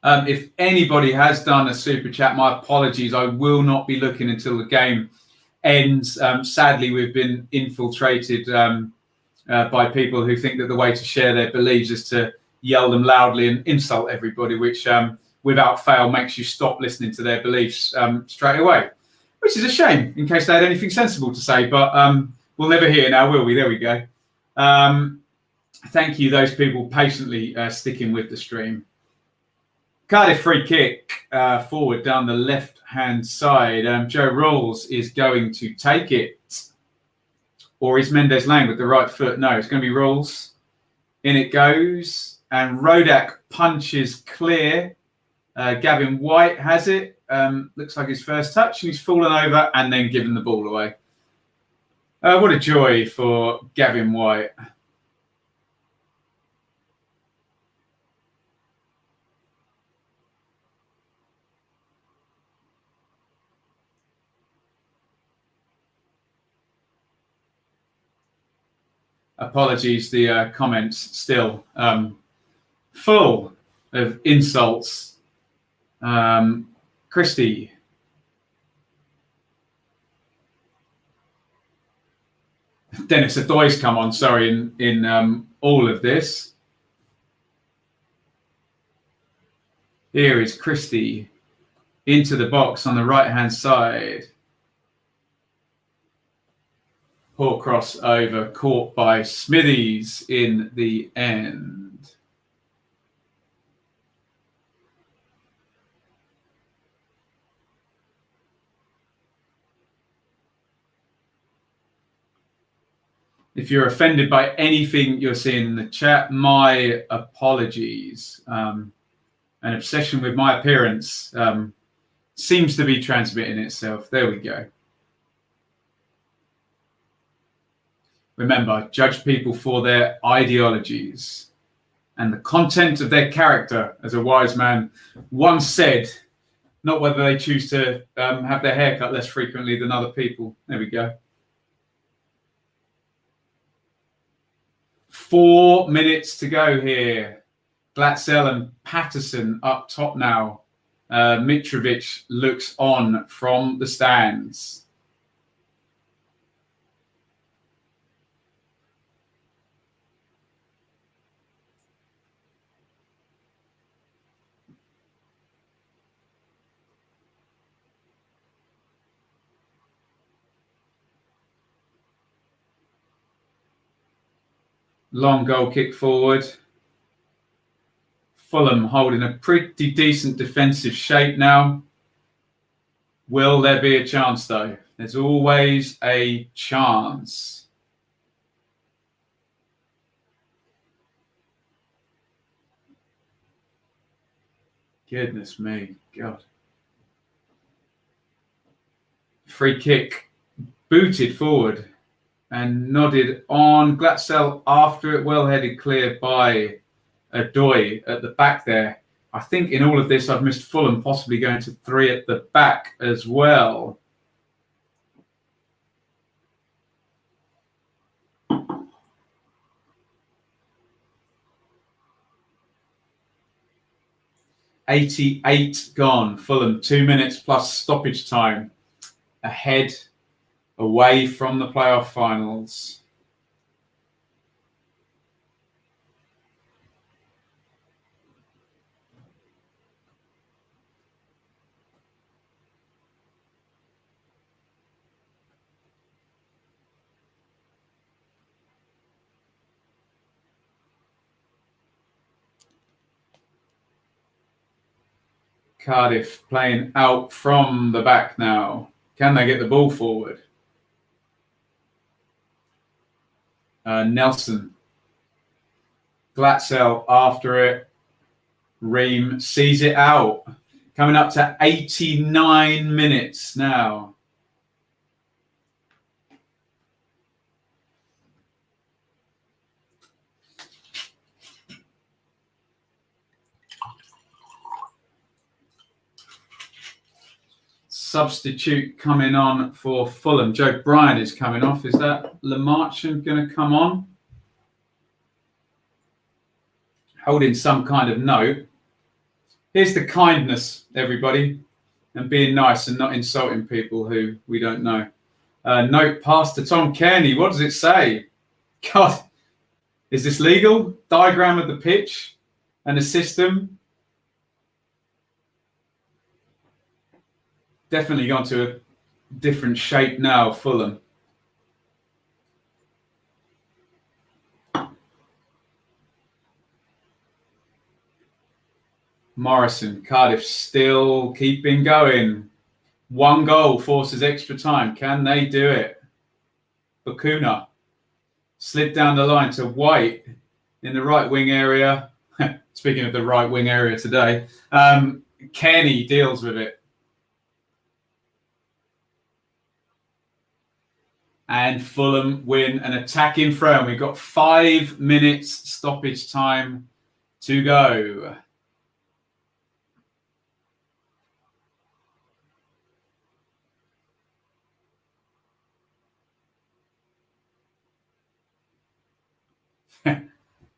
S1: If anybody has done a super chat, my apologies. I will not be looking until the game ends. Sadly, we've been infiltrated by people who think that the way to share their beliefs is to yell them loudly and insult everybody, which without fail makes you stop listening to their beliefs straight away, which is a shame in case they had anything sensible to say. But we'll never hear now, will we? There we go. Thank you, those people patiently sticking with the stream. Cardiff free kick forward down the left-hand side. Joe Rawls is going to take it. Or is Mendes Lang with the right foot? No, it's going to be Rules. In it goes. And Rodak punches clear. Gavin White has it. Looks like his first touch. And he's fallen over and then given the ball away. What a joy for Gavin White. Apologies, the comments still full of insults. Krissy. Dennis Adoy's come on, sorry, in all of this. Here is Krissy into the box on the right-hand side. Poor cross over, caught by Smithies in the end. If you're offended by anything you're seeing in the chat, my apologies. An obsession with my appearance seems to be transmitting itself. There we go. Remember, judge people for their ideologies and the content of their character, as a wise man once said, not whether they choose to have their hair cut less frequently than other people. There we go. 4 minutes to go here. Glatzel and Patterson up top now. Mitrovic looks on from the stands. Long goal kick forward. Fulham holding a pretty decent defensive shape now. Will there be a chance, though? There's always a chance. Goodness me, God. Free kick, booted forward and nodded on. Glatzel after it, well headed clear by Adoy at the back there. I think in all of this, I've missed Fulham possibly going to 3 at the back as well. $88 gone. Fulham 2 minutes plus stoppage time ahead, away from the playoff finals. Cardiff playing out from the back now. Can they get the ball forward? Nelson. Glatzel after it. Ream sees it out. Coming up to 89 minutes now. Substitute coming on for Fulham. Joe Bryant is coming off. Is that Lamarchand going to come on? Holding some kind of note. Here's the kindness, everybody, and being nice and not insulting people who we don't know. Note passed to Tom Kearney. What does it say? God, is this legal? Diagram of the pitch and the system. Definitely gone to a different shape now, Fulham. Morrison, Cardiff still keeping going. 1 goal forces extra time. Can they do it? Bakuna slid down the line to White in the right wing area. Speaking of the right wing area today, Kenny deals with it. And Fulham win an attacking throw. And we've got 5 minutes stoppage time to go.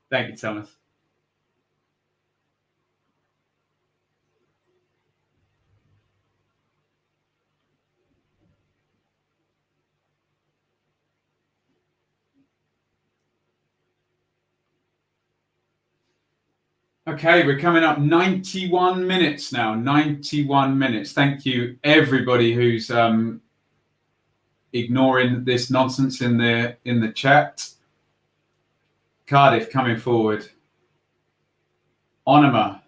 S1: Thank you, Thomas. Okay, we're coming up 91 minutes now. 91 minutes. Thank you, everybody who's ignoring this nonsense in the chat. Cardiff coming forward. Onema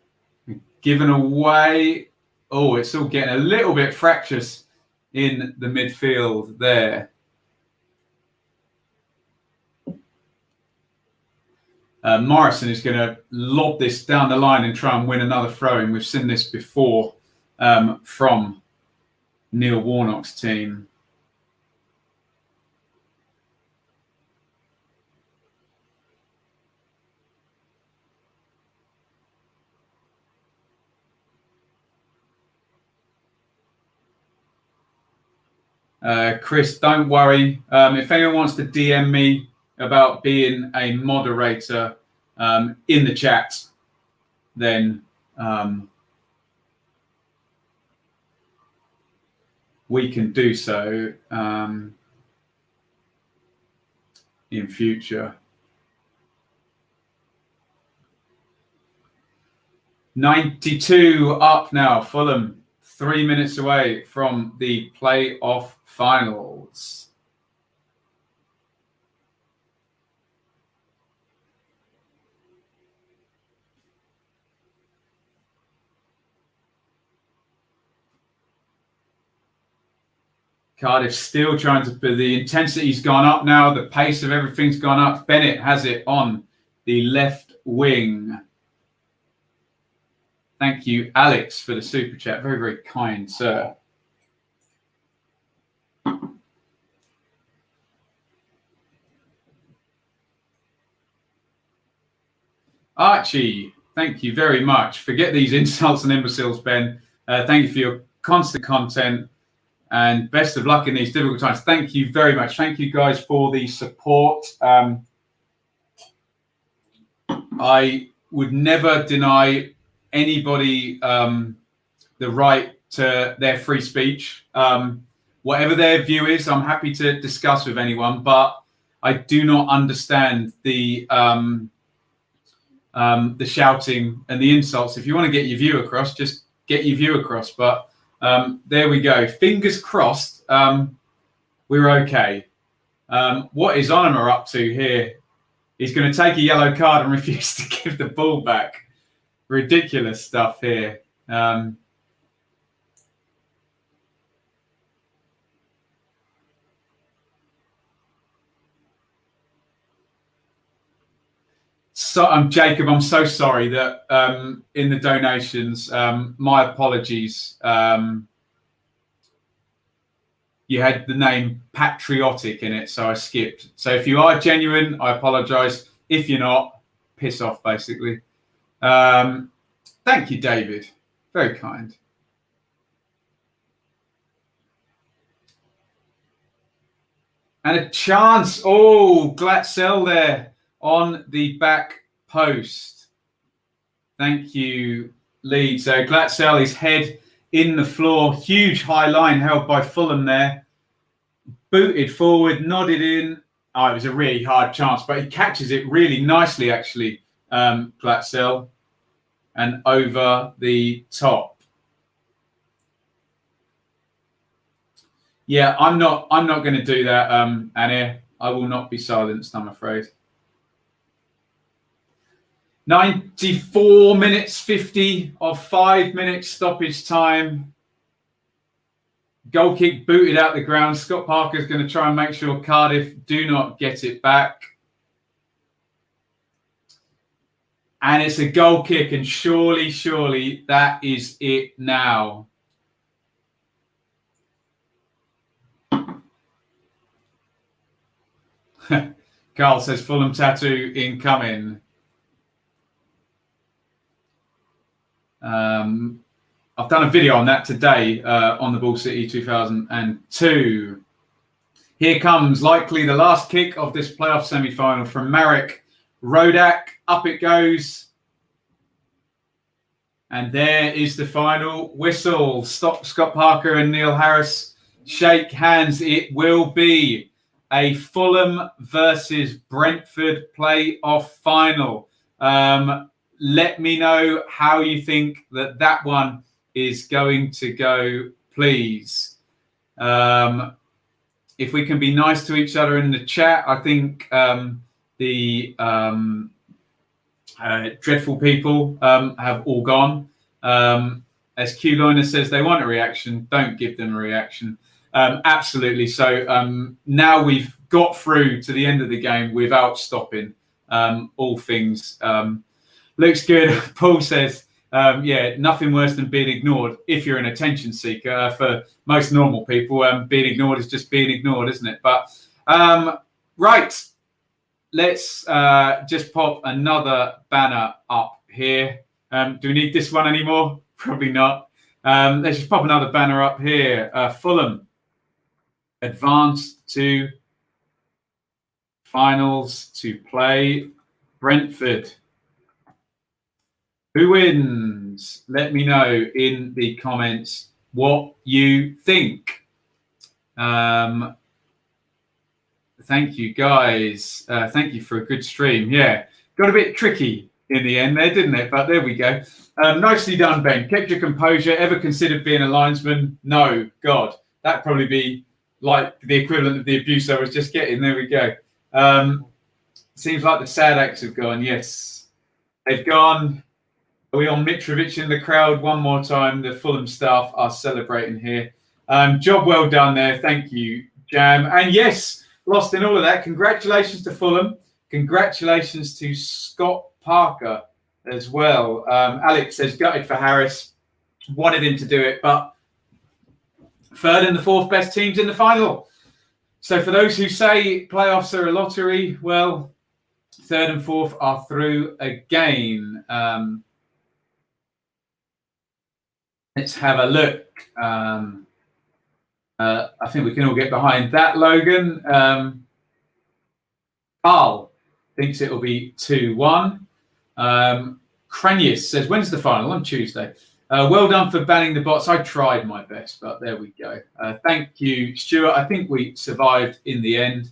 S1: given away. Oh, it's all getting a little bit fractious in the midfield there. Morrison is going to lob this down the line and try and win another throw-in. We've seen this before from Neil Warnock's team. Chris, don't worry. If anyone wants to DM me about being a moderator in the chat, then we can do so in future. 92 up now, Fulham, 3 minutes away from the playoff finals. Cardiff still trying to, but the intensity's gone up now. The pace of everything's gone up. Bennett has it on the left wing. Thank you, Alex, for the super chat. Very, very kind, sir. Archie, thank you very much. Forget these insults and imbeciles, Ben. Thank you for your constant content. And best of luck in these difficult times. Thank you very much. Thank you guys for the support. I would never deny anybody the right to their free speech. Whatever their view is, I'm happy to discuss with anyone. But I do not understand the shouting and the insults. If you want to get your view across, just get your view across. But there we go. Fingers crossed. We're okay. What is Onema up to here? He's going to take a yellow card and refuse to give the ball back. Ridiculous stuff here. So, Jacob, I'm so sorry that in the donations, my apologies. You had the name patriotic in it, so I skipped. So if you are genuine, I apologise. If you're not, piss off, basically. Thank you, David. Very kind. And a chance. Oh, Glatzel there on the back post. Thank you, Leeds. So Glatzel, his head in the floor. Huge high line held by Fulham there. Booted forward, nodded in. Oh, it was a really hard chance, but he catches it really nicely, actually, Glatzel. And over the top. Yeah, I'm not going to do that, Annie. I will not be silenced, I'm afraid. 94 minutes 50 of 5 minutes stoppage time. Goal kick booted out the ground. Scott Parker's going to try and make sure Cardiff do not get it back. And it's a goal kick, and surely that is it now. Carl says Fulham tattoo incoming. I've done a video on that today on the Ball City 2002. Here comes likely the last kick of this playoff semi-final from Marek Rodak. Up it goes. And there is the final whistle. Stop. Scott Parker and Neil Harris shake hands. It will be a Fulham versus Brentford playoff final. Let me know how you think that one is going to go, please. If we can be nice to each other in the chat, I think the dreadful people have all gone. As Q Loiner says, they want a reaction. Don't give them a reaction. Absolutely. So now we've got through to the end of the game without stopping all things. Looks good. Paul says, yeah, nothing worse than being ignored if you're an attention seeker. For most normal people, being ignored is just being ignored, isn't it? But right, let's just pop another banner up here. Do we need this one anymore? Probably not. Let's just pop another banner up here. Fulham advance to finals to play Brentford. Who wins? Let me know in the comments what you think. Thank you, guys. Thank you for a good stream. Yeah, got a bit tricky in the end there, didn't it? But there we go. Nicely done, Ben. Kept your composure. Ever considered being a linesman? No. God, that'd probably be like the equivalent of the abuse I was just getting. There we go. Seems like the sad acts have gone. Yes, they've gone. Are we on Mitrovic in the crowd one more time? The Fulham staff are celebrating here. Job well done there. Thank you, Jam. And yes, lost in all of that. Congratulations to Fulham. Congratulations to Scott Parker as well. Alex says gutted for Harris. Wanted him to do it, but third and the fourth best teams in the final. So for those who say playoffs are a lottery, well, third and fourth are through again. Let's have a look. I think we can all get behind that, Logan. Carl thinks it will be 2-1. Kranius says, when's the final? On Tuesday. Well done for banning the bots. I tried my best, but there we go. Thank you, Stuart. I think we survived in the end.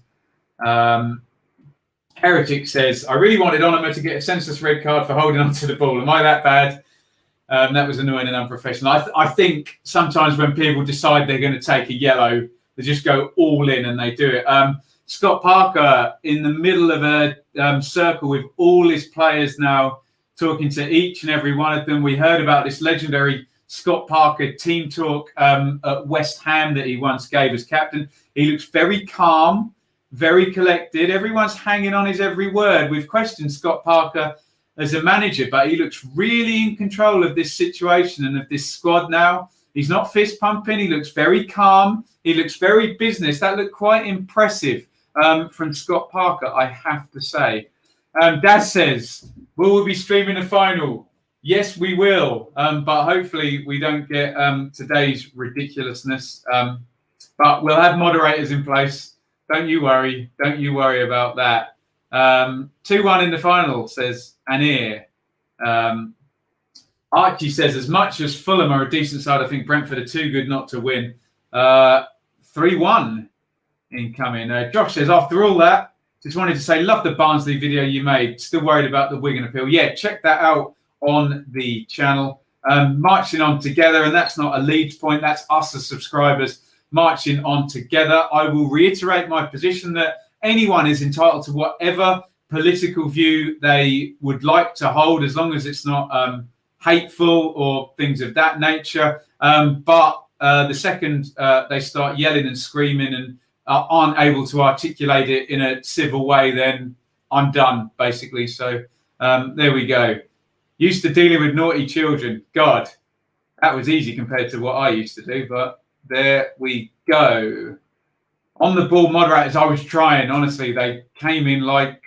S1: Heretic says, I really wanted Onomer to get a senseless red card for holding on to the ball. Am I that bad? That was annoying and unprofessional. I think sometimes when people decide they're going to take a yellow, they just go all in and they do it. Scott Parker in the middle of a circle with all his players now, talking to each and every one of them. We heard about this legendary Scott Parker team talk at West Ham that he once gave as captain. He looks very calm, very collected. Everyone's hanging on his every word. We've questioned Scott Parker as a manager, but he looks really in control of this situation and of this squad now. He's not fist pumping. He looks very calm. He looks very business. That looked quite impressive from Scott Parker, I have to say. Daz says, will we be streaming the final? Yes, we will, but hopefully we don't get today's ridiculousness. But we'll have moderators in place. Don't you worry. Don't you worry about that. 2-1 in the final, says Anir. Archie says, as much as Fulham are a decent side, I think Brentford are too good not to win. 3-1 incoming. Josh says, after all that, just wanted to say, love the Barnsley video you made. Still worried about the Wigan appeal. Yeah, check that out on the channel. Marching on together, and that's not a Leeds point. That's us as subscribers marching on together. I will reiterate my position that anyone is entitled to whatever political view they would like to hold, as long as it's not hateful or things of that nature. But the second they start yelling and screaming and aren't able to articulate it in a civil way, then I'm done, basically. So There we go. Used to dealing with naughty children. God, that was easy compared to what I used to do, but there we go. On the ball moderators, I was trying. Honestly, they came in like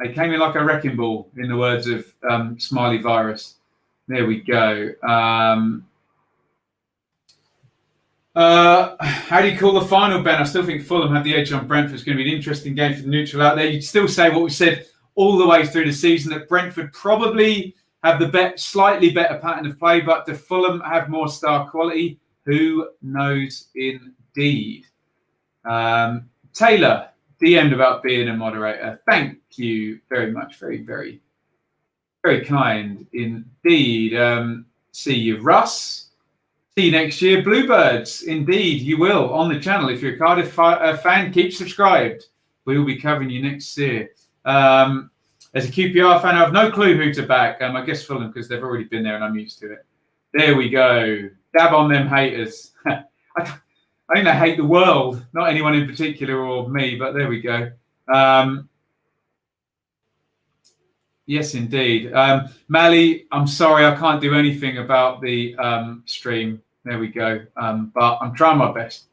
S1: a wrecking ball, in the words of Smiley Virus. There we go. How do you call the final, Ben? I still think Fulham have the edge on Brentford. It's going to be an interesting game for the neutral out there. You'd still say what we said all the way through the season, that Brentford probably have the slightly better pattern of play, but do Fulham have more star quality? Who knows indeed. Taylor DM'd about being a moderator. Thank you very much. Very, very, very kind indeed. See you, Russ. See you next year. Bluebirds, indeed, you will on the channel. If you're a Cardiff fan, keep subscribed. We will be covering you next year. As a QPR fan, I have no clue who to back. I guess Fulham, because they've already been there and I'm used to it. There we go. Dab on them haters. I think they hate the world, not anyone in particular or me, but there we go. Yes, indeed. Mally, I'm sorry, I can't do anything about the stream. There we go. But I'm trying my best.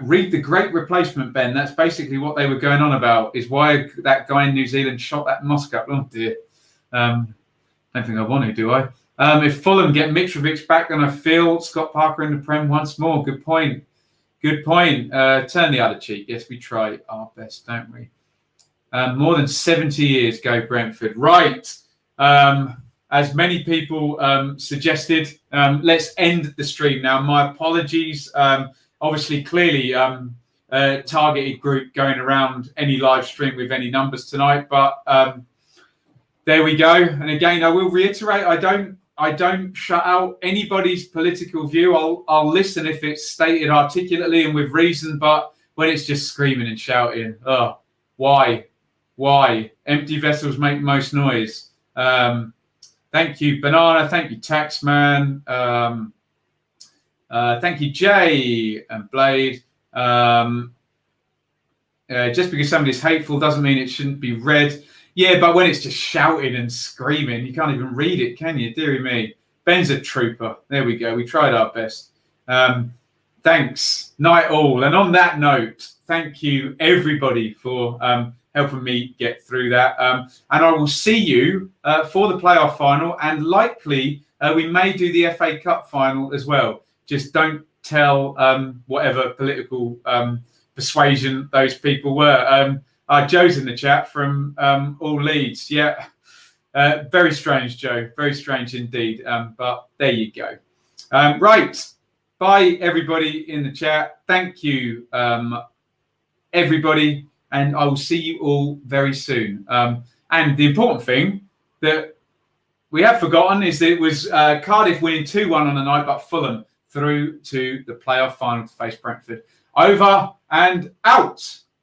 S1: Read The Great Replacement, Ben. That's basically what they were going on about, is why that guy in New Zealand shot that mosque up. Oh, dear. Don't think I want to, do I? If Fulham get Mitrovic back, then I feel Scott Parker in the Prem once more. Good point. Good point. Turn the other cheek. Yes, we try our best, don't we? More than 70 years go Brentford. Right. As many people suggested, let's end the stream now. My apologies. Obviously, clearly, targeted group going around any live stream with any numbers tonight. But there we go. And again, I will reiterate, I don't shut out anybody's political view. I'll listen if it's stated articulately and with reason. But when it's just screaming and shouting, why? Empty vessels make most noise. Thank you, Banana. Thank you, Taxman. Thank you, Jay and Blade. Just because somebody's hateful doesn't mean it shouldn't be read. Yeah, but when it's just shouting and screaming, you can't even read it, can you? Dearie me. Ben's a trooper. There we go. We tried our best. Thanks. Night all. And on that note, thank you, everybody, for helping me get through that. And I will see you for the playoff final. And likely, we may do the FA Cup final as well. Just don't tell whatever political persuasion those people were. Joe's in the chat from All Leeds. Yeah, very strange, Joe. Very strange indeed. But there you go. Right. Bye, everybody in the chat. Thank you, everybody. And I will see you all very soon. And the important thing that we have forgotten is that it was Cardiff winning 2-1 on the night, but Fulham through to the playoff final to face Brentford. Over and out.